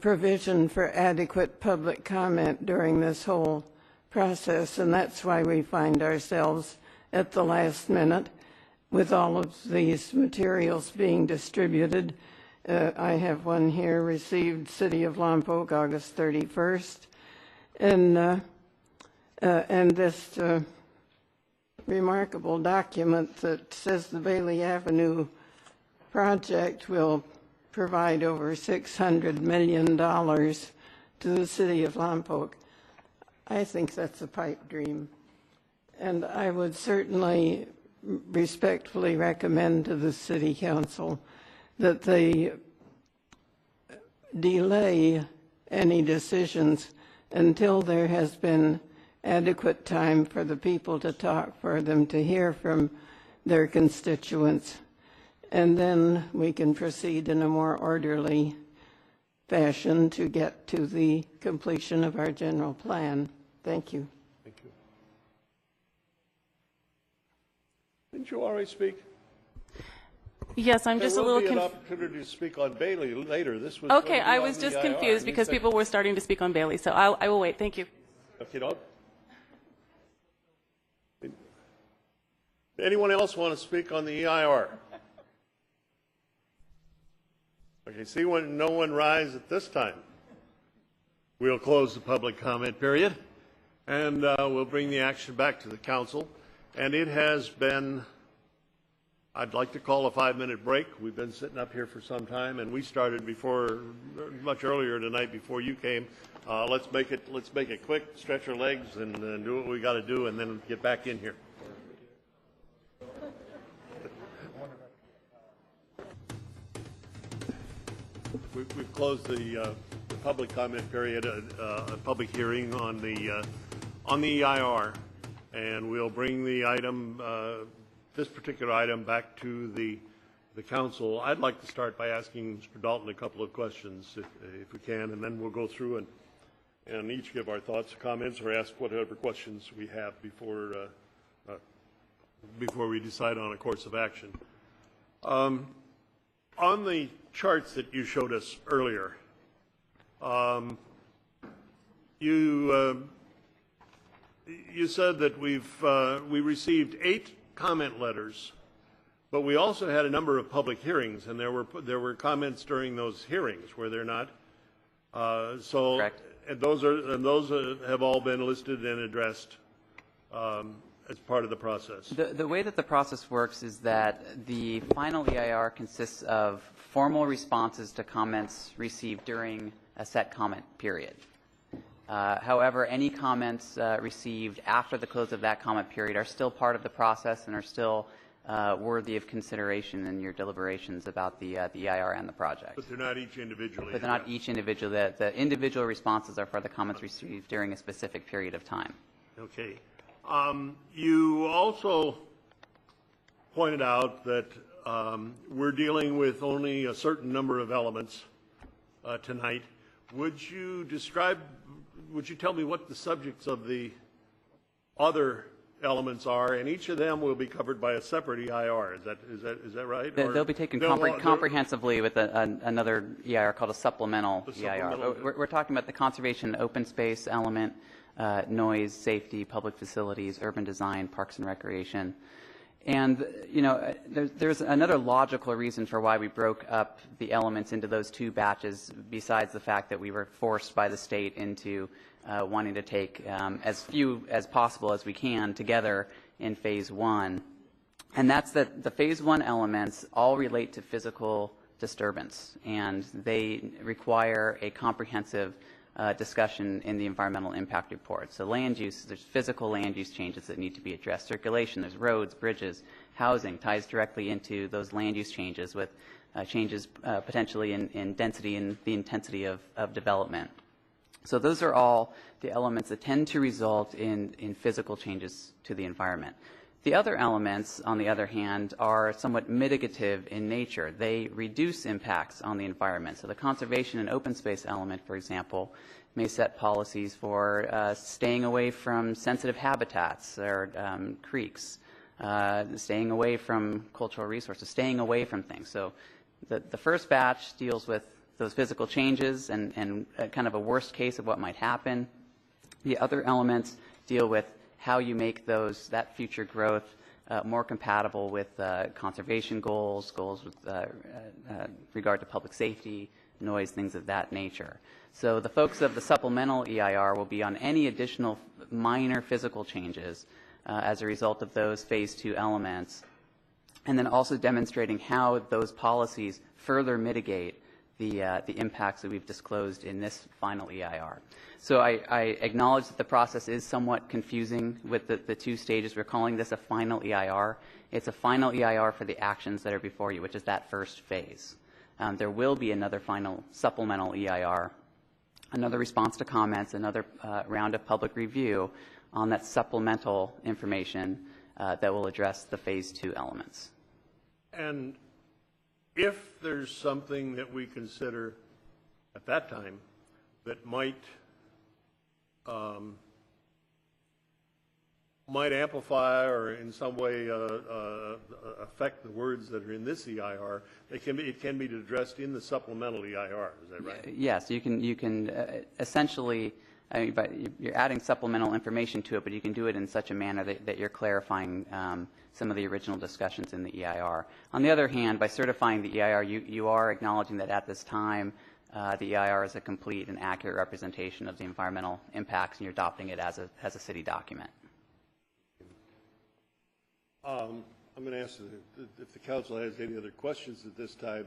Speaker 4: provision for adequate public comment during this whole process, and that's why we find ourselves at the last minute with all of these materials being distributed. I have one here, received City of Lompoc, August 31st, and this remarkable document that says the Bailey Avenue project will provide over $600 million to the City of Lompoc. I think that's a pipe dream, and I would certainly respectfully recommend to the City Council that they delay any decisions until there has been adequate time for the people to talk, for them to hear from their constituents, and then we can proceed in a more orderly fashion to get to the completion of our general plan. Thank you.
Speaker 1: Thank you. Didn't you already speak?
Speaker 22: Yes, I'm just a little
Speaker 1: confused. There will
Speaker 22: confused.
Speaker 1: be an opportunity to speak on Bailey later. This was
Speaker 22: Okay, I
Speaker 1: on
Speaker 22: was
Speaker 1: the
Speaker 22: just
Speaker 1: IR.
Speaker 22: confused because people were starting to speak on Bailey, so I will wait. Thank you.
Speaker 1: Okay, dog. Anyone else want to speak on the EIR? Okay, see when no one rise at this time. We'll close the public comment period, and we'll bring the action back to the council. And it has been, I'd like to call a 5-minute break. We've been sitting up here for some time, and we started before, much earlier tonight before you came. Let's make it quick, stretch our legs, and do what we got to do, and then get back in here. We've closed the public comment period, a public hearing on the EIR, and we'll bring the item, this particular item, back to the council. I'd like to start by asking Mr. Dalton a couple of questions, if we can, and then we'll go through and each give our thoughts, comments, or ask whatever questions we have before we decide on a course of action. On the charts that you showed us earlier, you said that we received 8 comment letters, but we also had a number of public hearings, and there were comments during those hearings, were there not? So,
Speaker 17: correct.
Speaker 1: And those have all been listed and addressed as part of the process?
Speaker 17: The way that the process works is that the final EIR consists of formal responses to comments received during a set comment period. However, any comments received after the close of that comment period are still part of the process and are still worthy of consideration in your deliberations about the EIR and the project.
Speaker 1: But they're not each individually.
Speaker 17: But they're not each individual. The individual responses are for the comments received during a specific period of time.
Speaker 1: Okay. You also pointed out that we're dealing with only a certain number of elements tonight. Would you tell me what the subjects of the other elements are? And each of them will be covered by a separate EIR. Is that right?
Speaker 17: They'll be taken comprehensively with another EIR called a supplemental EIR. We're talking about the conservation and open space element, noise, safety, public facilities, urban design, parks and recreation. And, you know, there's another logical reason for why we broke up the elements into those two batches, besides the fact that we were forced by the state into wanting to take as few as possible as we can together in phase one. And that's that the phase one elements all relate to physical disturbance, and they require a comprehensive discussion in the environmental impact report. So land use, there's physical land use changes that need to be addressed. Circulation, there's roads, bridges, housing ties directly into those land use changes with changes potentially in density and the intensity of development. So those are all the elements that tend to result in physical changes to the environment. The other elements, on the other hand, are somewhat mitigative in nature. They reduce impacts on the environment. So the conservation and open space element, for example, may set policies for staying away from sensitive habitats or creeks, staying away from cultural resources, staying away from things. So the first batch deals with those physical changes and kind of a worst case of what might happen. The other elements deal with how you make that future growth more compatible with conservation goals with regard to public safety, noise, things of that nature. So the folks of the supplemental EIR will be on any additional minor physical changes as a result of those phase two elements, and then also demonstrating how those policies further mitigate the impacts that we've disclosed in this final EIR. So I acknowledge that the process is somewhat confusing with the two stages. We're calling this a final EIR. It's a final EIR for the actions that are before you, which is that first phase. There will be another final supplemental EIR, another response to comments, another round of public review on that supplemental information that will address the phase two elements.
Speaker 1: And if there's something that we consider at that time that might amplify or in some way affect the words that are in this EIR, it can be addressed in the supplemental EIR. Is that right?
Speaker 17: Yes, you can essentially, but you're adding supplemental information to it, but you can do it in such a manner that you're clarifying some of the original discussions in the EIR. On the other hand, by certifying the EIR, you are acknowledging that at this time the EIR is a complete and accurate representation of the environmental impacts, and you're adopting it as a city document.
Speaker 1: I'm going to ask if the council has any other questions at this time,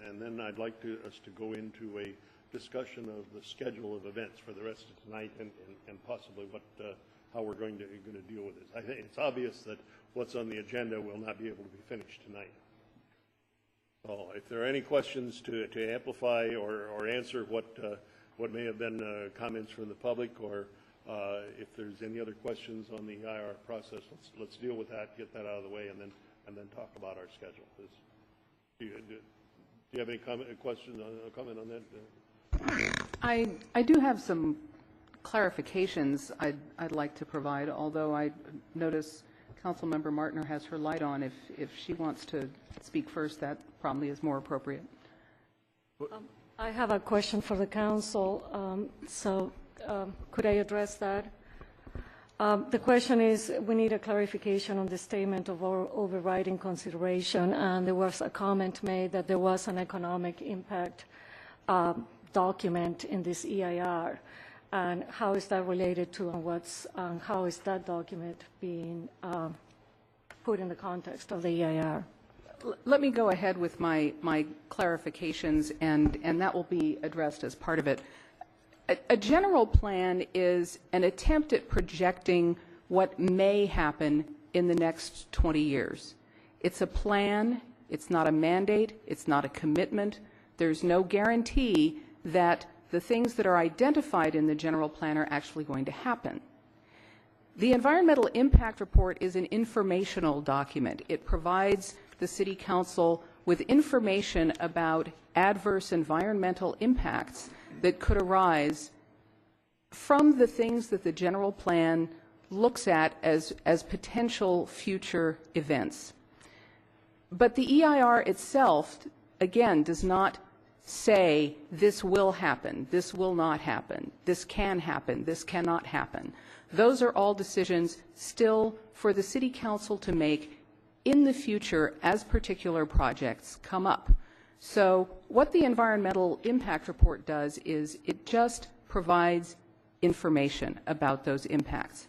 Speaker 1: and then I'd like us to go into a discussion of the schedule of events for the rest of tonight and possibly how we're going to deal with this. I think it's obvious that what's on the agenda will not be able to be finished tonight. So if there are any questions to amplify or answer what may have been comments from the public, or if there's any other questions on the EIR process, let's deal with that, get that out of the way, and then talk about our schedule. Do you have any comment on that?
Speaker 16: I do have some clarifications I'd like to provide, although I notice Councilmember Martiner has her light on. If she wants to speak first, that probably is more appropriate.
Speaker 9: I have a question for the council, could I address that? The question is, we need a clarification on the statement of overriding consideration, and there was a comment made that there was an economic impact document in this EIR. and how is that related to, and how is that document being put in the context of the EIR?
Speaker 16: Let me go ahead with my clarifications, and that will be addressed as part of it. A general plan is an attempt at projecting what may happen in the next 20 years. It's a plan, it's not a mandate, it's not a commitment. There's no guarantee that the things that are identified in the general plan are actually going to happen. The environmental impact report is an informational document. It provides the City Council with information about adverse environmental impacts that could arise from the things that the general plan looks at as potential future events. But the EIR itself, again, does not say this will happen, this will not happen, this can happen, this cannot happen. Those are all decisions still for the City Council to make in the future as particular projects come up. So what the environmental impact report does is it just provides information about those impacts.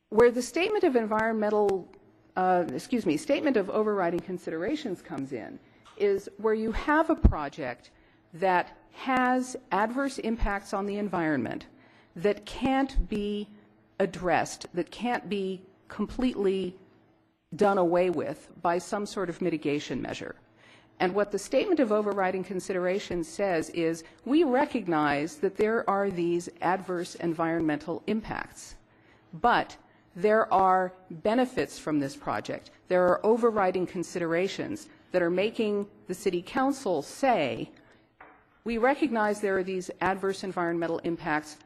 Speaker 16: Where the statement of statement of overriding considerations comes in is where you have a project that has adverse impacts on the environment that can't be addressed, that can't be completely done away with by some sort of mitigation measure. And what the statement of overriding considerations says is we recognize that there are these adverse environmental impacts, but there are benefits from this project. There are overriding considerations that are making the City Council say, we recognize there are these adverse environmental impacts.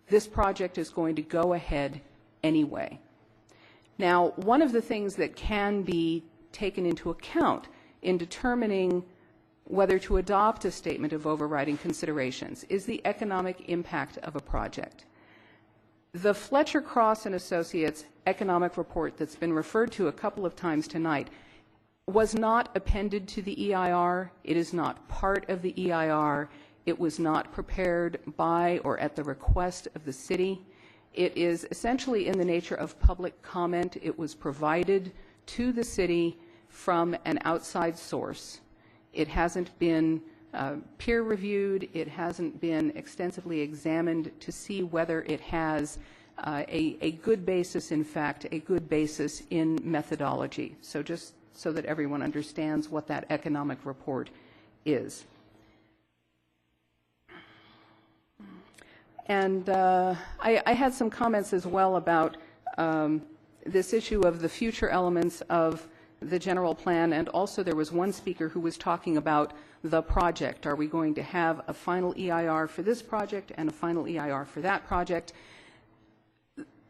Speaker 16: This project is going to go ahead anyway. Now, one of the things that can be taken into account in determining whether to adopt a statement of overriding considerations is the economic impact of a project. The Fletcher Cross and Associates economic report that's been referred to a couple of times tonight was not appended to the EIR. It is not part of the EIR. It was not prepared by or at the request of the city. It is essentially in the nature of public comment. It was provided to the city from an outside source. It hasn't been peer reviewed. It hasn't been extensively examined to see whether it has a good basis, in fact, a good basis in methodology. So just so that everyone understands what that economic report is. And I had some comments as well about this issue of the future elements of the general plan, and also there was one speaker who was talking about the project. Are we going to have a final EIR for this project and a final EIR for that project?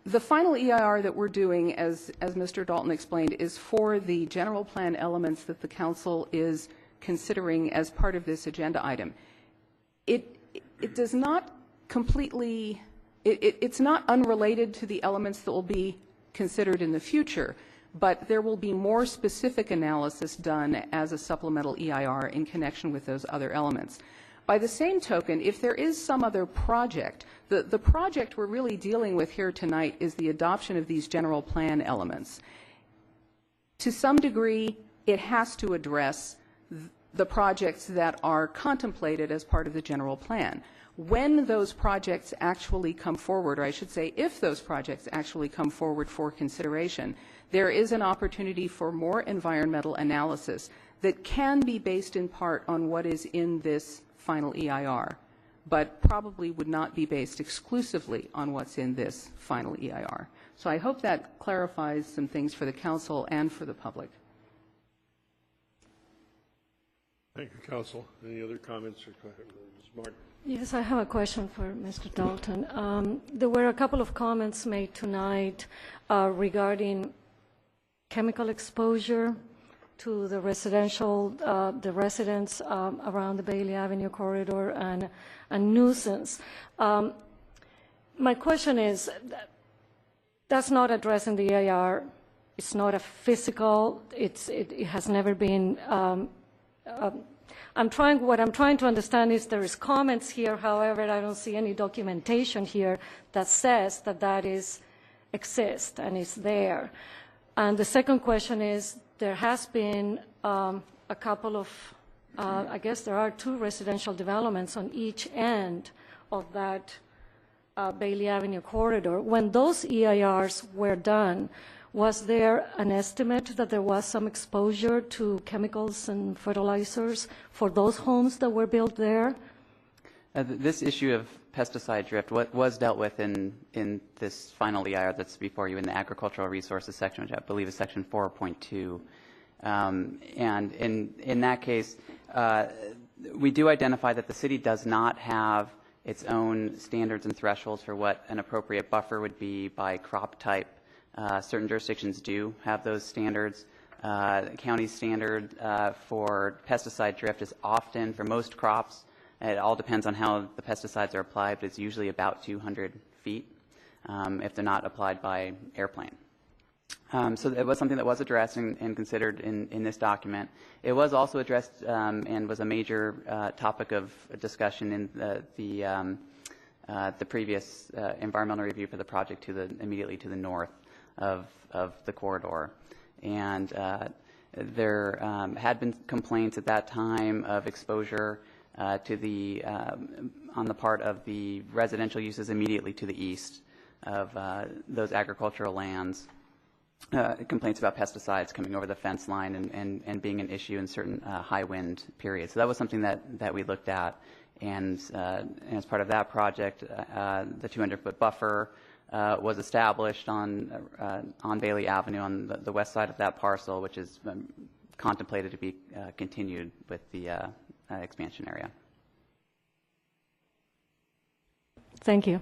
Speaker 16: The final EIR that we're doing, as Mr. Dalton explained, is for the general plan elements that the Council is considering as part of this agenda item. It does not completely, it's not unrelated to the elements that will be considered in the future, but there will be more specific analysis done as a supplemental EIR in connection with those other elements. By the same token, if there is some other project, the project we're really dealing with here tonight is the adoption of these general plan elements. To some degree, it has to address the projects that are contemplated as part of the general plan. When those projects actually come forward, or I should say if those projects actually come forward for consideration, there is an opportunity for more environmental analysis that can be based in part on what is in this final EIR, but probably would not be based exclusively on what's in this final EIR. So I hope that clarifies some things for the Council and for the public.
Speaker 1: Thank you, Council. Any other comments or questions? Ms. Martin?
Speaker 9: Yes, I have a question for Mr. Dalton. There were a couple of comments made tonight regarding chemical exposure to the residential, the residents around the Bailey Avenue corridor, and a nuisance. My question is, that's not addressing the EIR. It's not a physical. It has never been What I'm trying to understand is there is comments here, however, I don't see any documentation here that says that that exists and is there. And the second question is, there has been a couple of, I guess there are 2 residential developments on each end of that Bailey Avenue corridor. When those EIRs were done, was there an estimate that there was some exposure to chemicals and fertilizers for those homes that were built there?
Speaker 17: This issue of pesticide drift was dealt with in this final EIR that's before you in the agricultural resources section, which I believe is section 4.2. And in that case, we do identify that the city does not have its own standards and thresholds for what an appropriate buffer would be by crop type. Certain jurisdictions do have those standards. The county standard for pesticide drift is often, for most crops, it all depends on how the pesticides are applied, but it's usually about 200 feet if they're not applied by airplane. So it was something that was addressed and considered in this document. It was also addressed and was a major topic of discussion in the previous environmental review for the project immediately to the north of the corridor. And there had been complaints at that time of exposure to the on the part of the residential uses immediately to the east of those agricultural lands. Complaints about pesticides coming over the fence line and being an issue in certain high wind periods. So that was something that we looked at, and as part of that project, the 200-foot buffer was established on Bailey Avenue on the west side of that parcel, which is contemplated to be continued with the expansion area.
Speaker 9: Thank you.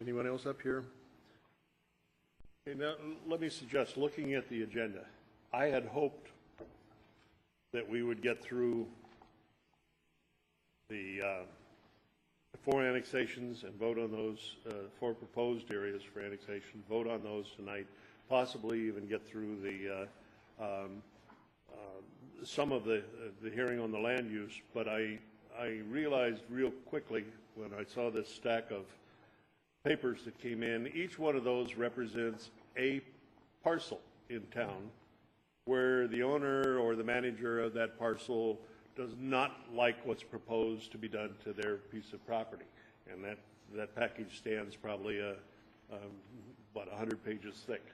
Speaker 1: Anyone else up here? Okay, now let me suggest, looking at the agenda, I had hoped that we would get through the 4 annexations and vote on those 4 proposed areas for annexation, vote on those tonight, possibly even get through the some of the hearing on the land use. But I realized real quickly when I saw this stack of papers that came in, each one of those represents a parcel in town where the owner or the manager of that parcel does not like what's proposed to be done to their piece of property. And that package stands probably about 100 pages thick.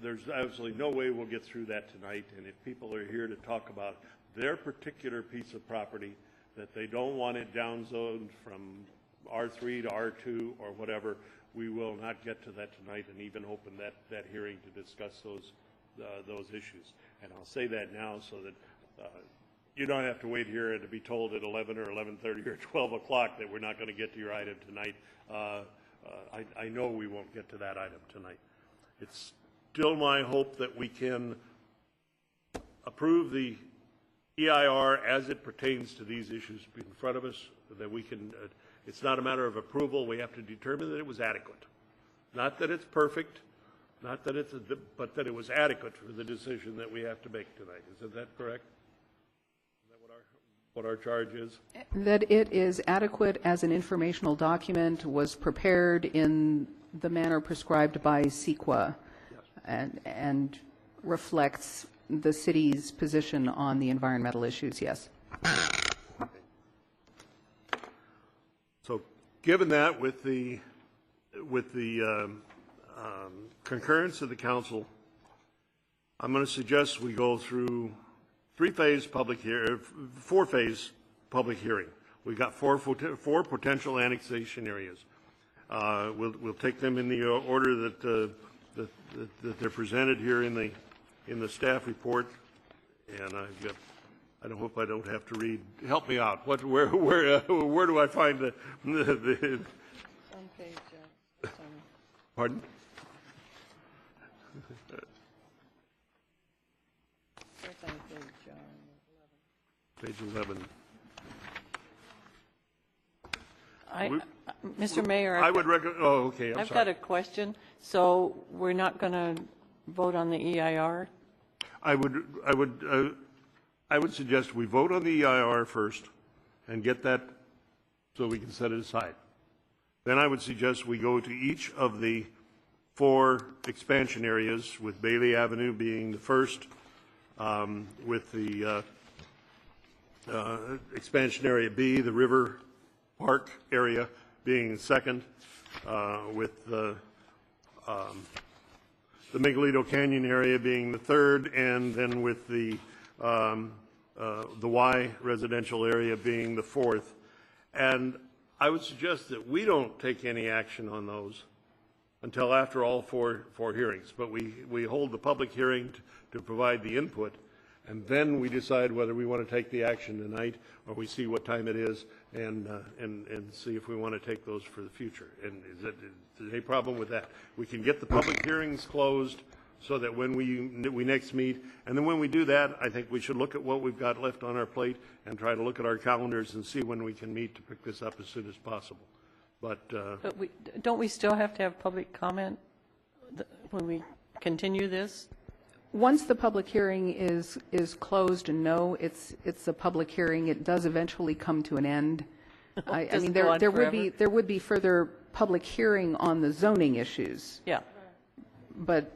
Speaker 1: There's absolutely no way we'll get through that tonight, and if people are here to talk about their particular piece of property, that they don't want it downzoned from R3 to R2 or whatever, we will not get to that tonight and even open that hearing to discuss those issues. And I'll say that now so that you don't have to wait here and to be told at 11 or 11:30 or 12 o'clock that we're not going to get to your item tonight. I know we won't get to that item tonight. It's still my hope that we can approve the EIR as it pertains to these issues in front of us, that we can, it's not a matter of approval, we have to determine that it was adequate. Not that it's perfect, not that it's, but that it was adequate for the decision that we have to make tonight. Isn't that correct? Is that what our charge is?
Speaker 16: That it is adequate as an informational document, was prepared in the manner prescribed by CEQA, yes, and reflects the city's position on the environmental issues, yes.
Speaker 1: So given that, with the concurrence of the council, I'm going to suggest we go through 4-phase public hearing. We've got four potential annexation areas. We'll take them in the order that they're presented here in the staff report, and I hope I don't have to read. Help me out. Where do I find the
Speaker 4: on page,
Speaker 1: pardon? Page 11.
Speaker 14: Mr. Mayor,
Speaker 1: I've
Speaker 14: got a question. So we're not going to vote on the EIR?
Speaker 1: I would I would suggest we vote on the EIR first and get that so we can set it aside. Then I would suggest we go to each of the 4 expansion areas, with Bailey Avenue being the first, with the expansion area B, the River Park area being the second, with the Miguelito Canyon area being the third, and then with the Y residential area being the fourth. And I would suggest that we don't take any action on those until after all four hearings, but we hold the public hearing to provide the input, and then we decide whether we want to take the action tonight, or we see what time it is, and see if we want to take those for the future. And is there any problem with that? We can get the public hearings closed so that when we next meet, and then when we do that, I think we should look at what we've got left on our plate and try to look at our calendars and see when we can meet to pick this up as soon as possible. But
Speaker 14: don't we still have to have public comment when we continue this?
Speaker 16: Once the public hearing is closed, and no, it's a public hearing, it does eventually come to an end. I mean, there would be further public hearing on the zoning issues.
Speaker 14: Yeah.
Speaker 16: But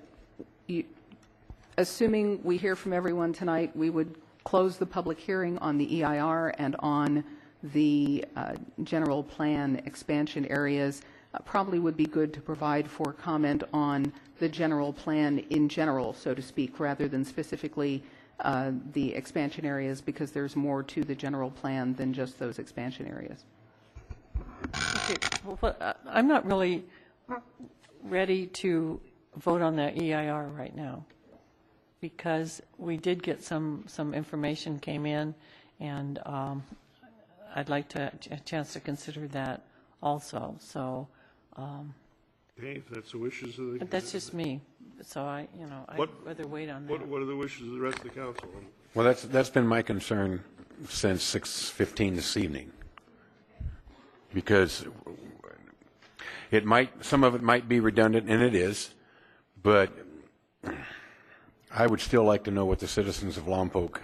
Speaker 16: assuming we hear from everyone tonight, we would close the public hearing on the EIR and on the general plan expansion areas. Probably would be good to provide for comment on the general plan in general, so to speak, rather than specifically the expansion areas, because there's more to the general plan than just those expansion areas.
Speaker 14: Okay. Well, I'm not really ready to vote on that EIR right now, because we did get some information came in, and I'd like to a chance to consider that also. So.
Speaker 1: Okay, if that's the wishes of the...
Speaker 14: That's just me. So I'd rather wait on that.
Speaker 1: What are the wishes of the rest of the council?
Speaker 15: Well, that's been my concern since 6:15 this evening, because some of it might be redundant, and it is, but I would still like to know what the citizens of Lompoc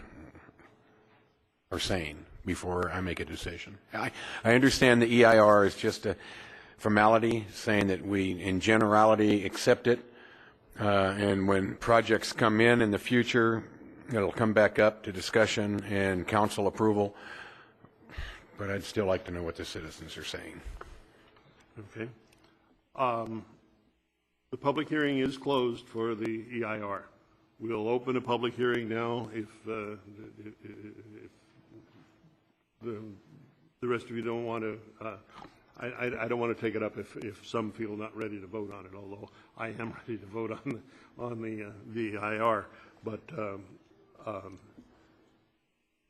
Speaker 15: are saying before I make a decision. I understand the EIR is just a formality, saying that we, in generality, accept it, and when projects come in the future, it'll come back up to discussion and council approval, but I'd still like to know what the citizens are saying.
Speaker 1: Okay. The public hearing is closed for the EIR. We'll open a public hearing now if the rest of you don't want to. I don't want to take it up if some feel not ready to vote on it, although I am ready to vote on the EIR. But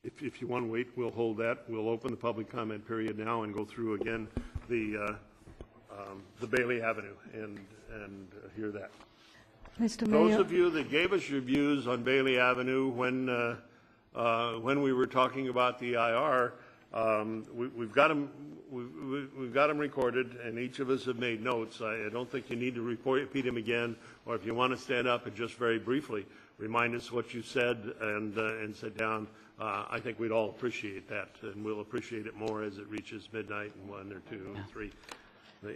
Speaker 1: if you want to wait, we'll hold that. We'll open the public comment period now and go through again the Bailey Avenue and hear that.
Speaker 9: Mr. Mayor.
Speaker 1: Those of you that gave us your views on Bailey Avenue when we were talking about the EIR, we've got them recorded, and each of us have made notes. I don't think you need to repeat them again, or if you want to stand up and just very briefly remind us what you said and sit down. I think we'd all appreciate that, and we'll appreciate it more as it reaches midnight and 1 or 2 and 3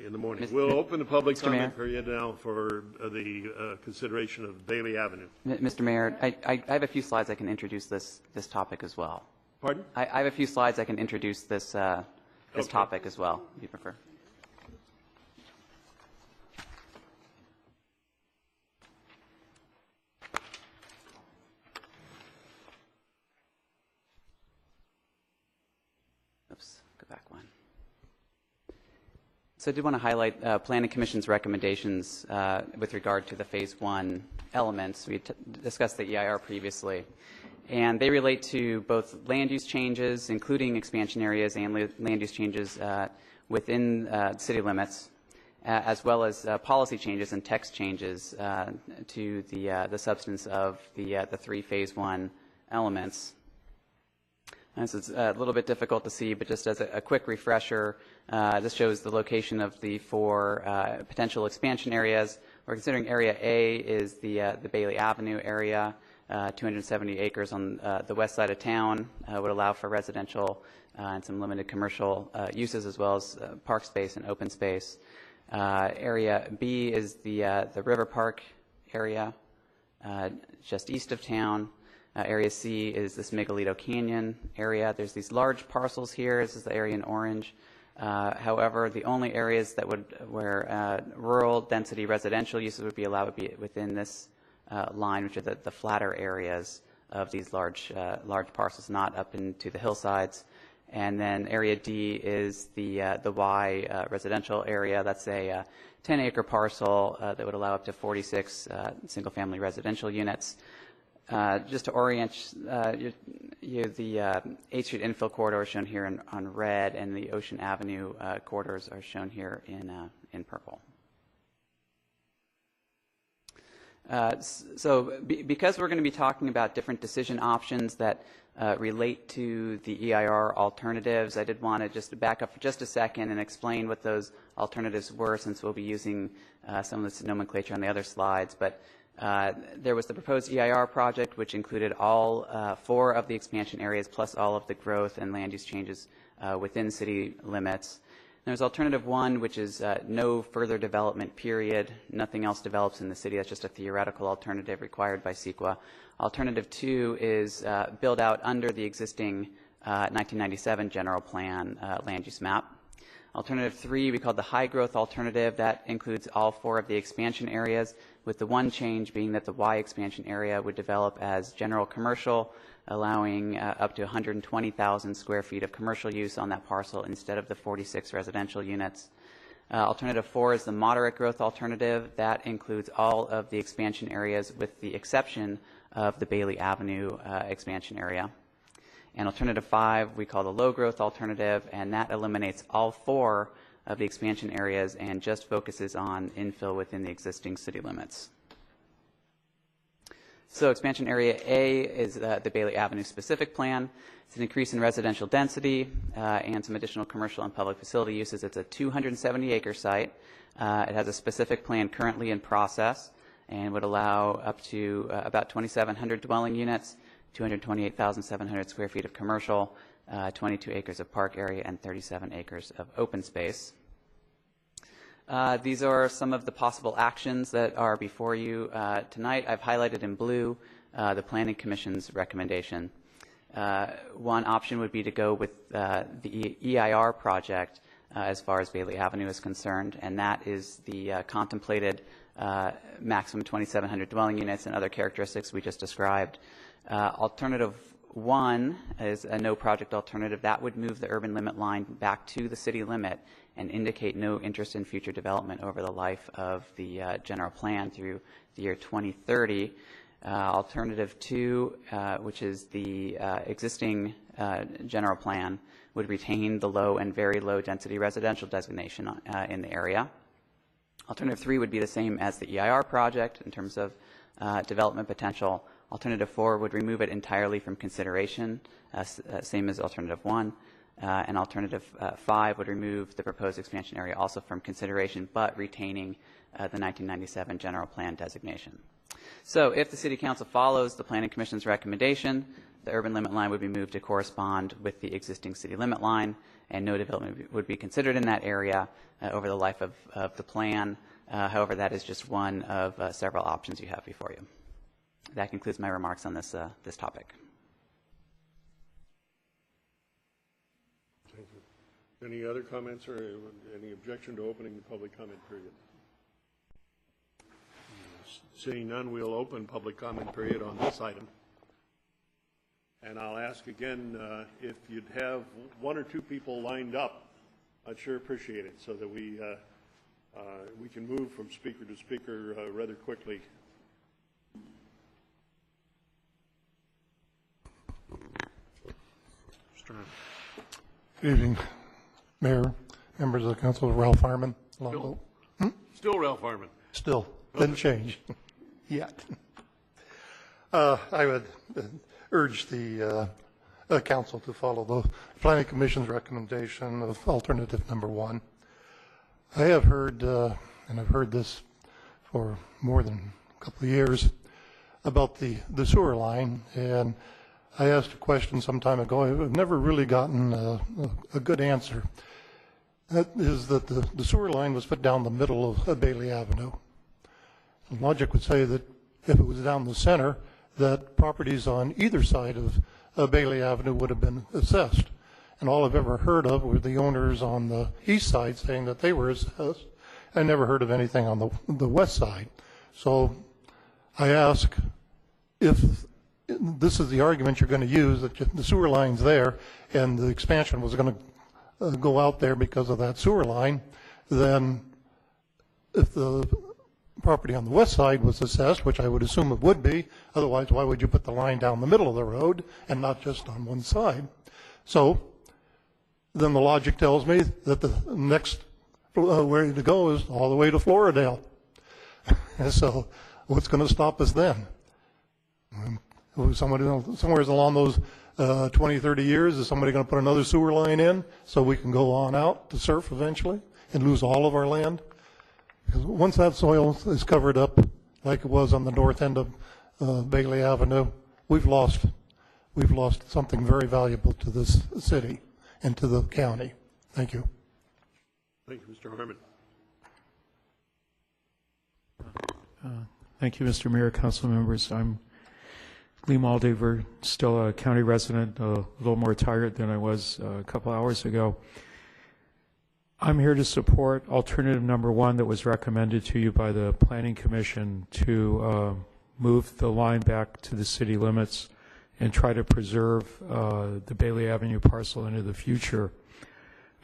Speaker 1: in the morning. We'll open the public comment period now for the consideration of Bailey Avenue.
Speaker 17: Mr. Mayor, I have a few slides I can introduce this topic as well.
Speaker 1: Pardon?
Speaker 17: I have a few slides I can introduce this topic as well, if you prefer. Oops, go back one. So I did want to highlight Planning Commission's recommendations with regard to the Phase 1 elements. We discussed the EIR previously. And they relate to both land use changes, including expansion areas and land use changes within city limits, as well as policy changes and text changes to the substance of the 3 Phase 1 elements. And this is a little bit difficult to see, but just as a quick refresher, this shows the location of the 4 potential expansion areas. We're considering Area A is the Bailey Avenue area. 270 acres on the west side of town would allow for residential and some limited commercial uses, as well as park space and open space. Area B is the River Park area just east of town. Area C is this Miguelito Canyon area. There's these large parcels here. This is the area in orange. However, the only areas that where rural density residential uses would be allowed would be within this line, which are the flatter areas of these large parcels, not up into the hillsides. And then Area D is the Y residential area. That's a 10-acre parcel that would allow up to 46 single-family residential units. Just to orient you, the 8th Street infill corridor is shown here on red, and the Ocean Avenue corridors are shown here in purple. Because we're going to be talking about different decision options that relate to the EIR alternatives, I did want to just back up for just a second and explain what those alternatives were, since we'll be using some of this nomenclature on the other slides. But there was the proposed EIR project, which included all 4 of the expansion areas plus all of the growth and land use changes within city limits. There's alternative 1, which is no further development, period. Nothing else develops in the city. That's just a theoretical alternative required by CEQA. Alternative 2 is build out under the existing 1997 general plan land use map. Alternative 3 we called the high growth alternative. That includes all 4 of the expansion areas, with the one change being that the Y expansion area would develop as general commercial, allowing up to 120,000 square feet of commercial use on that parcel instead of the 46 residential units. Alternative 4 is the moderate growth alternative. That includes all of the expansion areas with the exception of the Bailey Avenue expansion area. And alternative 5 we call the low growth alternative, and that eliminates all 4 of the expansion areas and just focuses on infill within the existing city limits. So expansion area A is the Bailey Avenue specific plan. It's an increase in residential density and some additional commercial and public facility uses. It's a 270-acre site. It has a specific plan currently in process and would allow up to about 2,700 dwelling units, 228,700 square feet of commercial, 22 acres of park area, and 37 acres of open space. These are some of the possible actions that are before you tonight. I've highlighted in blue the Planning Commission's recommendation. One option would be to go with the EIR project as far as Bailey Avenue is concerned, and that is the contemplated maximum 2,700 dwelling units and other characteristics we just described. Alternative 1 is a no project alternative. That would move the urban limit line back to the city limit and indicate no interest in future development over the life of the general plan through the year 2030. Alternative 2, which is the existing general plan, would retain the low and very low density residential designation in the area. Alternative 3 would be the same as the EIR project in terms of development potential. Alternative 4 would remove it entirely from consideration, same as alternative 1. And alternative 5 would remove the proposed expansion area also from consideration, but retaining the 1997 general plan designation. So if the City Council follows the Planning Commission's recommendation, the urban limit line would be moved to correspond with the existing city limit line, and no development would be considered in that area over the life of the plan. However, that is just one of several options you have before you. That concludes my remarks on this topic.
Speaker 1: Thank you. Any other comments or any objection to opening the public comment period? Seeing none, we'll open public comment period on this item. And I'll ask again if you'd have 1 or 2 people lined up. I'd sure appreciate it so that we can move from speaker to speaker rather quickly.
Speaker 21: Good evening, Mayor, members of the council. Ralph Harmon.
Speaker 1: Still Ralph Harmon.
Speaker 21: Still. Didn't change yet. I would urge the council to follow the Planning Commission's recommendation of alternative number 1. I have heard, and I've heard this for more than a couple of years, about the sewer line, and I asked a question some time ago. I've never really gotten a good answer. That is that the sewer line was put down the middle of Bailey Avenue. And logic would say that if it was down the center, that properties on either side of Bailey Avenue would have been assessed. And all I've ever heard of were the owners on the east side saying that they were assessed. I never heard of anything on the west side. So I ask, if this is the argument you're going to use, that the sewer line's there and the expansion was going to go out there because of that sewer line, then if the property on the west side was assessed, which I would assume it would be, otherwise why would you put the line down the middle of the road and not just on one side? So then the logic tells me that the next way to go is all the way to Floridale. And so what's going to stop us then? Somewhere along those 20, 30 years, is somebody going to put another sewer line in so we can go on out to surf eventually and lose all of our land? Because once that soil is covered up, like it was on the north end of Bailey Avenue, we've lost something very valuable to this city and to the county. Thank you.
Speaker 1: Thank you, Mr. Harmon.
Speaker 18: Thank you, Mr. Mayor, council members. I'm Lee Maldiver, still a county resident, a little more tired than I was a couple hours ago. I'm here to support alternative number 1 that was recommended to you by the Planning Commission to move the line back to the city limits and try to preserve the Bailey Avenue parcel into the future.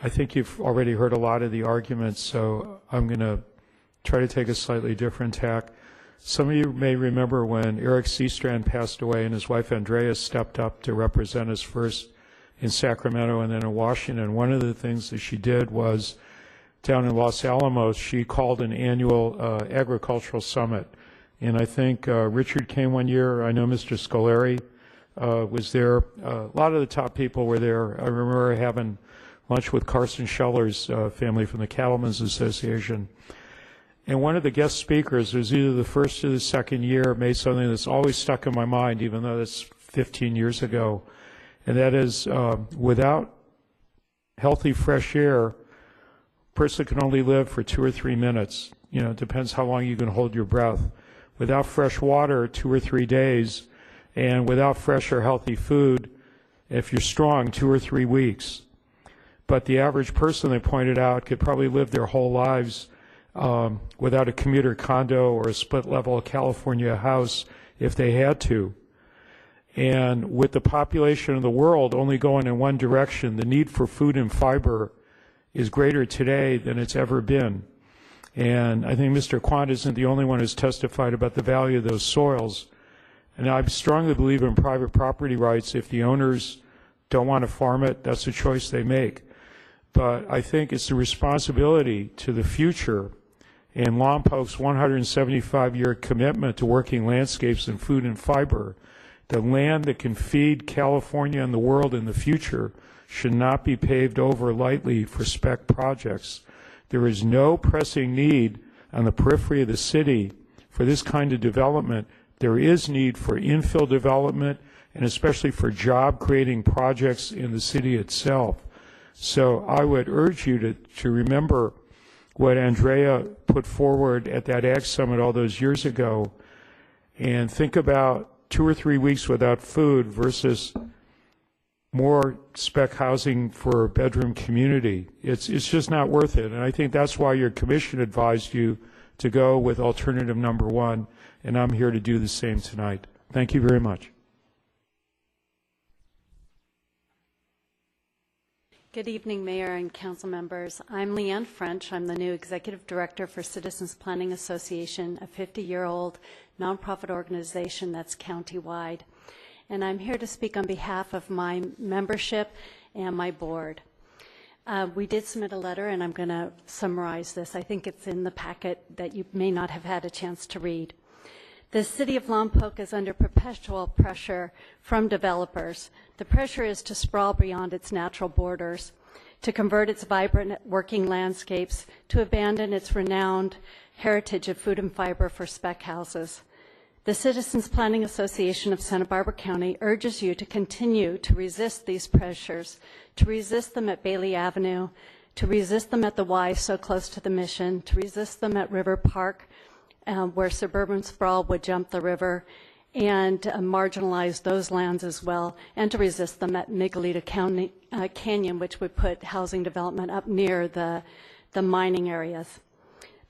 Speaker 18: I think you've already heard a lot of the arguments, so I'm going to try to take a slightly different tack. Some of you may remember when Eric Seastrand passed away and his wife Andrea stepped up to represent us first in Sacramento and then in Washington. One of the things that she did was down in Los Alamos, she called an annual agricultural summit. And I think Richard came one year. I know Mr. Scolari was there. A lot of the top people were there. I remember having lunch with Carson Scheller's family from the Cattlemen's Association. And one of the guest speakers, it was either the first or the second year, made something that's always stuck in my mind, even though that's 15 years ago. And that is, without healthy fresh air, a person can only live for 2 or 3 minutes. You know, it depends how long you can hold your breath. Without fresh water, 2 or 3 days. And without fresh or healthy food, if you're strong, 2 or 3 weeks. But the average person, they pointed out, could probably live their whole lives without a commuter condo or a split-level California house if they had to. And with the population of the world only going in one direction, the need for food and fiber is greater today than it's ever been. And I think Mr. Quant isn't the only one who's testified about the value of those soils. And I strongly believe in private property rights. If the owners don't want to farm it, that's a choice they make. But I think it's the responsibility to the future and Lompoc's 175-year commitment to working landscapes and food and fiber. The land that can feed California and the world in the future should not be paved over lightly for spec projects. There is no pressing need on the periphery of the city for this kind of development. There is need for infill development and especially for job-creating projects in the city itself. So I would urge you to remember what Andrea put forward at that Ag Summit all those years ago and think about 2 or 3 weeks without food versus more spec housing for a bedroom community. It's just not worth it. And I think that's why your commission advised you to go with alternative number 1, and I'm here to do the same tonight. Thank you very much.
Speaker 19: Good evening, Mayor and Council members. I'm Leanne French. I'm the new Executive Director for Citizens Planning Association, a 50-year-old nonprofit organization that's countywide. And I'm here to speak on behalf of my membership and my board. We did submit a letter, and I'm going to summarize this. I think it's in the packet that you may not have had a chance to read. The city of Lompoc is under perpetual pressure from developers. The pressure is to sprawl beyond its natural borders, to convert its vibrant working landscapes, to abandon its renowned heritage of food and fiber for spec houses. The Citizens Planning Association of Santa Barbara County urges you to continue to resist these pressures, to resist them at Bailey Avenue, to resist them at the Y so close to the Mission, to resist them at River Park, where suburban sprawl would jump the river, and marginalize those lands as well, and to resist them at Miguelito Canyon, which would put housing development up near the mining areas.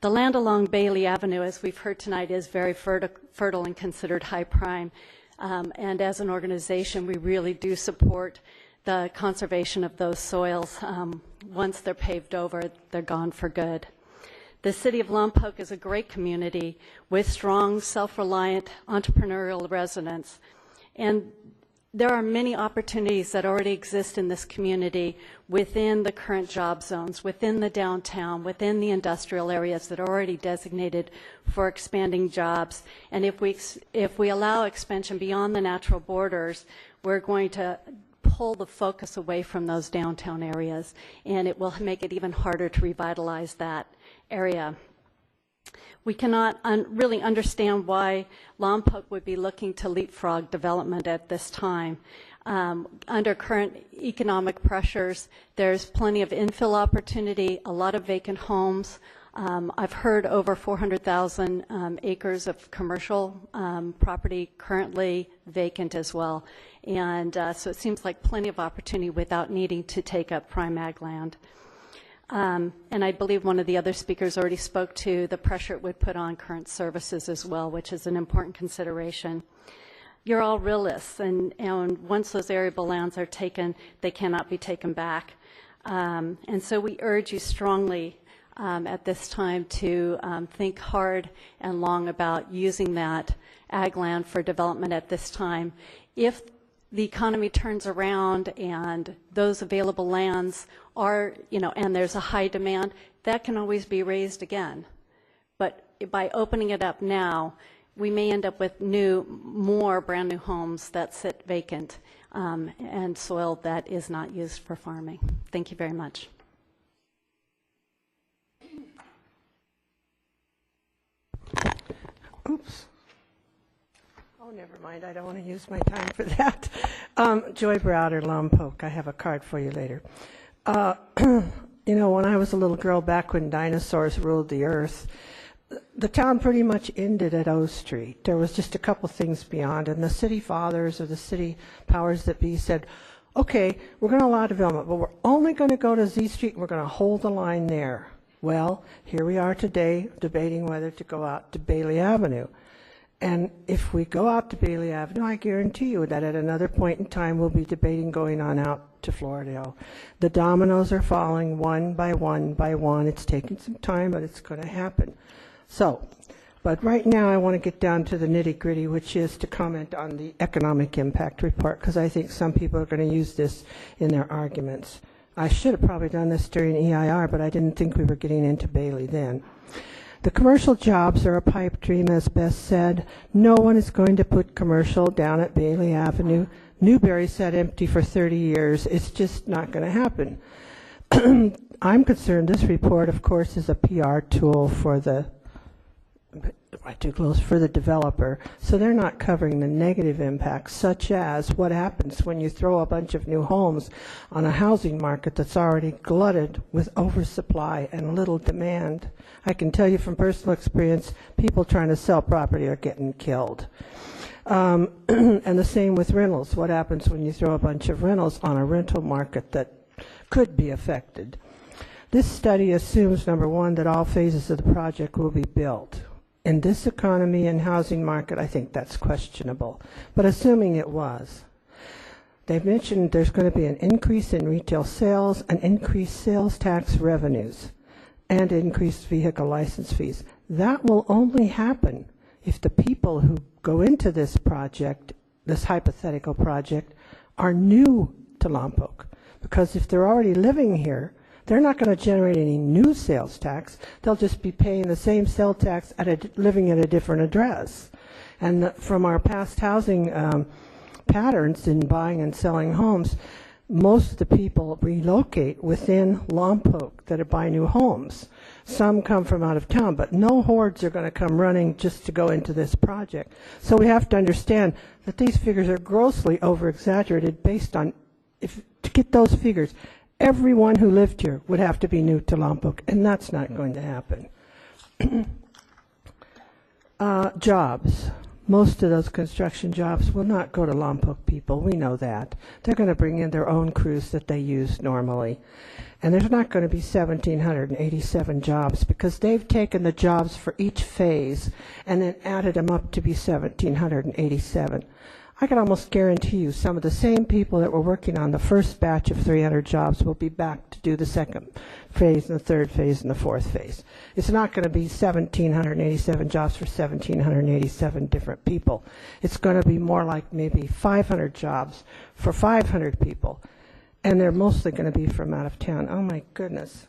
Speaker 19: The land along Bailey Avenue, as we've heard tonight, is very fertile and considered high prime. And as an organization, we really do support the conservation of those soils. Once they're paved over, they're gone for good. The city of Lompoc is a great community with strong, self-reliant, entrepreneurial residents. And there are many opportunities that already exist in this community within the current job zones, within the downtown, within the industrial areas that are already designated for expanding jobs. And if we allow expansion beyond the natural borders, we're going to pull the focus away from those downtown areas, and it will make it even harder to revitalize that area. We cannot really understand why Lompoc would be looking to leapfrog development at this time. Under current economic pressures, there's plenty of infill opportunity, a lot of vacant homes. I've heard over 400,000 acres of commercial property currently vacant as well. And so it seems like plenty of opportunity without needing to take up prime ag land. And I believe one of the other speakers already spoke to the pressure it would put on current services as well, which is an important consideration. You're all realists, and once those arable lands are taken, they cannot be taken back. And so we urge you strongly at this time to think hard and long about using that ag land for development at this time. If the economy turns around and those available lands are, and there's a high demand, that can always be raised again. But by opening it up now, we may end up with more brand new homes that sit vacant and soil that is not used for farming. Thank you very much.
Speaker 2: Oops. Oh, never mind. I don't want to use my time for that. Joy Browder, Lompoc. I have a card for you later. When I was a little girl, back when dinosaurs ruled the earth, the town pretty much ended at O Street. There was just a couple things beyond, and the city fathers or the city powers that be said, okay, we're going to allow development, but we're only going to go to Z Street, and we're going to hold the line there. Well, here we are today debating whether to go out to Bailey Avenue. And if we go out to Bailey Avenue, I guarantee you that at another point in time we'll be debating going on out to Floridale. The dominoes are falling one by one by one. It's taking some time, but it's going to happen. So, but right now I want to get down to the nitty-gritty, which is to comment on the economic impact report, because I think some people are going to use this in their arguments. I should have probably done this during EIR, but I didn't think we were getting into Bailey then. The commercial jobs are a pipe dream, as Beth said. No one is going to put commercial down at Bailey Avenue. Newberry sat empty for 30 years. It's just not going to happen. I'm concerned this report, of course, is a PR tool for the developer, so they're not covering the negative impacts, such as what happens when you throw a bunch of new homes on a housing market that's already glutted with oversupply and little demand. I can tell you from personal experience, people trying to sell property are getting killed. And the same with rentals. What happens when you throw a bunch of rentals on a rental market that could be affected? This study assumes, number one, that all phases of the project will be built. In this economy and housing market, I think that's questionable. But assuming it was, they've mentioned there's going to be an increase in retail sales, an increased sales tax revenues, and increased vehicle license fees. That will only happen if the people who go into this project, this hypothetical project, are new to Lompoc. Because if they're already living here, they're not going to generate any new sales tax. They'll just be paying the same sales tax living at a different address. And from our past housing patterns in buying and selling homes, most of the people relocate within Lompoc that buy new homes. Some come from out of town, but no hordes are going to come running just to go into this project. So we have to understand that these figures are grossly over-exaggerated based on, to get those figures, everyone who lived here would have to be new to Lompoc, and that's not going to happen. Jobs. Most of those construction jobs will not go to Lompoc people. We know that. They're going to bring in their own crews that they use normally. And there's not going to be 1,787 jobs because they've taken the jobs for each phase and then added them up to be 1,787. I can almost guarantee you some of the same people that were working on the first batch of 300 jobs will be back to do the second phase and the third phase and the fourth phase. It's not going to be 1,787 jobs for 1,787 different people. It's going to be more like maybe 500 jobs for 500 people. And they're mostly going to be from out of town. Oh my goodness.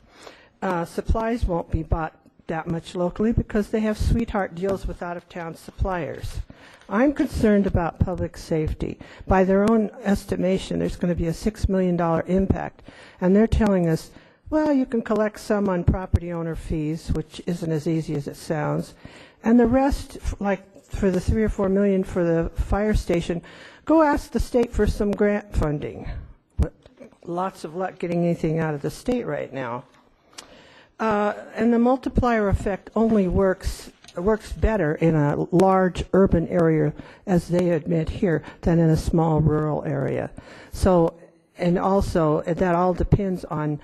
Speaker 2: Supplies won't be bought that much locally because they have sweetheart deals with out-of-town suppliers. I'm concerned about public safety. By their own estimation, there's going to be a $6 million impact, and they're telling us, well, you can collect some on property owner fees, which isn't as easy as it sounds, and the rest, like for the $3 or $4 million for the fire station, go ask the state for some grant funding. But lots of luck getting anything out of the state right now. And the multiplier effect only works better in a large urban area, as they admit here, than in a small rural area. So, and also, that all depends on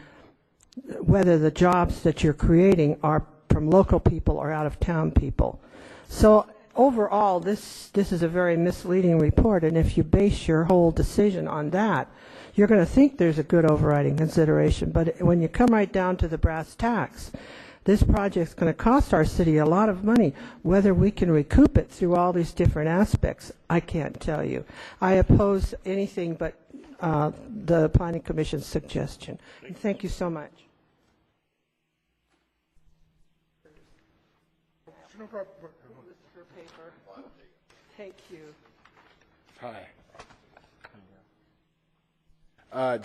Speaker 2: whether the jobs that you're creating are from local people or out-of-town people. So overall, this is a very misleading report, and if you base your whole decision on that, you're going to think there's a good overriding consideration, but when you come right down to the brass tacks, this project's going to cost our city a lot of money. Whether we can recoup it through all these different aspects, I can't tell you. I oppose anything but the Planning Commission's suggestion. And thank you so much. Thank you.
Speaker 3: Hi.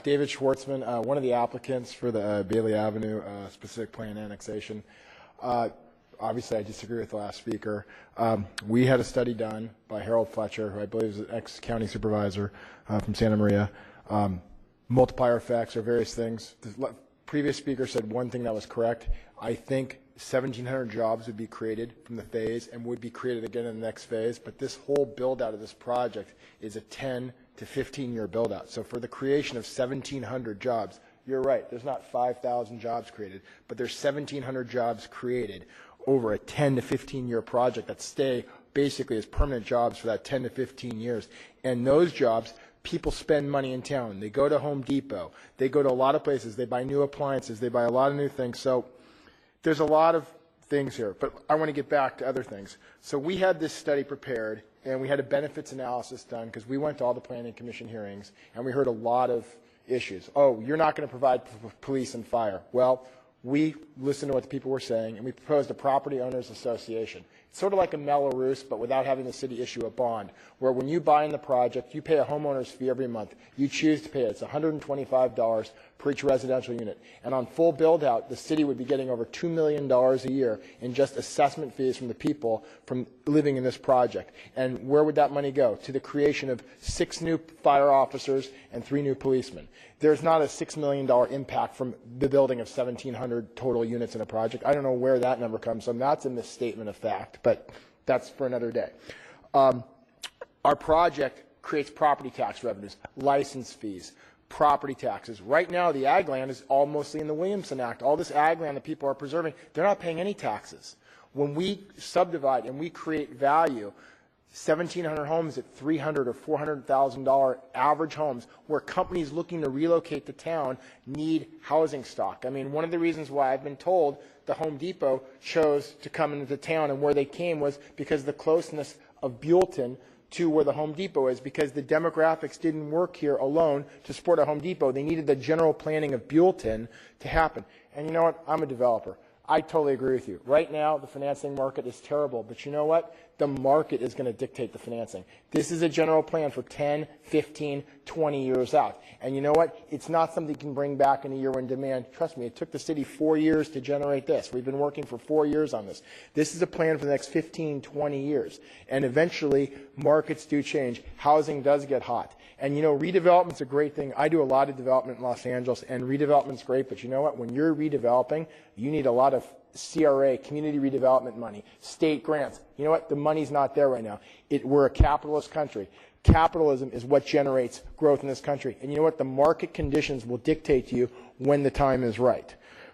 Speaker 3: David Schwartzman, one of the applicants for the Bailey Avenue specific plan annexation. Obviously, I disagree with the last speaker. We had a study done by Harold Fletcher, who I believe is an ex-county supervisor from Santa Maria. Multiplier effects or various things. The previous speaker said one thing that was correct. I think 1,700 jobs would be created from the phase and would be created again in the next phase, but this whole build-out of this project is a 10 to 15-year build-out. So for the creation of 1,700 jobs, you're right, there's not 5,000 jobs created, but there's 1,700 jobs created over a 10 to 15-year project that stay basically as permanent jobs for that 10 to 15 years. And those jobs, people spend money in town. They go to Home Depot. They go to a lot of places. They buy new appliances. They buy a lot of new things. So there's a lot of things here, but I want to get back to other things. So we had this study prepared, and we had a benefits analysis done because we went to all the Planning Commission hearings, and we heard a lot of issues. Oh, you're not going to provide police and fire. Well, we listened to what the people were saying, and we proposed a property owners association. It's sort of like a Melrose, but without having the city issue a bond, where when you buy in the project, you pay a homeowner's fee every month. You choose to pay it. It's $125 per each residential unit. And on full build-out, the city would be getting over $2 million a year in just assessment fees from the people from living in this project. And where would that money go? To the creation of 6 new fire officers and 3 new policemen. There's not a $6 million impact from the building of 1,700 total units in a project. I don't know where that number comes from. That's a misstatement of fact, but that's for another day. Our project creates property tax revenues, license fees, property taxes. Right now, the ag land is all mostly in the Williamson Act. All this ag land that people are preserving, they're not paying any taxes. When we subdivide and we create value, 1,700 homes at $300,000 or $400,000 average homes, where companies looking to relocate to town need housing stock. I mean, one of the reasons why I've been told the Home Depot chose to come into town and where they came was because of the closeness of Buellton to where the Home Depot is, because the demographics didn't work here alone to support a Home Depot. They needed the general planning of Buellton to happen. And you know what? I'm a developer. I totally agree with you. Right now, the financing market is terrible, but you know what? the market is going to dictate the financing. This is a general plan for 10, 15, 20 years out. And you know what? It's not something you can bring back in a year when demand. Trust me, it took the city 4 years to generate this. We've been working for 4 years on this. This is a plan for the next 15, 20 years. And eventually, markets do change. Housing does get hot. And you know, redevelopment's a great thing. I do a lot of development in Los Angeles, and redevelopment's great. But you know what? When you're redeveloping, you need a lot of CRA, community redevelopment money, state grants. You know what? The money's not there right now. We're a capitalist country. Capitalism is what generates growth in this country. And you know what? The market conditions will dictate to you when the time is right.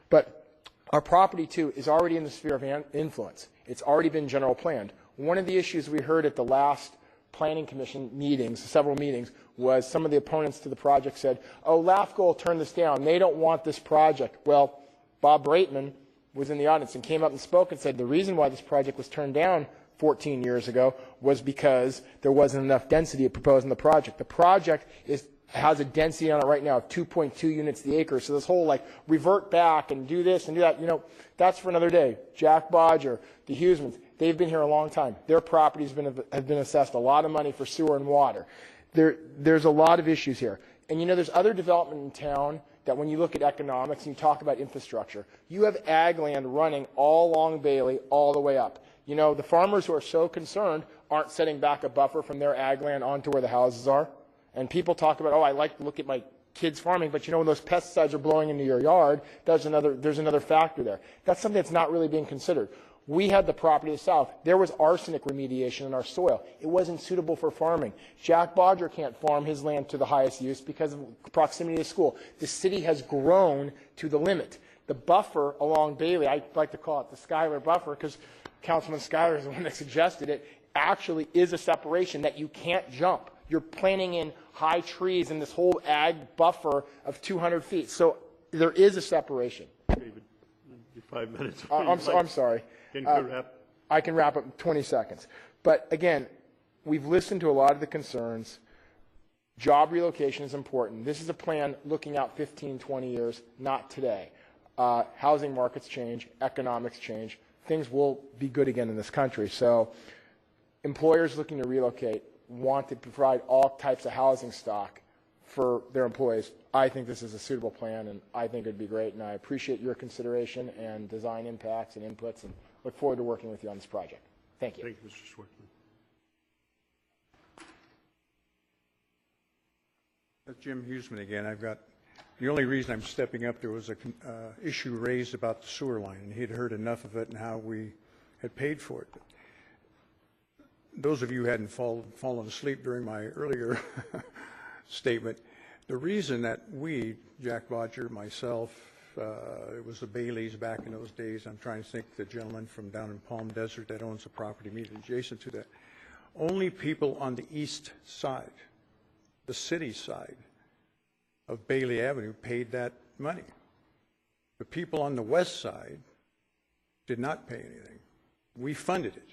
Speaker 3: But our property, too, is already in the sphere of influence. It's already been general planned. One of the issues we heard at the last Planning Commission meetings, several meetings, was some of the opponents to the project said, oh, LAFCO will turn this down. They don't want this project. Well, Bob Braitman was in the audience and came up and spoke and said the reason why this project was turned down 14 years ago was because there wasn't enough density proposed in the project. The project has a density on it right now of 2.2 units the acre. So this whole like revert back and do this and do that, you know, that's for another day. Jack Bodger, the Hughesmans, they've been here a long time. Their properties have been assessed a lot of money for sewer and water. There's a lot of issues here. And you know, there's other development in town that when you look at economics and you talk about infrastructure, you have ag land running all along Bailey all the way up. You know, the farmers who are so concerned aren't setting back a buffer from their ag land onto where the houses are. And people talk about, oh, I like to look at my kids farming, but you know, when those pesticides are blowing into your yard, there's another factor there. That's something that's not really being considered. We had the property to the south. There was arsenic remediation in our soil. It wasn't suitable for farming. Jack Bodger can't farm his land to the highest use because of proximity to school. The city has grown to the limit. The buffer along Bailey, I like to call it the Schuyler buffer because Councilman Schuyler is the one that suggested it, actually is a separation that you can't jump. You're planting in high trees in this whole ag buffer of 200 feet. So there is a separation.
Speaker 1: David, 5 minutes.
Speaker 3: I'm sorry.
Speaker 1: Can you wrap?
Speaker 3: I can wrap up in 20 seconds. But again, we've listened to a lot of the concerns. Job relocation is important. This is a plan looking out 15, 20 years, not today. Housing markets change, economics change. Things will be good again in this country. So employers looking to relocate want to provide all types of housing stock for their employees. I think this is a suitable plan, and I think it would be great. And I appreciate your consideration and design impacts and inputs, and look forward to working with you on this project. Thank you.
Speaker 1: Thank you, Mr. Schwartzman.
Speaker 10: That's Jim Hughesman again. The only reason I'm stepping up, there was an issue raised about the sewer line, and he'd heard enough of it and how we had paid for it. But those of you who hadn't fallen asleep during my earlier statement, the reason that we, Jack Bodger, myself, it was the Baileys back in those days. I'm trying to think the gentleman from down in Palm Desert that owns the property immediately adjacent to that. Only people on the east side, the city side of Bailey Avenue paid that money. The people on the west side did not pay anything. We funded it.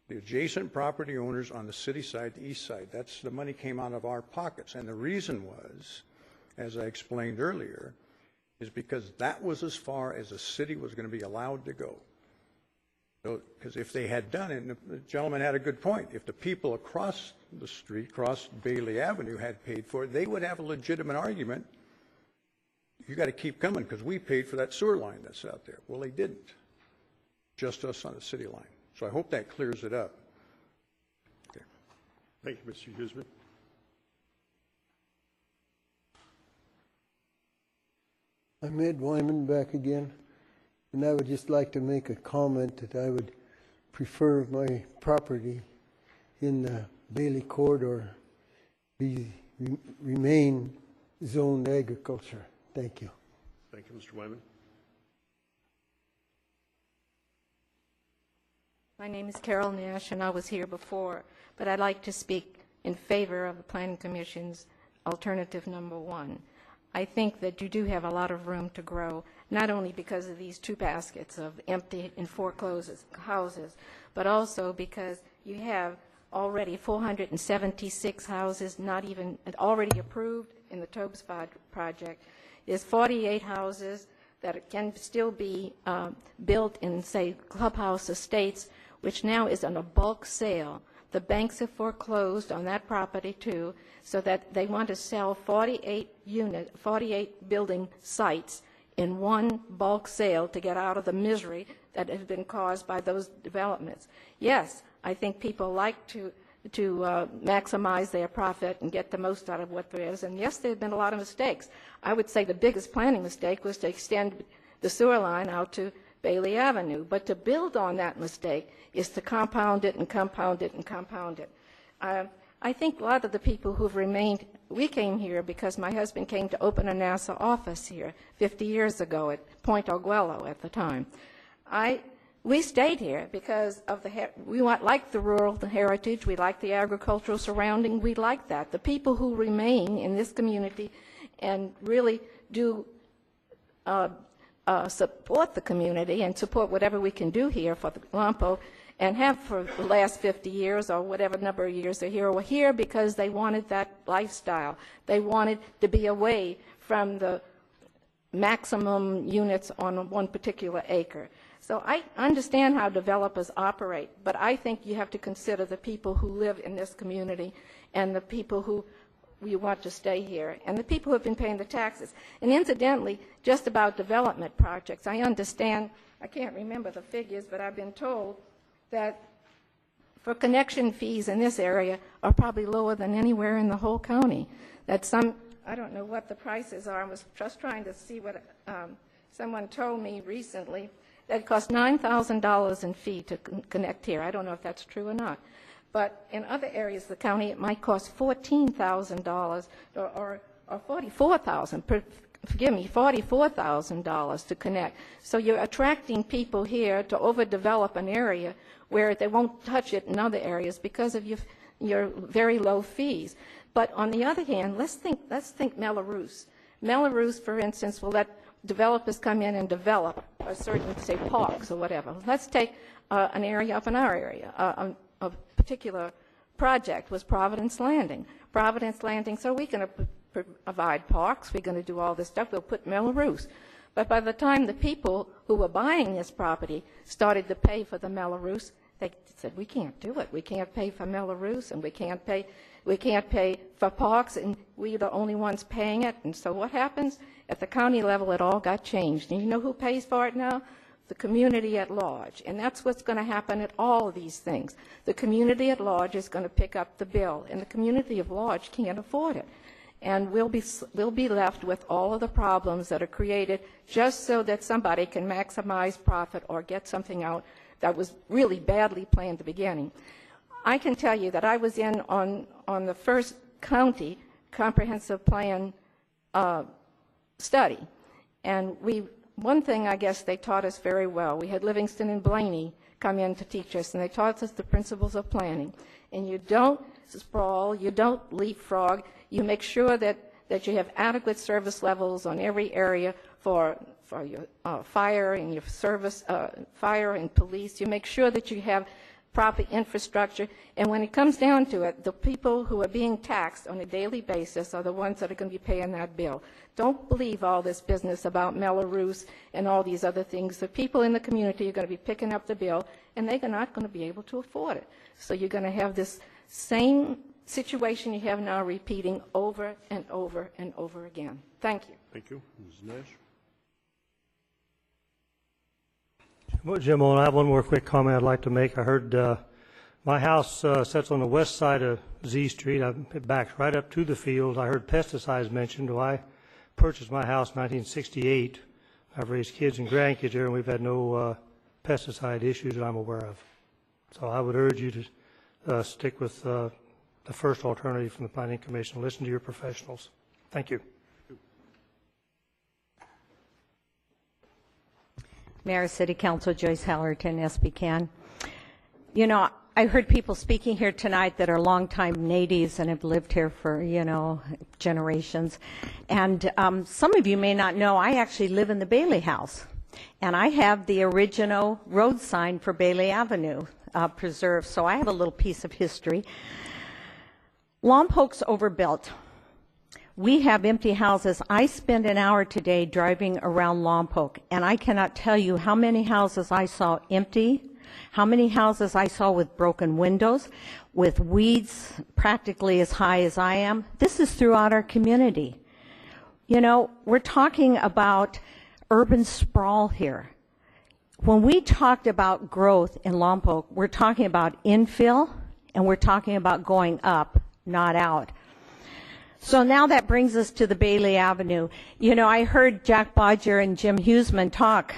Speaker 10: The adjacent property owners on the city side, the east side, the money came out of our pockets. And the reason was, as I explained earlier, is because that was as far as the city was going to be allowed to go. Because if they had done it, and the gentleman had a good point, if the people across the street, across Bailey Avenue had paid for it, they would have a legitimate argument. You got to keep coming because we paid for that sewer line that's out there. Well, they didn't. Just us on the city line. So I hope that clears it up. Okay.
Speaker 1: Thank you, Mr. Hughesman.
Speaker 11: I'm Ed Wyman back again, and I would just like to make a comment that I would prefer my property in the Bailey corridor remain zoned agriculture. Thank you.
Speaker 1: Thank you, Mr. Wyman.
Speaker 5: My name is Carol Nash, and I was here before, but I'd like to speak in favor of the Planning Commission's alternative number 1. I think that you do have a lot of room to grow, not only because of these 2 baskets of empty and foreclosed houses, but also because you have already 476 houses not even already approved in the Tobes project. There's 48 houses that can still be built in, say, clubhouse estates which now is on a bulk sale. The banks have foreclosed on that property too, so that they want to sell 48 building sites in one bulk sale to get out of the misery that has been caused by those developments. Yes, I think people like to maximize their profit and get the most out of what there is. And yes, there have been a lot of mistakes. I would say the biggest planning mistake was to extend the sewer line out to Bailey Avenue. But to build on that mistake is to compound it and compound it and compound it. I think a lot of the people who've remained, we came here because my husband came to open a NASA office here 50 years ago at Point Arguello at the time. We stayed here because of we like the rural heritage, we like the agricultural surrounding, we like that. The people who remain in this community and really do support the community and support whatever we can do here for the Lompoc and have for the last 50 years or whatever number of years they're here, were here because they wanted that lifestyle. They wanted to be away from the maximum units on one particular acre. So I understand how developers operate, but I think you have to consider the people who live in this community and the people who we want to stay here, and the people who have been paying the taxes. And incidentally, just about development projects, I understand, I can't remember the figures, but I've been told that for connection fees in this area are probably lower than anywhere in the whole county. That some, I don't know what the prices are, I was just trying to see what someone told me recently, that it costs $9,000 in fee to connect here. I don't know if that's true or not. But in other areas of the county, it might cost $14,000 or $44,000. Forgive me, $44,000 to connect. So you're attracting people here to overdevelop an area where they won't touch it in other areas because of your very low fees. But on the other hand, let's think Melrose. Melrose, for instance, will let developers come in and develop a certain, say, parks or whatever. Let's take an area up in our area. A particular project was Providence Landing. Providence Landing, so we're going to provide parks, we're going to do all this stuff, we'll put Melrose. But by the time the people who were buying this property started to pay for the Melrose, they said, we can't do it. We can't pay for Melrose, and we can't pay for parks, and we're the only ones paying it. And so what happens? At the county level, it all got changed. And you know who pays for it now? The community at large. And that's what's going to happen at all of these things. The community at large is going to pick up the bill, and the community at large can't afford it. And we'll be left with all of the problems that are created just so that somebody can maximize profit or get something out that was really badly planned at the beginning. I can tell you that I was in on the first county comprehensive plan study, and one thing I guess they taught us very well. We had Livingston and Blaney come in to teach us, and they taught us the principles of planning. And you don't sprawl, you don't leapfrog, you make sure that you have adequate service levels on every area for your fire and your service, fire and police. You make sure that you have proper infrastructure. And when it comes down to it, the people who are being taxed on a daily basis are the ones that are going to be paying that bill. Don't believe all this business about Melrose and all these other things. The people in the community are going to be picking up the bill, and they're not going to be able to afford it. So you're going to have this same situation you have now repeating over and over and over again. Thank you.
Speaker 1: Thank you. Ms. Nash?
Speaker 13: Well, Jim, I have one more quick comment I'd like to make. I heard my house sits on the west side of Z Street. It backs right up to the field. I heard pesticides mentioned. Well, I purchased my house in 1968. I've raised kids and grandkids here, and we've had no pesticide issues that I'm aware of. So I would urge you to stick with the first alternative from the Planning Commission. Listen to your professionals. Thank you.
Speaker 8: Mayor, City Council, Joyce Hallerton, SB You know, I heard people speaking here tonight that are longtime natives and have lived here for, generations. And some of you may not know, I actually live in the Bailey House. And I have the original road sign for Bailey Avenue preserved, so I have a little piece of history. Lompoc's overbuilt. We have empty houses. I spend an hour today driving around Lompoc, and I cannot tell you how many houses I saw empty How many houses I saw with broken windows, with weeds practically as high as I am? This is throughout our community. You know, we're talking about urban sprawl here. When we talked about growth in Lompoc, we're talking about infill, and we're talking about going up, not out. So now that brings us to the Bailey Avenue. You know, I heard Jack Bodger and Jim Huseman talk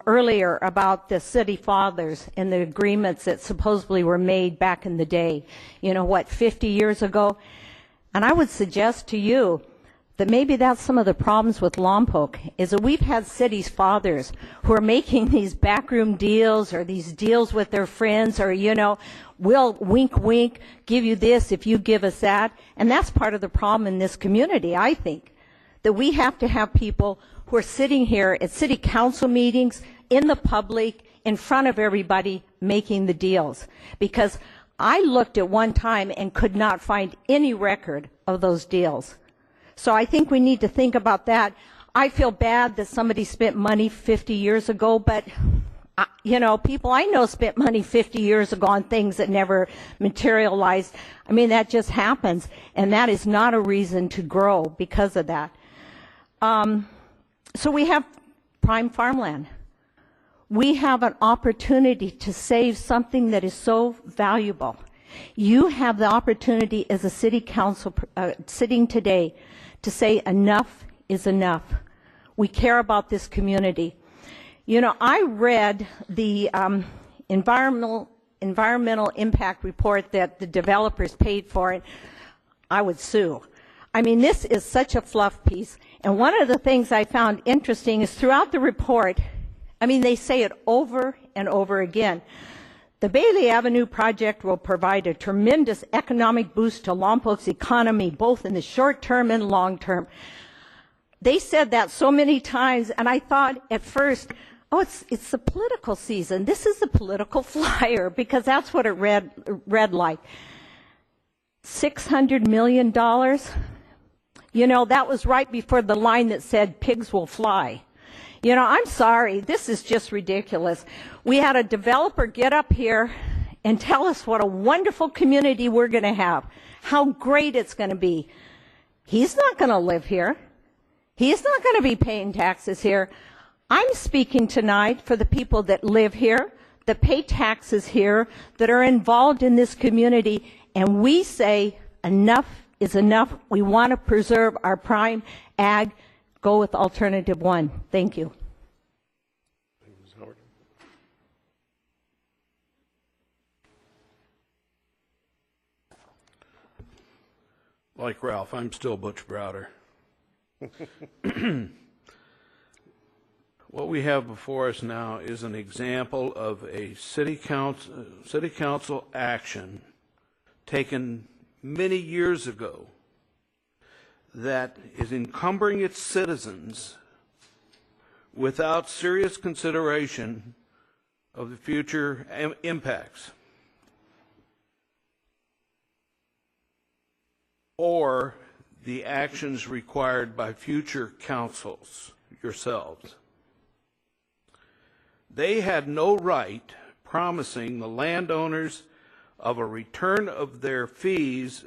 Speaker 8: earlier about the city fathers and the agreements that supposedly were made back in the day, 50 years ago? And I would suggest to you that maybe that's some of the problems with Lompoc, is that we've had city fathers who are making these backroom deals or these deals with their friends, or, we'll wink, wink, give you this if you give us that. And that's part of the problem in this community, I think, that we have to have people who are sitting here at city council meetings, in the public, in front of everybody, making the deals. Because I looked at one time and could not find any record of those deals. So I think we need to think about that. I feel bad that somebody spent money 50 years ago, but people I know spent money 50 years ago on things that never materialized. I mean, that just happens, and that is not a reason to grow because of that. So we have prime farmland. We have an opportunity to save something that is so valuable. You have the opportunity as a city council sitting today to say enough is enough. We care about this community. I read the environmental impact report that the developers paid for, and I would sue. I mean, this is such a fluff piece. And one of the things I found interesting is throughout the report, they say it over and over again. The Bailey Avenue project will provide a tremendous economic boost to Lompoc's economy, both in the short term and long term. They said that so many times, and I thought at first, it's the political season. This is the political flyer, because that's what it read like. $600 million? That was right before the line that said pigs will fly. I'm sorry, this is just ridiculous. We had a developer get up here and tell us what a wonderful community we're going to have, how great it's going to be. He's not going to live here. He's not going to be paying taxes here. I'm speaking tonight for the people that live here, that pay taxes here, that are involved in this community, and we say enough is enough. We want to preserve our prime ag. Go with alternative one. Thank you.
Speaker 1: Thank you, Ms. Howard.
Speaker 7: Like Ralph, I'm still Butch Browder. What we have before us now is an example of a city council action taken many years ago that is encumbering its citizens without serious consideration of the future impacts or the actions required by future councils, yourselves. They had no right promising the landowners of a return of their fees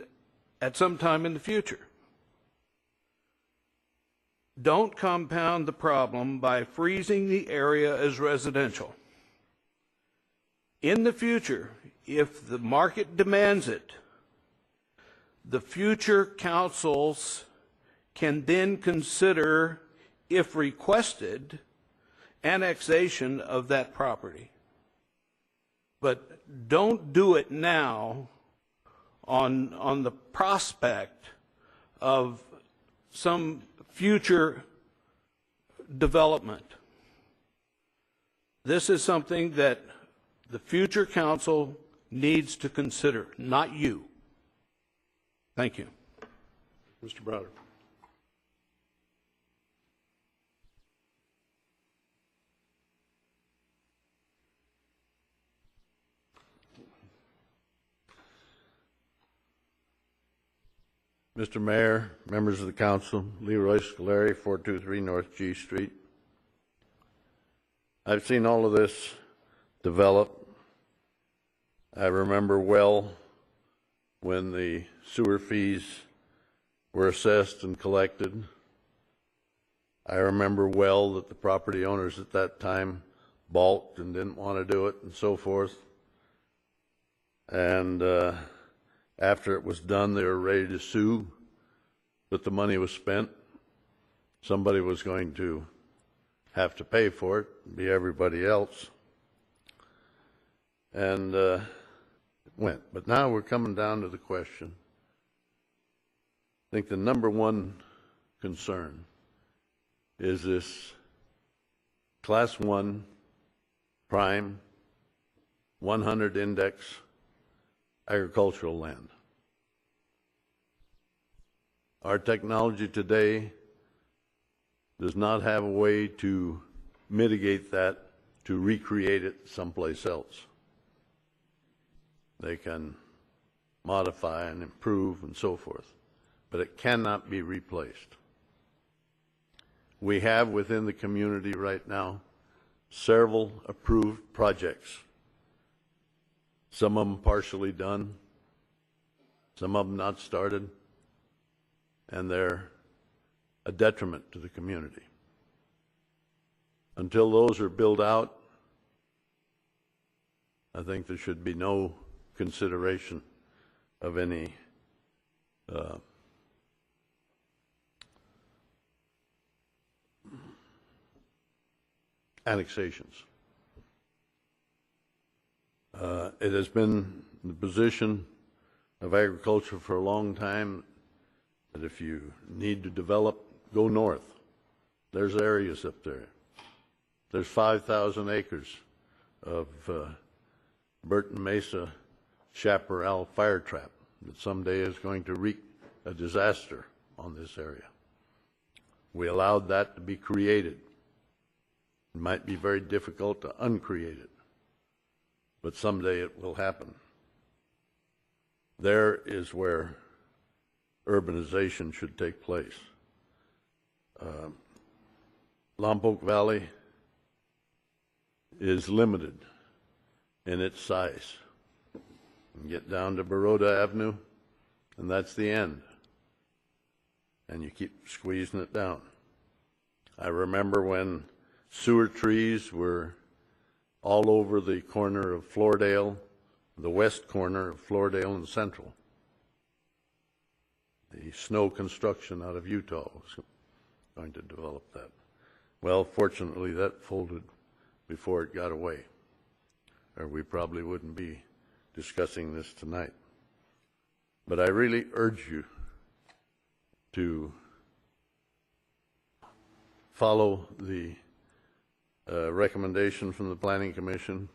Speaker 7: at some time in the future. Don't compound the problem by freezing the area as residential. In the future, if the market demands it, the future councils can then consider, if requested, annexation of that property. But don't do it now on the prospect of some future development. This is something that the future council needs to consider, not you. Thank you.
Speaker 1: Mr. Browder.
Speaker 20: Mr. Mayor, members of the council, Leroy Scolari, 423 North G Street. I've seen all of this develop. I remember well when the sewer fees were assessed and collected. I remember well that the property owners at that time balked and didn't want to do it and so forth. And after it was done, they were ready to sue, but the money was spent. Somebody was going to have to pay for it, be everybody else. And it went. But now we're coming down to the question. I think the number one concern is this Class 1 prime 100 index agricultural land. Our technology today does not have a way to mitigate that, to recreate it someplace else. They can modify and improve and so forth, but it cannot be replaced. We have within the community right now several approved projects. Some of them partially done, some of them not started, and they're a detriment to the community. Until those are built out, I think there should be no consideration of any annexations. It has been the position of agriculture for a long time that if you need to develop, go north. There's areas up there. There's 5,000 acres of Burton Mesa chaparral fire trap that someday is going to wreak a disaster on this area. We allowed that to be created. It might be very difficult to uncreate it, but someday it will happen. There is where urbanization should take place. Lompoc Valley is limited in its size. You get down to Baroda Avenue, and that's the end. And you keep squeezing it down. I remember when sewer trees were all over the corner of Floridale, the west corner of Floridale and Central. The snow construction out of Utah was going to develop that. Well, fortunately, that folded before it got away, or we probably wouldn't be discussing this tonight. But I really urge you to follow the recommendation from the Planning Commission,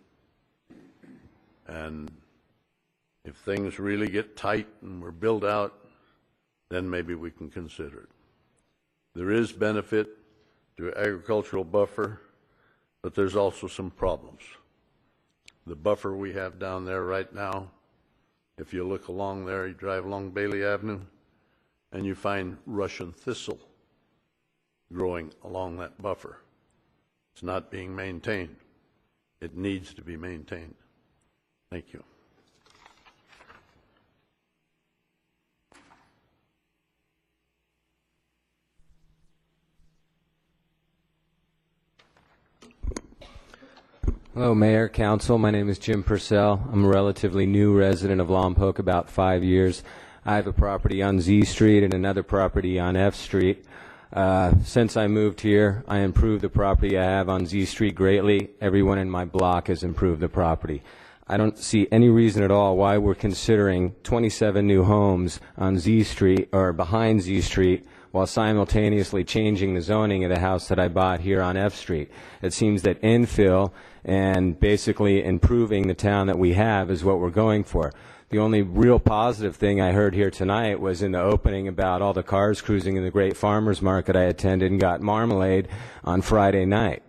Speaker 20: and if things really get tight and we're built out, then maybe we can consider it. There is benefit to agricultural buffer, but there's also some problems. The buffer we have down there right now, if you look along there, you drive along Bailey Avenue, and you find Russian thistle growing along that buffer. It's not being maintained. It needs to be maintained. Thank you.
Speaker 6: Hello, Mayor, Council. My name is Jim Purcell. I'm a relatively new resident of Lompoc, about 5 years. I have a property on Z Street and another property on F Street. Since I moved here, I improved the property I have on Z Street greatly. Everyone in my block has improved the property. I don't see any reason at all why we're considering 27 new homes on Z Street or behind Z Street while simultaneously changing the zoning of the house that I bought here on F Street. It seems that infill and basically improving the town that we have is what we're going for. The only real positive thing I heard here tonight was in the opening about all the cars cruising in the Great Farmers Market I attended and got marmalade on Friday night.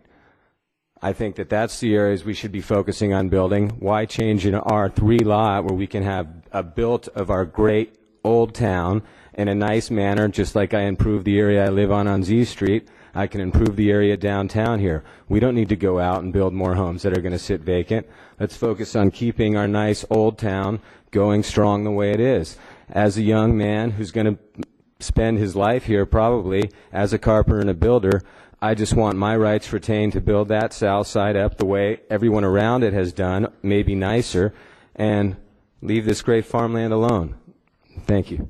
Speaker 6: I think that that's the areas we should be focusing on building. Why change an R3 lot where we can have a built of our great old town in a nice manner, just like I improve the area I live on Z Street. I can improve the area downtown here. We don't need to go out and build more homes that are going to sit vacant. Let's focus on keeping our nice old town going strong the way it is. As a young man who's going to spend his life here probably as a carpenter and a builder, I just want my rights retained to build that south side up the way everyone around it has done, maybe nicer, and leave this great farmland alone. Thank you.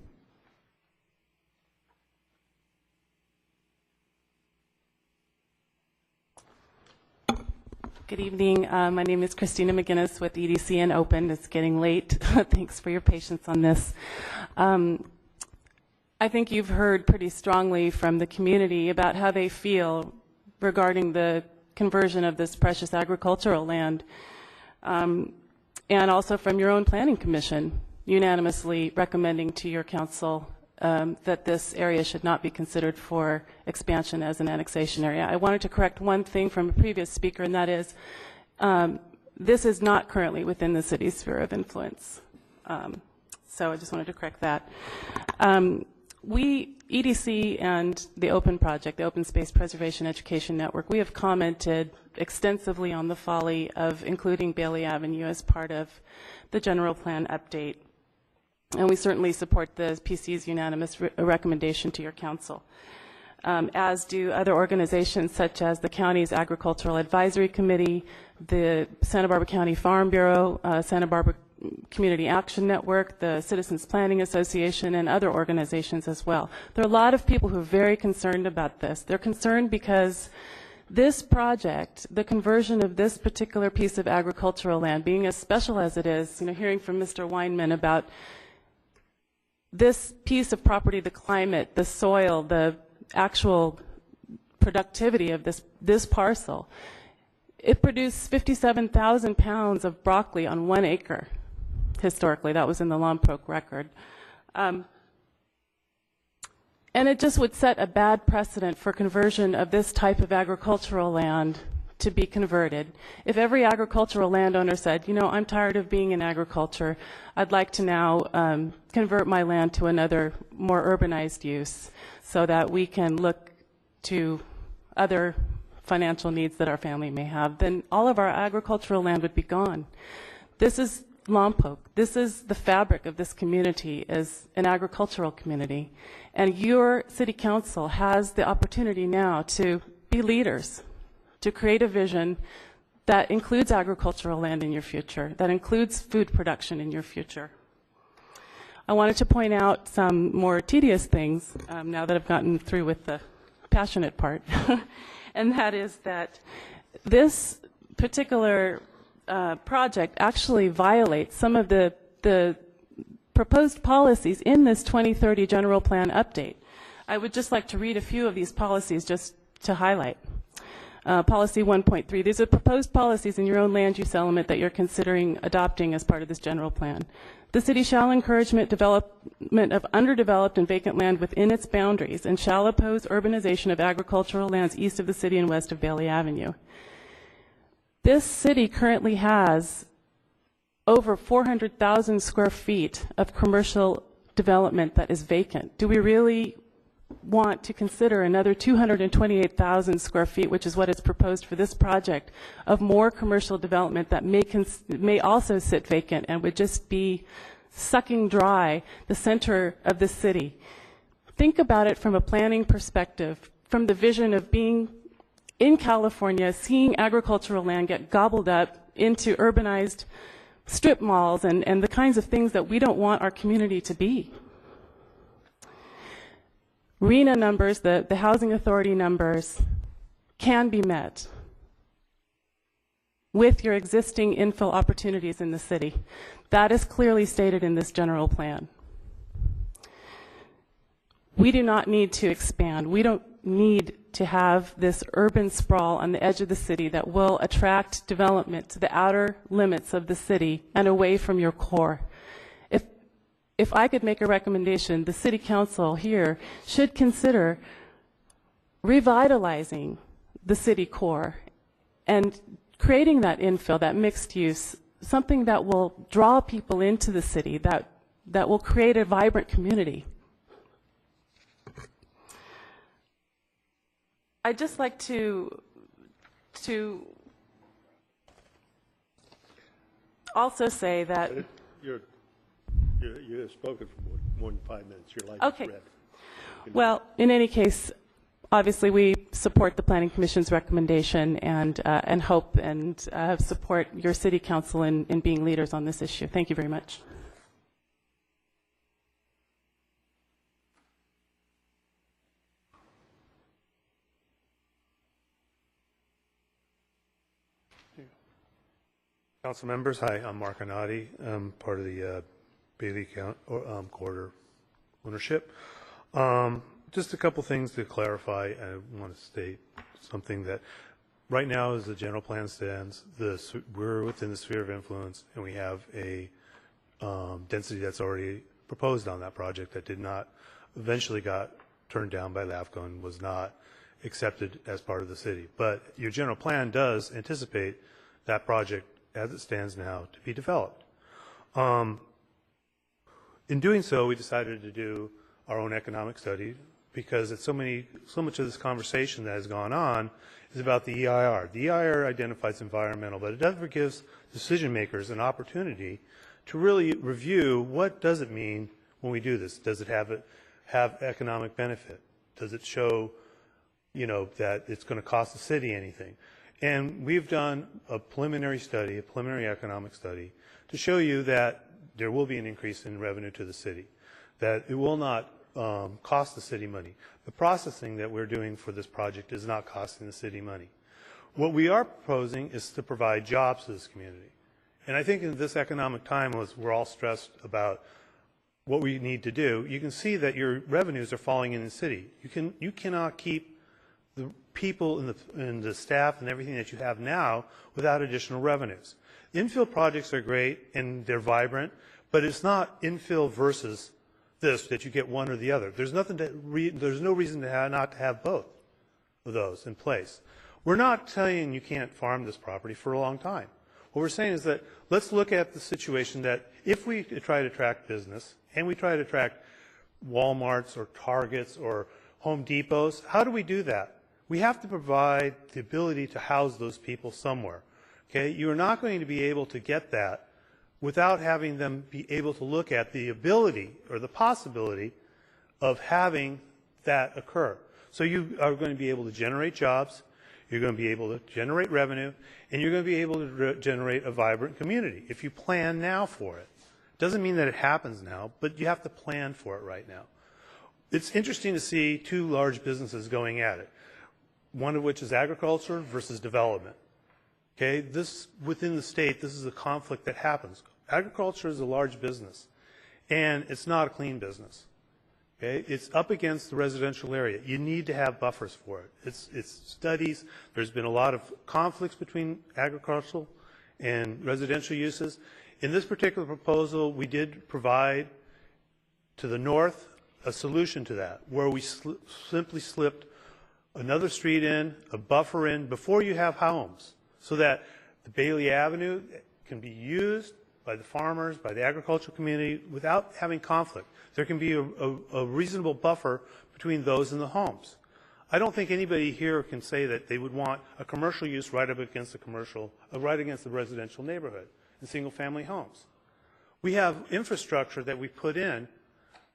Speaker 12: Good evening. My name is Christina McGinnis with EDC and Open. It's getting late. Thanks for your patience on this. I think you've heard pretty strongly from the community about how they feel regarding the conversion of this precious agricultural land, and also from your own planning commission unanimously recommending to your council that this area should not be considered for expansion as an annexation area. I wanted to correct one thing from a previous speaker, and that is this is not currently within the city's sphere of influence. So I just wanted to correct that. We, EDC and the Open Project, the Open Space Preservation Education Network, we have commented extensively on the folly of including Bailey Avenue as part of the general plan update. And we certainly support the PC's unanimous recommendation to your council, as do other organizations such as the county's Agricultural Advisory Committee, the Santa Barbara County Farm Bureau, Santa Barbara Community Action Network, the Citizens Planning Association, and other organizations as well. There are a lot of people who are very concerned about this. They're concerned because this project, the conversion of this particular piece of agricultural land, being as special as it is, hearing from Mr. Weinman about this piece of property, the climate, the soil, the actual productivity of this parcel, it produced 57,000 pounds of broccoli on 1 acre. Historically, that was in the Lompoc record. And it just would set a bad precedent for conversion of this type of agricultural land to be converted. If every agricultural landowner said, I'm tired of being in agriculture, I'd like to now convert my land to another more urbanized use so that we can look to other financial needs that our family may have, then all of our agricultural land would be gone. This is Lompoc. This is the fabric of this community, is an agricultural community. And your city council has the opportunity now to be leaders, to create a vision that includes agricultural land in your future, that includes food production in your future. I wanted to point out some more tedious things now that I've gotten through with the passionate part, and that is that this particular project actually violates some of the proposed policies in this 2030 general plan update. I would just like to read a few of these policies just to highlight. Policy 1.3, these are proposed policies in your own land use element that you're considering adopting as part of this general plan. The city shall encourage development of underdeveloped and vacant land within its boundaries and shall oppose urbanization of agricultural lands east of the city and west of Bailey Avenue. This city currently has over 400,000 square feet of commercial development that is vacant. Do we really want to consider another 228,000 square feet, which is what is proposed for this project, of more commercial development that may also sit vacant and would just be sucking dry the center of the city? Think about it from a planning perspective, from the vision of being in California, seeing agricultural land get gobbled up into urbanized strip malls and the kinds of things that we don't want our community to be. RHNA numbers, the Housing Authority numbers, can be met with your existing infill opportunities in the city. That is clearly stated in this general plan. We do not need to expand. We don't need to have this urban sprawl on the edge of the city that will attract development to the outer limits of the city and away from your core. If I could make a recommendation, the city council here should consider revitalizing the city core and creating that infill, that mixed use, something that will draw people into the city, that will create a vibrant community. I'd just like to also say that...
Speaker 1: You have spoken for more than 5 minutes. Your light
Speaker 12: Okay.
Speaker 1: is red.
Speaker 12: Well, in any case, obviously we support the Planning Commission's recommendation and hope and support your City Council in being leaders on this issue. Thank you very much.
Speaker 4: Council members, hi, I'm Mark Anati. I'm part of the Bailey Corridor ownership. Just a couple things to clarify. I want to state something that right now, as the general plan stands, we're within the sphere of influence, and we have a density that's already proposed on that project that did not, eventually got turned down by LAFCO and was not accepted as part of the city. But your general plan does anticipate that project, as it stands now, to be developed. In doing so, we decided to do our own economic study because it's so much of this conversation that has gone on is about the EIR. The EIR identifies environmental, but it never gives decision makers an opportunity to really review what does it mean when we do this. Does it have economic benefit? Does it show, that it's going to cost the city anything? And we've done a preliminary study, a preliminary economic study, to show you that there will be an increase in revenue to the city, that it will not cost the city money. The processing that we're doing for this project is not costing the city money. What we are proposing is to provide jobs to this community. And I think in this economic time, as we're all stressed about what we need to do, you can see that your revenues are falling in the city. You cannot keep the people and the staff and everything that you have now without additional revenues. Infill projects are great and they're vibrant, but it's not infill versus this, that you get one or the other. There's no reason to not to have both of those in place. We're not saying you can't farm this property for a long time. What we're saying is that let's look at the situation that if we try to attract business and we try to attract Walmarts or Targets or Home Depots, how do we do that? We have to provide the ability to house those people somewhere. Okay? You're not going to be able to get that without having them be able to look at the ability or the possibility of having that occur. So you are going to be able to generate jobs, you're going to be able to generate revenue, and you're going to be able to generate a vibrant community if you plan now for it. Doesn't mean that it happens now, but you have to plan for it right now. It's interesting to see two large businesses going at it, one of which is agriculture versus development. Okay, within the state, this is a conflict that happens. Agriculture is a large business, and it's not a clean business. Okay, it's up against the residential area. You need to have buffers for it. It's studies. There's been a lot of conflicts between agricultural and residential uses. In this particular proposal, we did provide to the north a solution to that, where we simply slipped another street in, a buffer in, before you have homes, so that the Bailey Avenue can be used by the farmers, by the agricultural community, without having conflict. There can be a reasonable buffer between those and the homes. I don't think anybody here can say that they would want a commercial use right up against right against the residential neighborhood and single-family homes. We have infrastructure that we put in,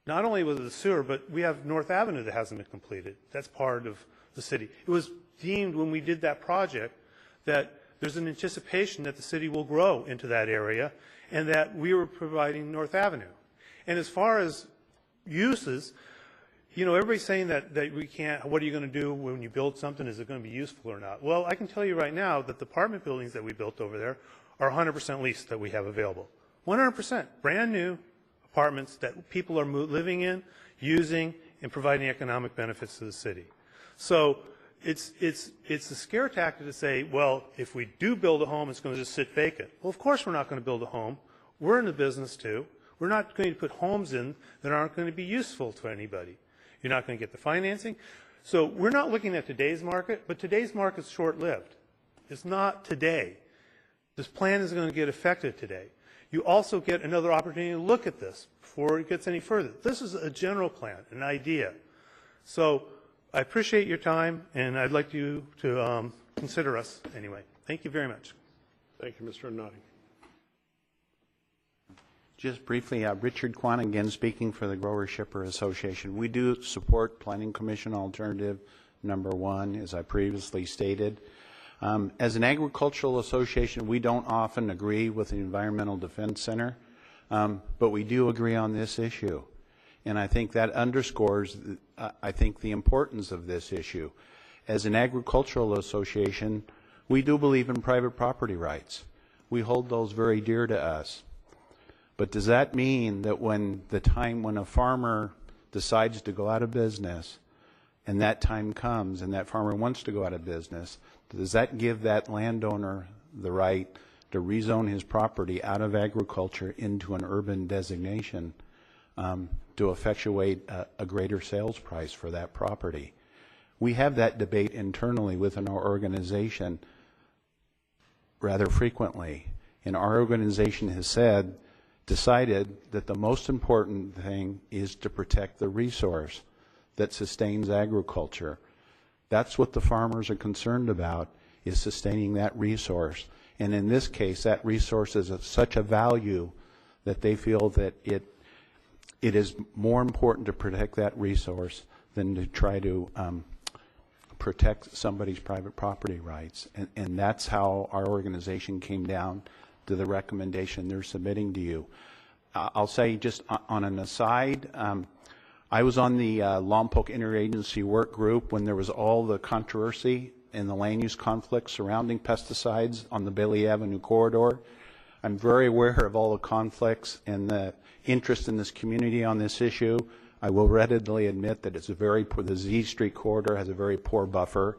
Speaker 4: not only with the sewer, but we have North Avenue that hasn't been completed. That's part of the city. It was deemed when we did that project that there's an anticipation that the city will grow into that area and that we were providing North Avenue. And as far as uses, everybody's saying that we can't, what are you going to do when you build something? Is it going to be useful or not? Well, I can tell you right now that the apartment buildings that we built over there are 100% leased that we have available. 100% brand new apartments that people are living in, using, and providing economic benefits to the city. So it's a scare tactic to say, well, if we do build a home, it's going to just sit vacant. Well, of course we're not going to build a home. We're in the business too. We're not going to put homes in that aren't going to be useful to anybody. You're not going to get the financing. So we're not looking at today's market, but today's market is short-lived. It's not today. This plan is going to get effective today. You also get another opportunity to look at this before it gets any further. This is a general plan, an idea. So I appreciate your time, and I'd like you to consider us anyway. Thank you very much.
Speaker 1: Thank you, Mr. Noddy.
Speaker 16: Just briefly, Richard Kwan again speaking for the Grower Shipper Association. We do support Planning Commission Alternative Number 1, as I previously stated. As an agricultural association, we don't often agree with the Environmental Defense Center, but we do agree on this issue. And I think that underscores, I think, the importance of this issue. As an agricultural association, we do believe in private property rights. We hold those very dear to us. But does that mean that when a farmer decides to go out of business, and that time comes, and that farmer wants to go out of business, does that give that landowner the right to rezone his property out of agriculture into an urban designation to effectuate a greater sales price for that property? We have that debate internally within our organization rather frequently, and our organization has decided that the most important thing is to protect the resource that sustains agriculture. That's what the farmers are concerned about, is sustaining that resource. And in this case, that resource is of such a value that they feel that it is more important to protect that resource than to try to protect somebody's private property rights. And that's how our organization came down to the recommendation they're submitting to you. I'll say just on an aside, I was on the Lompoc Interagency Work Group when there was all the controversy and the land use conflicts surrounding pesticides on the Bailey Avenue corridor. I'm very aware of all the conflicts and the interest in this community on this issue. I will readily admit that it's the Z Street corridor has a very poor buffer.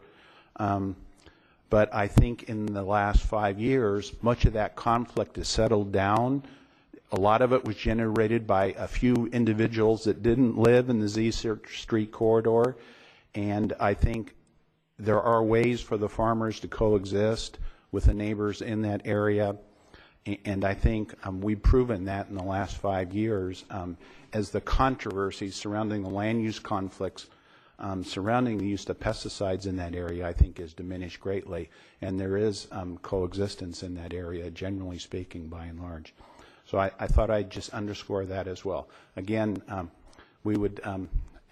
Speaker 16: But I think in the last 5 years, much of that conflict has settled down. A lot of it was generated by a few individuals that didn't live in the Z Street corridor. And I think there are ways for the farmers to coexist with the neighbors in that area. And I think we've proven that in the last 5 years as the controversies surrounding the land use conflicts surrounding the use of pesticides in that area, I think, is diminished greatly. And there is coexistence in that area, generally speaking, by and large. So I thought I'd just underscore that as well. Again, we would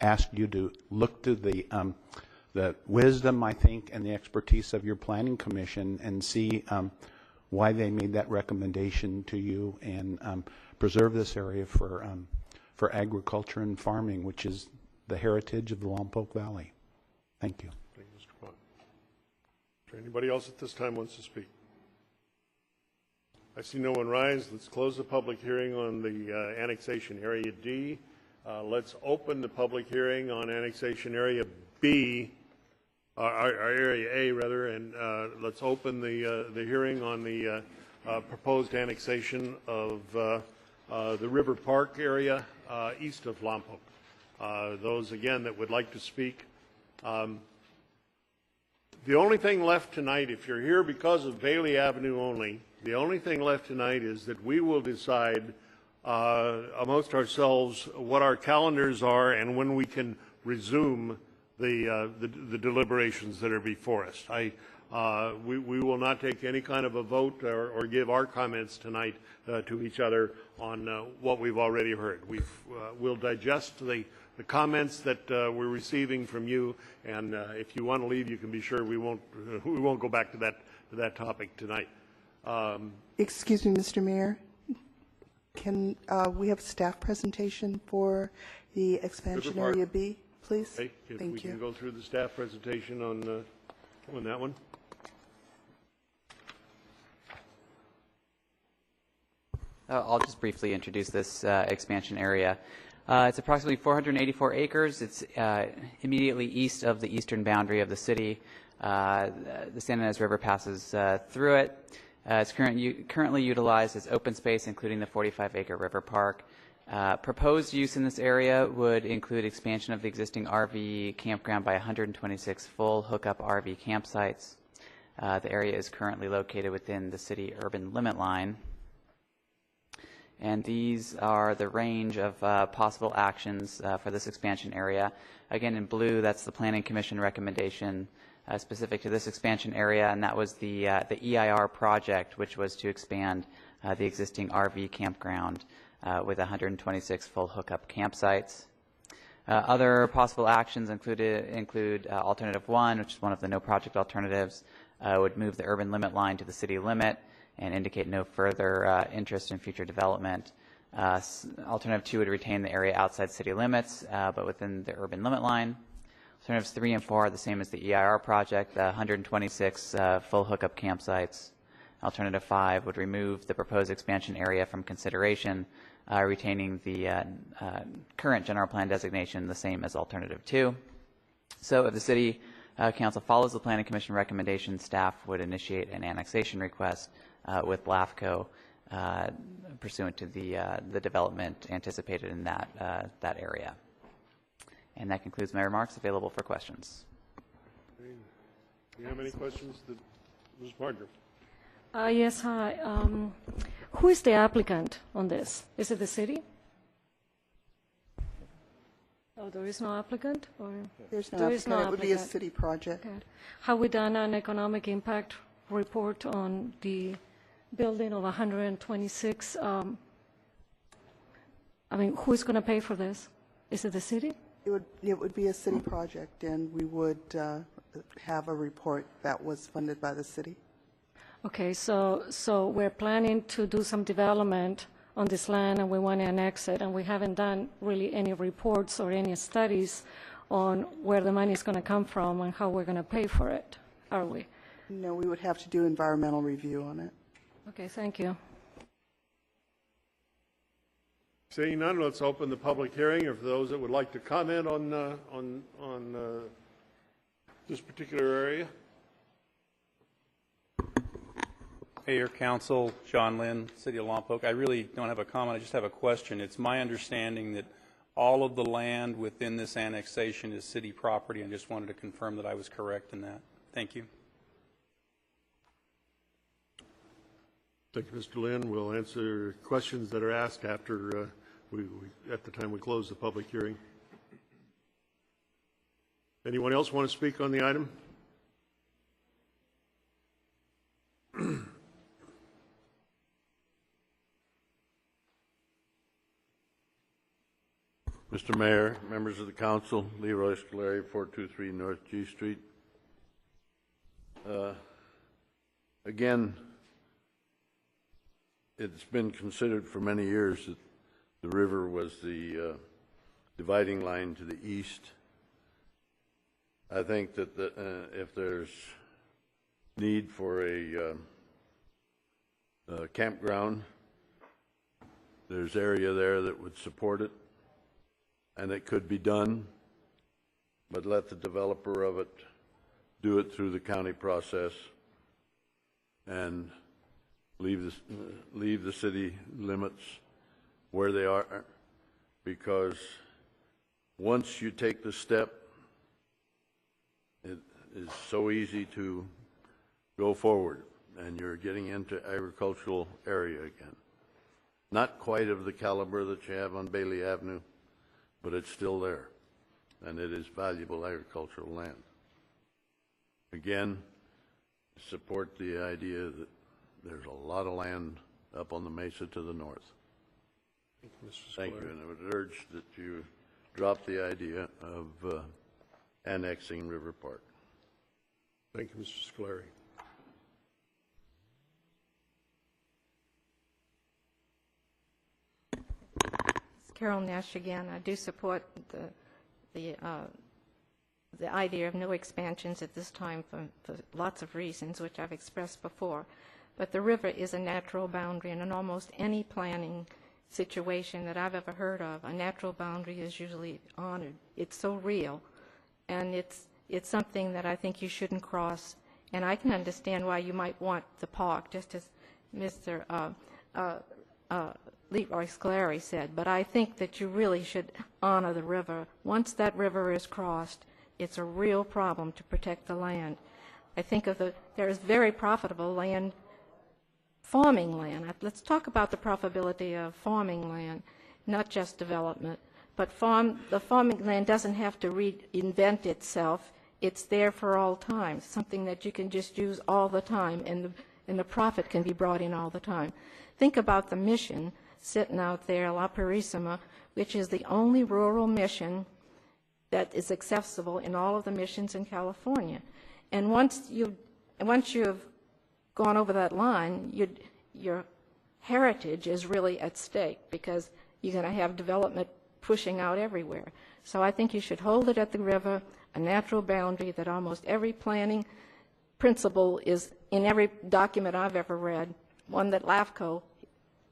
Speaker 16: ask you to look to the wisdom, I think, and the expertise of your Planning Commission and see why they made that recommendation to you and preserve this area for agriculture and farming, which is the heritage of the Lompoc Valley. Thank you.
Speaker 1: Thank you, Mr. Kwan. Is there anybody else at this time wants to speak? I see no one rise. Let's close the public hearing on the annexation area D. Let's open the public hearing on annexation area B, area A rather, and let's open the hearing on the proposed annexation of the River Park area east of Lompoc. Those again that would like to speak. The only thing left tonight, if you're here because of Bailey Avenue only, the only thing left tonight is that we will decide amongst ourselves what our calendars are and when we can resume the deliberations that are before us. We will not take any kind of a vote or give our comments tonight to each other on what we've already heard. We'll digest the comments that we're receiving from you, and if you want to leave, you can be sure we won't go back to that topic tonight.
Speaker 22: Excuse me, Mr. Mayor. Can we have a staff presentation for the expansion area B, please?
Speaker 1: Okay, if we can go through the staff presentation on that one.
Speaker 17: I'll just briefly introduce this expansion area. It's approximately 484 acres. It's immediately east of the eastern boundary of the city. The San Ynez River passes through it. It's currently utilized as open space, including the 45-acre river park. Proposed use in this area would include expansion of the existing RV campground by 126 full hookup RV campsites. The area is currently located within the city urban limit line. And these are the range of possible actions for this expansion area. Again, in blue, that's the Planning Commission recommendation specific to this expansion area, and that was the EIR project, which was to expand the existing RV campground with 126 full hookup campsites. Other possible actions include Alternative 1, which is one of the no project alternatives, would move the urban limit line to the city limit and indicate no further interest in future development. Alternative 2 would retain the area outside city limits, but within the urban limit line. Alternatives 3 and 4 are the same as the EIR project, 126 full hookup campsites. Alternative 5 would remove the proposed expansion area from consideration, retaining the current general plan designation the same as Alternative 2. So if the City Council follows the Planning Commission recommendation, staff would initiate an annexation request with LAFCO pursuant to the development anticipated in that area. And that concludes my remarks. Available for questions.
Speaker 1: Do you have any questions? Ms. Partner.
Speaker 9: Yes, hi. Who is the applicant on this? Is it the city? Oh, there is no applicant? Or
Speaker 22: There's no
Speaker 9: there
Speaker 22: applicant.
Speaker 9: is no
Speaker 22: It would be a
Speaker 9: applicant.
Speaker 22: city project.
Speaker 9: Okay. Have we done an economic impact report on the building of 126? I mean, who's going to pay for this? Is it the city?
Speaker 22: It would be a city project, and we would have a report that was funded by the city.
Speaker 9: Okay, so we're planning to do some development on this land, and we want to annex it, and we haven't done really any reports or any studies on where the money is going to come from and how we're going to pay for it, are we?
Speaker 22: No, we would have to do environmental review on it.
Speaker 9: Okay, thank you.
Speaker 1: Seeing none, let's open the public hearing. Or for those that would like to comment on this particular area.
Speaker 14: Mayor, Council, John Lynn, City of Lompoc. I really don't have a comment. I just have a question. It's my understanding that all of the land within this annexation is city property. I just wanted to confirm that I was correct in that. Thank you.
Speaker 1: Thank you, Mr. Lynn. We'll answer questions that are asked after at the time we close the public hearing. Anyone else want to speak on the item?
Speaker 20: Mr. Mayor, members of the council, Leroy Scolari, 423 North G Street. Again, it's been considered for many years that the river was the dividing line to the east. I think that if there's need for a campground, there's area there that would support it, and it could be done, but let the developer of it do it through the county process and leave the city limits where they are, because once you take the step, it is so easy to go forward, and you're getting into agricultural area again. Not quite of the caliber that you have on Bailey Avenue, but it's still there, and it is valuable agricultural land. Again, support the idea that there's a lot of land up on the mesa to the north. Thank you, and I would urge that you drop the idea of annexing River Park.
Speaker 1: Thank you, Mr. Scolari.
Speaker 5: Carol Nash again. I do support the idea of no expansions at this time for lots of reasons, which I've expressed before. But the river is a natural boundary, and in almost any planning situation that I've ever heard of, a natural boundary is usually honored. It's so real, and it's something that I think you shouldn't cross. And I can understand why you might want the park, just as Mr. Leroy Scolari said, but I think that you really should honor the river. Once that river is crossed, it's a real problem to protect the land. I think there is very profitable land farming land. Let's talk about the profitability of farming land, not just development. But the farming land doesn't have to reinvent itself. It's there for all time, something that you can just use all the time, and the profit can be brought in all the time. Think about the mission sitting out there, La Purísima, which is the only rural mission that is accessible in all of the missions in California. And once you've gone over that line, your heritage is really at stake, because you're going to have development pushing out everywhere. So I think you should hold it at the river, a natural boundary that almost every planning principle is in every document I've ever read, one that LAFCO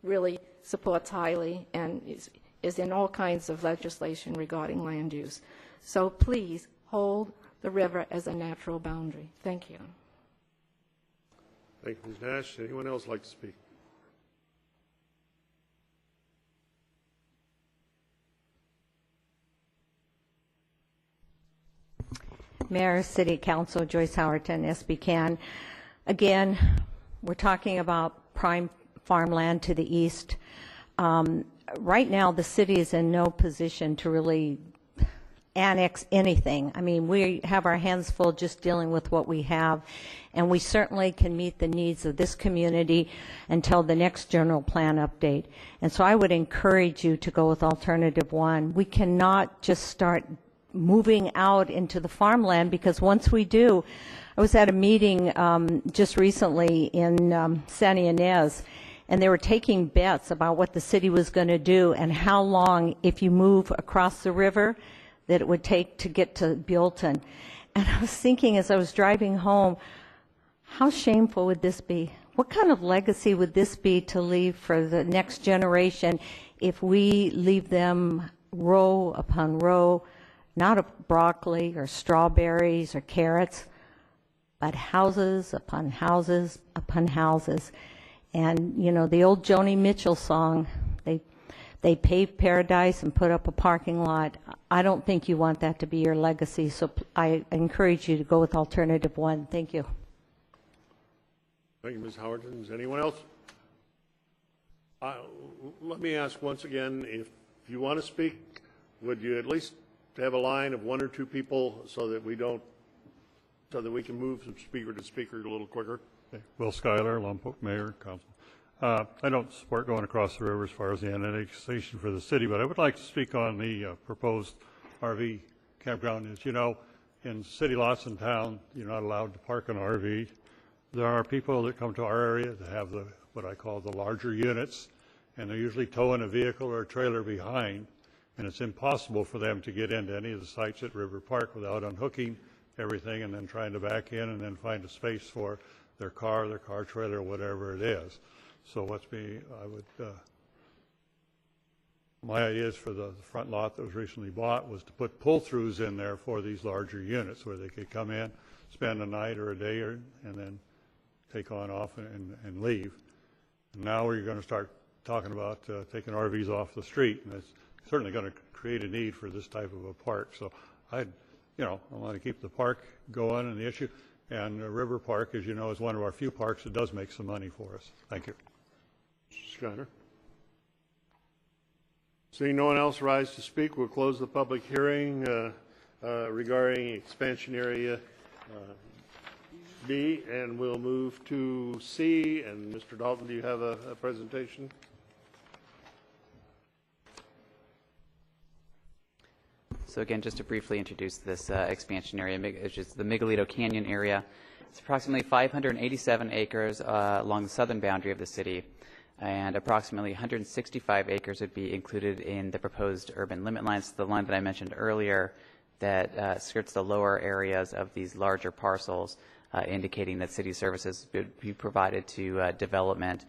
Speaker 5: really supports highly and is in all kinds of legislation regarding land use. So please hold the river as a natural boundary. Thank you.
Speaker 1: Thank you, Ms. Nash. Anyone else like to speak?
Speaker 8: Mayor, City Council, Joyce Howerton, SB Again, we're talking about prime farmland to the east. Right now, the city is in no position to really annex anything. I mean, we have our hands full just dealing with what we have, and we certainly can meet the needs of this community until the next general plan update. And so I would encourage you to go with alternative one. We cannot just start moving out into the farmland, because once we do, I was at a meeting just recently in Santa Ynez, and they were taking bets about what the city was going to do and how long, if you move across the river, that it would take to get to Buellton. And I was thinking as I was driving home, how shameful would this be? What kind of legacy would this be to leave for the next generation if we leave them row upon row, not of broccoli or strawberries or carrots, but houses upon houses upon houses? And, you know, the old Joni Mitchell song, they paved paradise and put up a parking lot. I don't think you want that to be your legacy, so I encourage you to go with alternative one. Thank you.
Speaker 1: Thank you, Ms. Howerton. Is anyone else? Let me ask once again, if you want to speak, would you at least have a line of one or two people so that we can move from speaker to speaker a little quicker?
Speaker 15: Okay. Will Schuyler, Lompoc Mayor, Council. I don't support going across the river as far as the annexation for the city, but I would like to speak on the proposed RV campground. As you know, in city lots in town, you're not allowed to park an RV. There are people that come to our area that have what I call the larger units, and they're usually towing a vehicle or a trailer behind, and it's impossible for them to get into any of the sites at River Park without unhooking everything and then trying to back in and then find a space for their car trailer, whatever it is. So my ideas for the front lot that was recently bought was to put pull-throughs in there for these larger units where they could come in, spend a night or a day, and then take on off and leave. And now we're going to start talking about taking RVs off the street, and it's certainly going to create a need for this type of a park. So I want to keep the park going and the issue. And River Park, as you know, is one of our few parks that does make some money for us. Thank you.
Speaker 1: Mr. Schuyler. Seeing no one else rise to speak, we'll close the public hearing regarding expansion area B, and we'll move to C. And Mr. Dalton, do you have a presentation?
Speaker 17: So again, just to briefly introduce this expansion area, which is the Miguelito Canyon area. It's approximately 587 acres along the southern boundary of the city, and approximately 165 acres would be included in the proposed urban limit lines, the line that I mentioned earlier that skirts the lower areas of these larger parcels, indicating that city services would be provided to development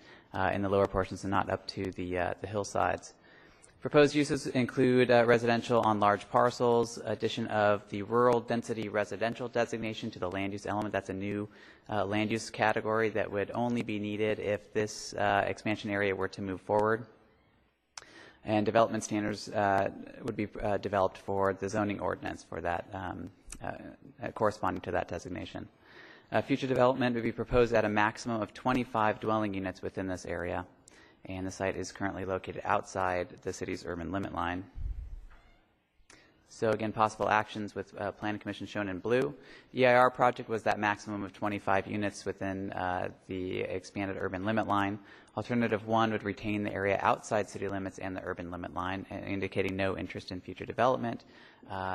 Speaker 17: in the lower portions and not up to the hillsides. Proposed uses include residential on large parcels, addition of the rural density residential designation to the land use element. That's a new land use category that would only be needed if this expansion area were to move forward. And development standards would be developed for the zoning ordinance for that, corresponding to that designation. Future development would be proposed at a maximum of 25 dwelling units within this area, and the site is currently located outside the city's urban limit line. So again, possible actions with Planning Commission shown in blue. The EIR project was that maximum of 25 units within the expanded urban limit line. Alternative 1 would retain the area outside city limits and the urban limit line, indicating no interest in future development.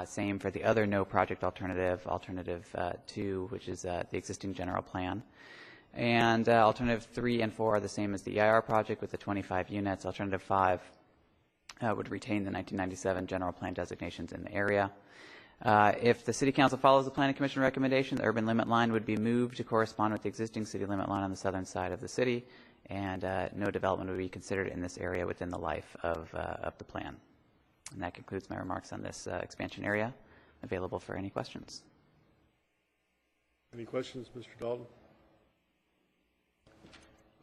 Speaker 17: Same for the other no project alternative, alternative 2, which is the existing general plan. And alternative 3 and 4 are the same as the EIR project with the 25 units. Alternative 5 would retain the 1997 general plan designations in the area. If the City Council follows the Planning Commission recommendation, the urban limit line would be moved to correspond with the existing city limit line on the southern side of the city, and no development would be considered in this area within the life of the plan. And that concludes my remarks on this expansion area. Available for any questions.
Speaker 1: Any questions, Mr. Dalton?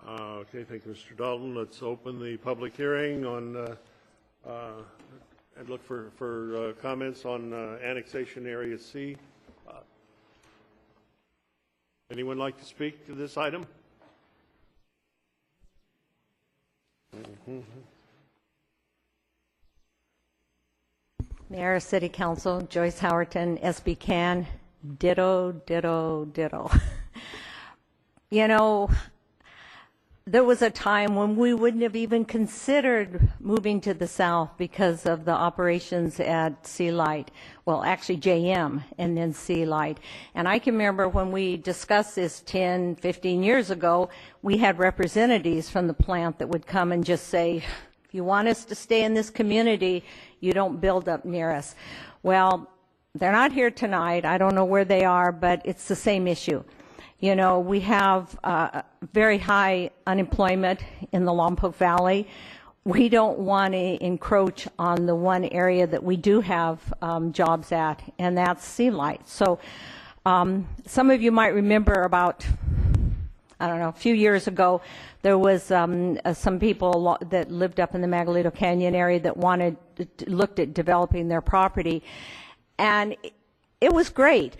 Speaker 1: Okay, thank you, Mr. Dalton. Let's open the public hearing on and look for comments on annexation area C. Anyone like to speak to this item?
Speaker 8: Mayor, City Council, Joyce Howerton, SB Can, ditto, ditto, ditto. You know, there was a time when we wouldn't have even considered moving to the south because of the operations at Sea Light. Well, actually JM and then Sea Light. And I can remember when we discussed this 10, 15 years ago, we had representatives from the plant that would come and just say, if you want us to stay in this community, you don't build up near us. Well, they're not here tonight. I don't know where they are, but it's the same issue. You know, we have very high unemployment in the Lompoc Valley. We don't want to encroach on the one area that we do have jobs at, and that's Sea Light. So some of you might remember about, I don't know, a few years ago, there was some people that lived up in the Magalito Canyon area that looked at developing their property, and it was great.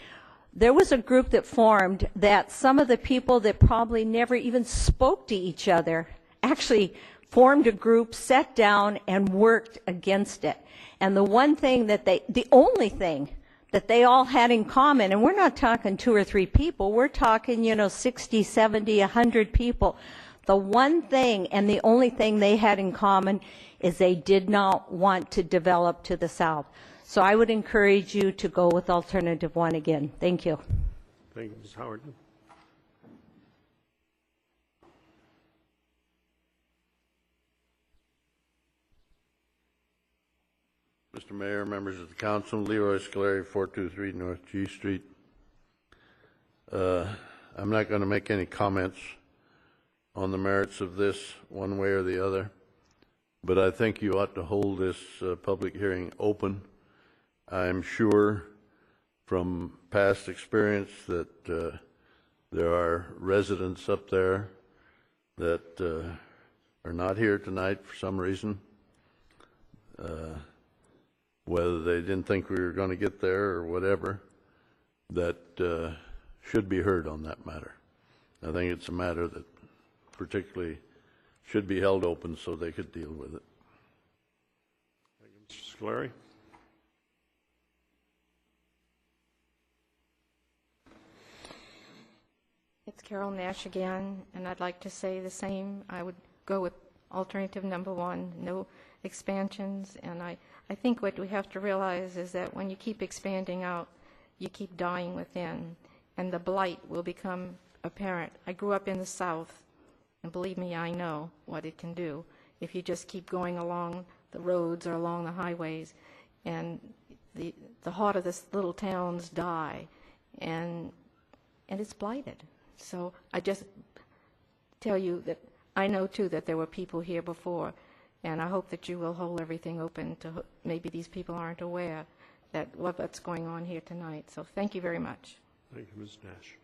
Speaker 8: There was a group that formed that some of the people that probably never even spoke to each other actually formed a group, sat down, and worked against it. And the only thing that they all had in common, and we're not talking 2 or 3 people, we're talking, 60, 70, 100 people. The one thing and the only thing they had in common is they did not want to develop to the south. So I would encourage you to go with alternative 1 again. Thank you.
Speaker 1: Thank you, Ms. Howard.
Speaker 20: Mr. Mayor, members of the council, Leroy Scolari, 423 North G Street. I'm not going to make any comments on the merits of this one way or the other, but I think you ought to hold this public hearing open. I'm sure from past experience that there are residents up there that are not here tonight for some reason, whether they didn't think we were going to get there or whatever, that should be heard on that matter. I think it's a matter that particularly should be held open so they could deal with it.
Speaker 1: Thank you, Mr. Scolari.
Speaker 5: It's Carol Nash again, and I'd like to say the same. I would go with alternative number 1, no expansions. And I think what we have to realize is that when you keep expanding out, you keep dying within, and the blight will become apparent. I grew up in the South, and believe me, I know what it can do if you just keep going along the roads or along the highways, and the heart of the little towns die, and it's blighted. So I just tell you that I know, too, that there were people here before, and I hope that you will hold everything open to maybe these people aren't aware that what's going on here tonight. So thank you very much.
Speaker 1: Thank you, Ms. Nash.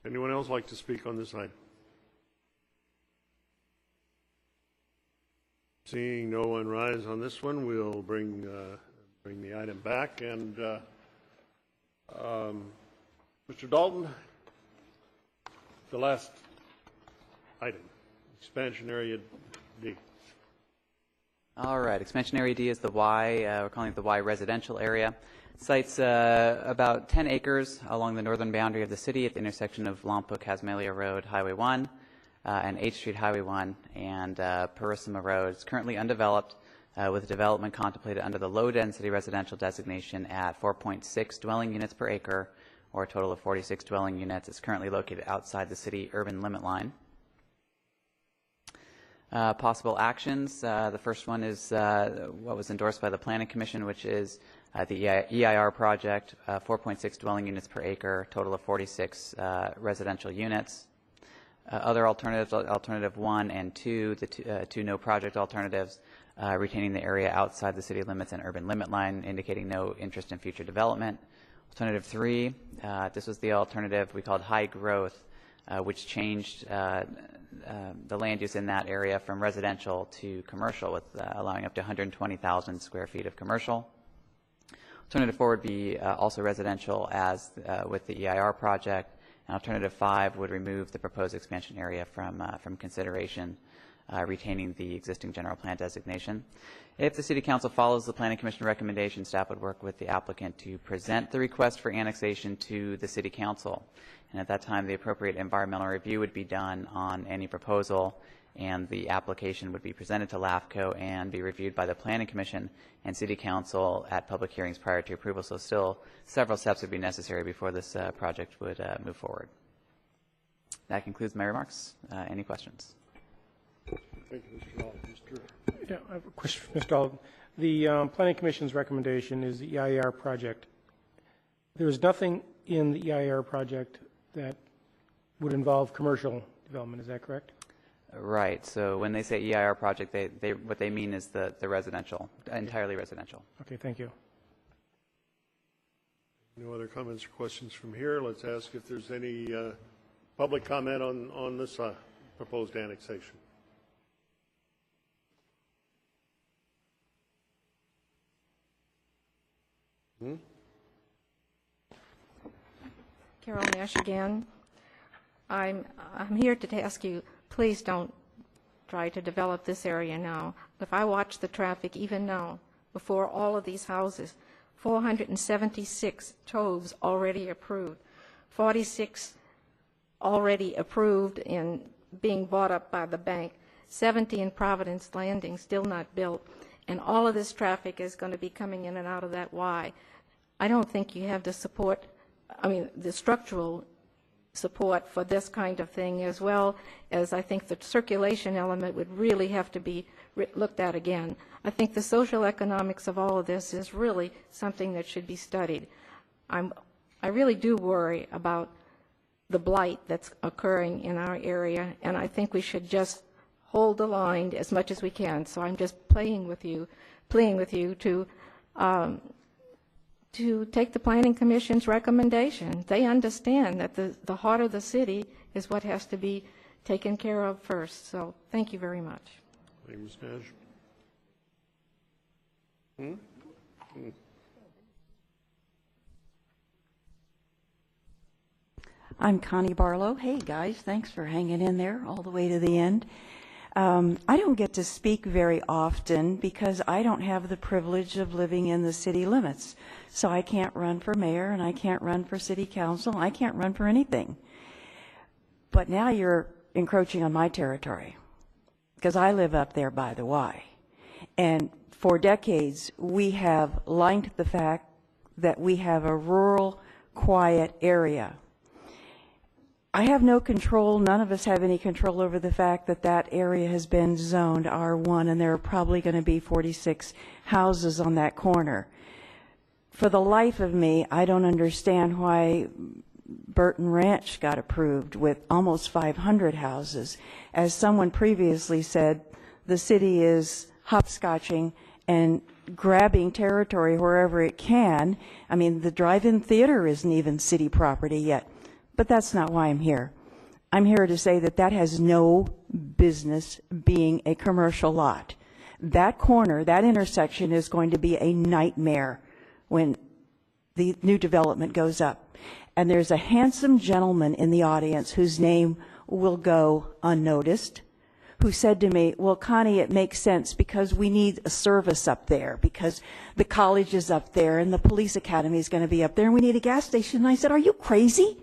Speaker 1: Anyone else like to speak on this item? Seeing no one rise on this one, we'll bring the item back. And Mr. Dalton, the last item, expansion area D.
Speaker 17: All right, expansion area D is the Y, we're calling it the Y residential area. Site's about 10 acres along the northern boundary of the city at the intersection of Lompoc, Casmalia Road, Highway 1, and 8th Street Highway 1, and Parissima Road. It's currently undeveloped with development contemplated under the low-density residential designation at 4.6 dwelling units per acre, or a total of 46 dwelling units. It's currently located outside the city urban limit line. Possible actions. The first one is what was endorsed by the Planning Commission, which is the EIR project, 4.6 dwelling units per acre, total of 46 residential units. Other alternatives, alternative 1 and 2, the two no project alternatives, retaining the area outside the city limits and urban limit line, indicating no interest in future development. Alternative 3, this was the alternative we called high growth, which changed the land use in that area from residential to commercial, with allowing up to 120,000 square feet of commercial. Alternative 4 would be also residential as with the EIR project. And alternative 5 would remove the proposed expansion area from consideration, retaining the existing general plan designation. If the City Council follows the Planning Commission recommendation, staff would work with the applicant to present the request for annexation to the City Council. And at that time, the appropriate environmental review would be done on any proposal, and the application would be presented to LAFCO and be reviewed by the Planning Commission and City Council at public hearings prior to approval. So still several steps would be necessary before this project would move forward. That concludes my remarks. Any questions?
Speaker 1: Thank you, Mr. Dahl.
Speaker 18: Yeah, I have a question for Mr. Dahl. The Planning Commission's recommendation is the EIR project. There is nothing in the EIR project that would involve commercial development, is that correct?
Speaker 17: Right. So when they say EIR project, what they mean is the residential, entirely residential.
Speaker 18: Okay, thank you.
Speaker 1: No other comments or questions from here. Let's ask if there's any public comment on this proposed annexation.
Speaker 5: Carol Nash again. I'm here to ask you, please don't try to develop this area now. If I watch the traffic even now, before all of these houses, 476 TOVs already approved, 46 already approved and being bought up by the bank, 70 in Providence Landing still not built, and all of this traffic is going to be coming in and out of that Y. I don't think you have the support, the structural support for this kind of thing, as well as I think the circulation element would really have to be looked at again. I think the social economics of all of this is really something that should be studied. I really do worry about the blight that's occurring in our area, and I think we should just hold the line as much as we can. So I'm just pleading with you to take the Planning Commission's recommendation. They understand that the heart of the city is what has to be taken care of first. So thank you very much.
Speaker 1: Thank you, Ms. Nash.
Speaker 21: I'm Connie Barlow. Hey, guys, thanks for hanging in there all the way to the end. I don't get to speak very often because I don't have the privilege of living in the city limits. So I can't run for mayor, and I can't run for city council. I can't run for anything. But now you're encroaching on my territory because I live up there by the Y. And for decades, we have liked the fact that we have a rural, quiet area. I have no control, none of us have any control over the fact that that area has been zoned R1, and there are probably going to be 46 houses on that corner. For the life of me, I don't understand why Burton Ranch got approved with almost 500 houses. As someone previously said, the city is hopscotching and grabbing territory wherever it can. I mean, the drive-in theater isn't even city property yet. But that's not why I'm here. I'm here to say that that has no business being a commercial lot. That corner, that intersection is going to be a nightmare when the new development goes up. And there's a handsome gentleman in the audience whose name will go unnoticed, who said to me, well, Connie, it makes sense because we need a service up there, because the college is up there and the police academy is going to be up there and we need a gas station. And I said, are you crazy?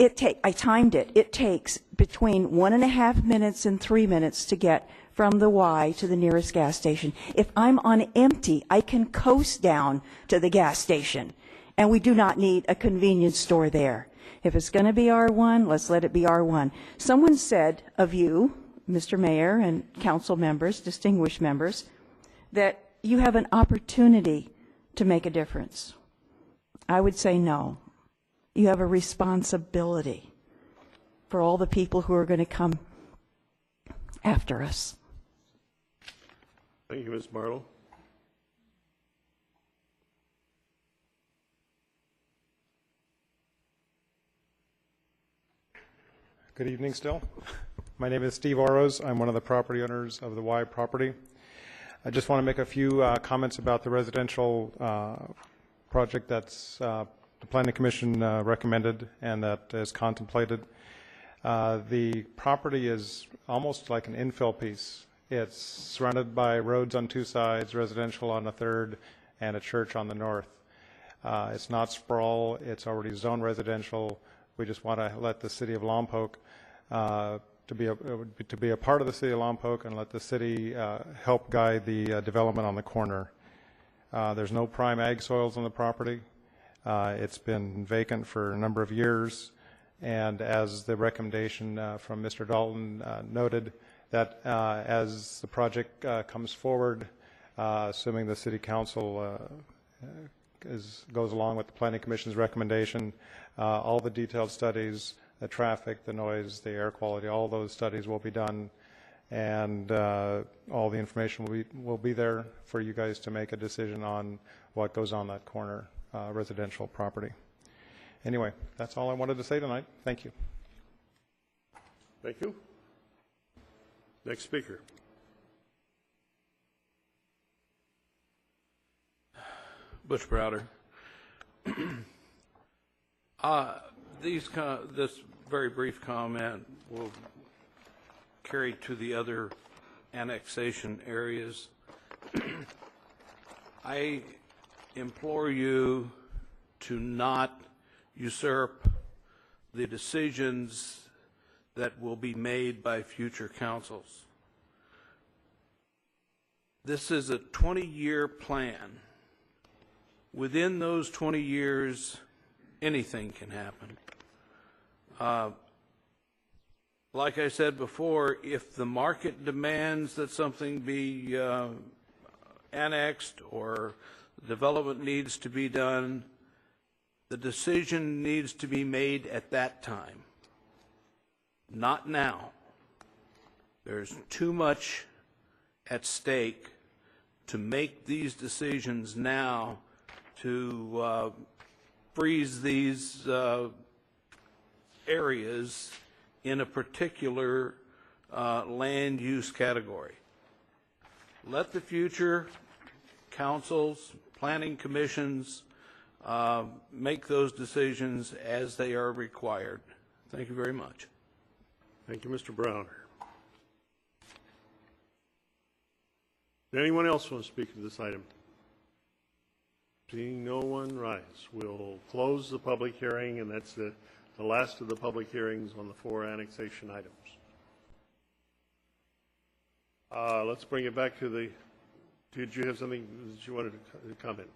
Speaker 21: I timed it. It takes between 1.5 minutes and 3 minutes to get from the Y to the nearest gas station. If I'm on empty, I can coast down to the gas station, and we do not need a convenience store there. If it's going to be R1, let's let it be R1. Someone said of you, Mr. Mayor and council members, distinguished members, that you have an opportunity to make a difference. I would say no. You have a responsibility for all the people who are going to come after us.
Speaker 1: Thank you, Ms. Barlow.
Speaker 2: Good evening still. My name is Steve Oroz. I'm one of the property owners of the Y property. I just want to make a few comments about the residential project that's the Planning Commission recommended and that is contemplated. The property is almost like an infill piece. It's surrounded by roads on 2 sides, residential on a third, and a church on the north. It's not sprawl. It's already zoned residential. We just want to let the city of Lompoc to be a part of the city of Lompoc and let the city help guide the development on the corner. There's no prime ag soils on the property. It's been vacant for a number of years, and as the recommendation from Mr. Dalton noted, that as the project comes forward, assuming the City Council goes along with the Planning Commission's recommendation, all the detailed studies, the traffic, the noise, the air quality, all those studies will be done, and all the information will be there for you guys to make a decision on what goes on that corner residential property. Anyway, that's all I wanted to say tonight. Thank you.
Speaker 1: Thank you. Next speaker.
Speaker 7: Bush Browder. This very brief comment will carry to the other annexation areas. I implore you to not usurp the decisions that will be made by future councils. This is a 20-year plan. Within those 20 years, anything can happen. Like I said before, if the market demands that something be annexed or development needs to be done, the decision needs to be made at that time, not now. There's too much at stake to make these decisions now to freeze these areas in a particular land use category. Let the future councils, planning commissions make those decisions as they are required. Thank you very much.
Speaker 1: Thank you, Mr. Browner. Does anyone else want to speak to this item? Seeing no one, rise. We'll close the public hearing, and that's the last of the public hearings on the 4 annexation items. Let's bring it back to the, did you have something that you wanted to comment?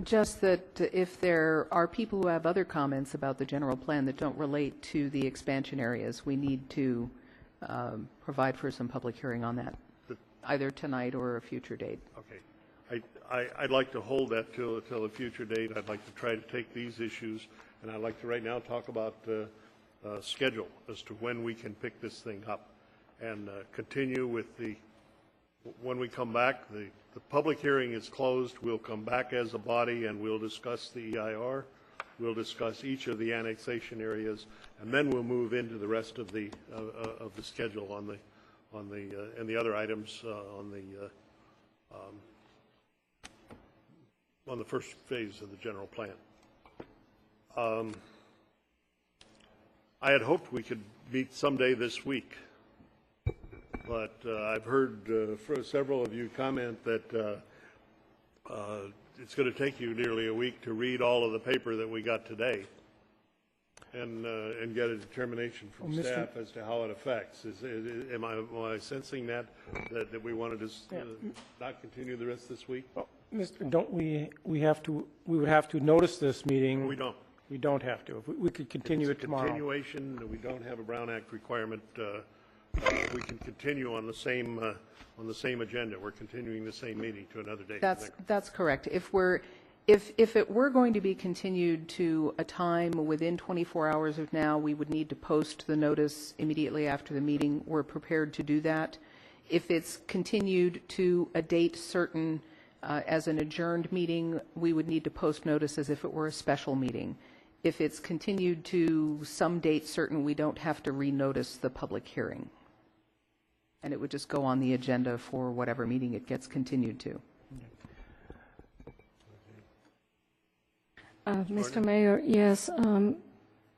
Speaker 19: Just that if there are people who have other comments about the general plan that don't relate to the expansion areas, we need to provide for some public hearing on that, either tonight or a future date.
Speaker 1: Okay. I'd like to hold that till a future date. I'd like to try to take these issues, and I'd like to right now talk about schedule as to when we can pick this thing up and continue with the, when we come back, the public hearing is closed. We'll come back as a body and we'll discuss the EIR. We'll discuss each of the annexation areas, and then we'll move into the rest of the schedule on the and the other items on the on the first phase of the general plan. I had hoped we could meet someday this week, but I've heard from several of you comment that it's going to take you nearly a week to read all of the paper that we got today and get a determination from staff as to how it affects. Am I sensing that we wanted to not continue the rest of this week?
Speaker 18: Well, Mr., don't we would have to notice this meeting.
Speaker 1: We don't.
Speaker 18: We don't have to. If we could continue it tomorrow.
Speaker 1: Continuation, we don't have a Brown Act requirement. We can continue on the same agenda. We're continuing the same meeting to another date.
Speaker 19: That's correct. If it were going to be continued to a time within 24 hours of now, we would need to post the notice immediately after the meeting. We're prepared to do that. If it's continued to a date certain as an adjourned meeting, we would need to post notice as if it were a special meeting. If it's continued to some date certain, we don't have to renotice the public hearing. And it would just go on the agenda for whatever meeting it gets continued to.
Speaker 9: Mr. Mayor, yes,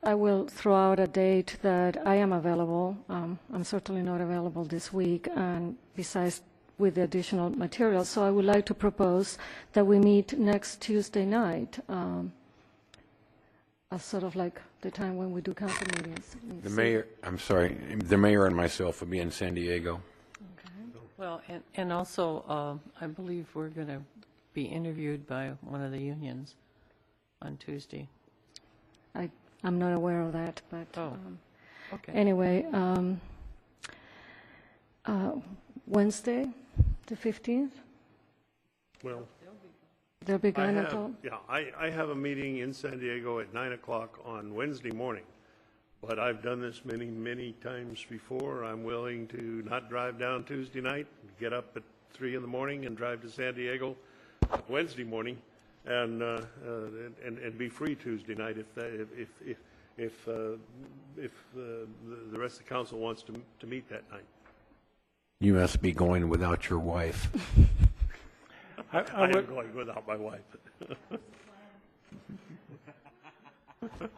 Speaker 9: I will throw out a date that I am available. I'm certainly not available this week, and besides with the additional material. So I would like to propose that we meet next Tuesday night, as sort of like the time when we do council meetings.
Speaker 3: The mayor, I'm sorry, the mayor and myself will be in San Diego.
Speaker 10: Well, and also, I believe we're going to be interviewed by one of the unions on Tuesday.
Speaker 9: I'm not aware of that, but
Speaker 10: okay.
Speaker 9: Anyway, Wednesday, the 15th?
Speaker 1: Well,
Speaker 9: they'll be gone at all?
Speaker 1: Yeah, I have a meeting in San Diego at 9 o'clock on Wednesday morning, but I've done this many times before. I'm willing to not drive down Tuesday night, get up at 3 in the morning and drive to San Diego Wednesday morning, and be free Tuesday night if the rest of the council wants to meet that night.
Speaker 3: You must be going without your wife.
Speaker 1: I am going without my wife.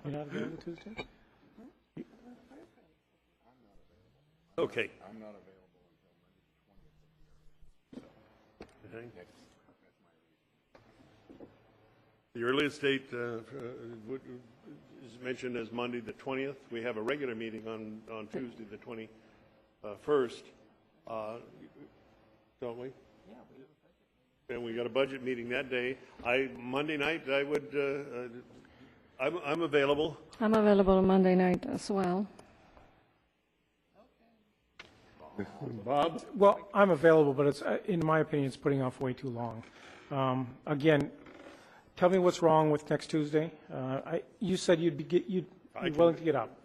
Speaker 18: You're not available Tuesday?
Speaker 1: Okay.
Speaker 3: I'm not available until Monday the 20th.
Speaker 1: The earliest date is mentioned as Monday the 20th. We have a regular meeting on Tuesday the 21st, don't we? Yeah. And we got a budget meeting that day. Monday night, I'm available.
Speaker 9: I'm available Monday night as well.
Speaker 1: Bob?
Speaker 18: Well, I'm available, but it's, in my opinion, it's putting off way too long. Again, tell me what's wrong with next Tuesday. You said you'd be willing to get up.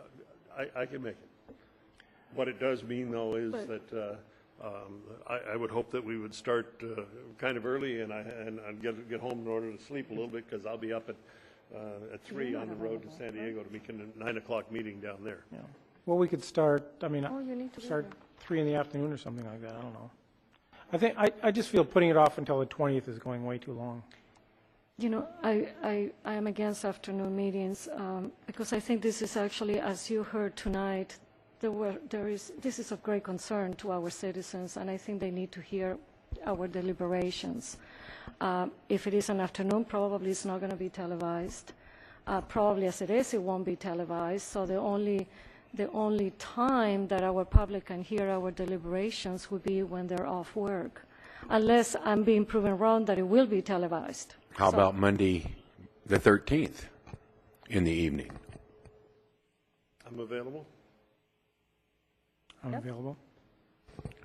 Speaker 1: I can make it. What it does mean, though, is that I would hope that we would start kind of early and I'd get home in order to sleep a little bit, because I'll be up at 3 on the road to San Diego to make a 9 o'clock meeting down there.
Speaker 18: Yeah. Well, we could start,
Speaker 9: you need to
Speaker 18: start 3 in the afternoon or something like that. I don't know. I just feel putting it off until the 20th is going way too long.
Speaker 9: You know, I am against afternoon meetings because I think this is actually, as you heard tonight, this is of great concern to our citizens, and I think they need to hear our deliberations. If it is an afternoon, probably it's not going to be televised. Probably as it is, it won't be televised. So the only time that our public can hear our deliberations would be when they're off work, unless I'm being proven wrong that it will be televised.
Speaker 3: How about Monday the 13th in the evening?
Speaker 1: I'm available.
Speaker 18: I'm available.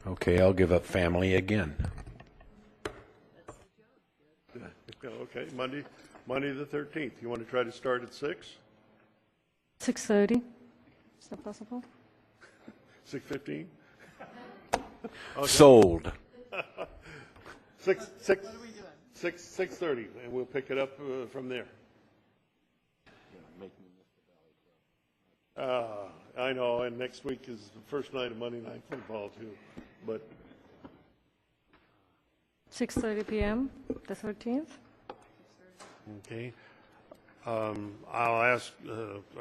Speaker 3: Okay, I'll give up family again.
Speaker 1: Okay, Monday the 13th. You want to try to start at 6?
Speaker 9: 6:30. Is that possible?
Speaker 1: 6:15.
Speaker 3: Okay. Sold.
Speaker 1: 6:30, and we'll pick it up from there. I know, and next week is the first night of Monday Night Football too, but
Speaker 9: 6:30 p.m. the 13th.
Speaker 1: Okay. I'll ask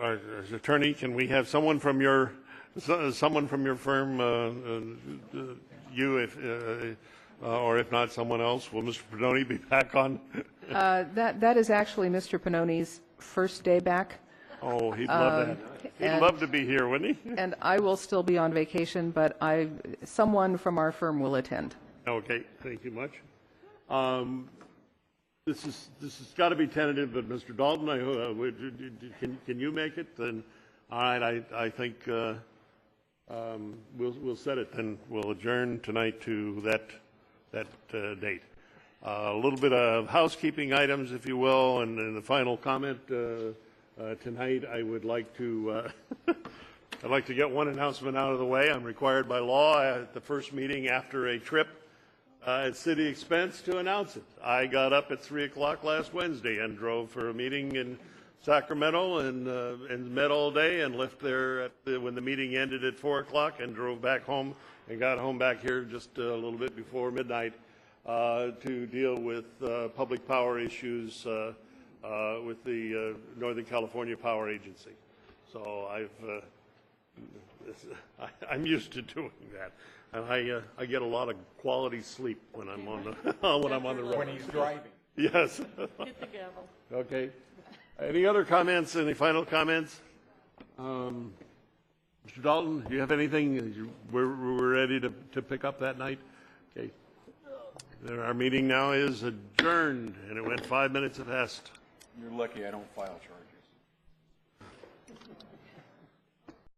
Speaker 1: our attorney, can we have someone from your firm, you, if, or if not, someone else? Will Mr. Pannoni be back on?
Speaker 19: That is actually Mr. Pannoni's first day back.
Speaker 1: Oh, he'd love that. He'd love to be here, wouldn't he?
Speaker 19: And I will still be on vacation, but someone from our firm will attend.
Speaker 1: Okay, thank you much. This has got to be tentative, but Mr. Dalton, can you make it? Then, all right. I think we'll set it, and we'll adjourn tonight to that date. A little bit of housekeeping items, if you will, and then the final comment tonight. I would like to I'd like to get one announcement out of the way. I'm required by law at the first meeting after a trip at city expense to announce it. I got up at 3 o'clock last Wednesday and drove for a meeting in Sacramento and met all day and left there when the meeting ended at 4 o'clock and drove back home and got home back here just a little bit before midnight to deal with public power issues with the Northern California Power Agency. So I'm used to doing that. And I get a lot of quality sleep when I'm on the road.
Speaker 11: When he's driving.
Speaker 1: Yes.
Speaker 10: Hit the gavel.
Speaker 1: Okay. Any other comments? Any final comments? Mr. Dalton, do you have anything? We're ready to pick up that night. Okay. Our meeting now is adjourned, and it went 5 minutes past.
Speaker 11: You're lucky I don't file charges.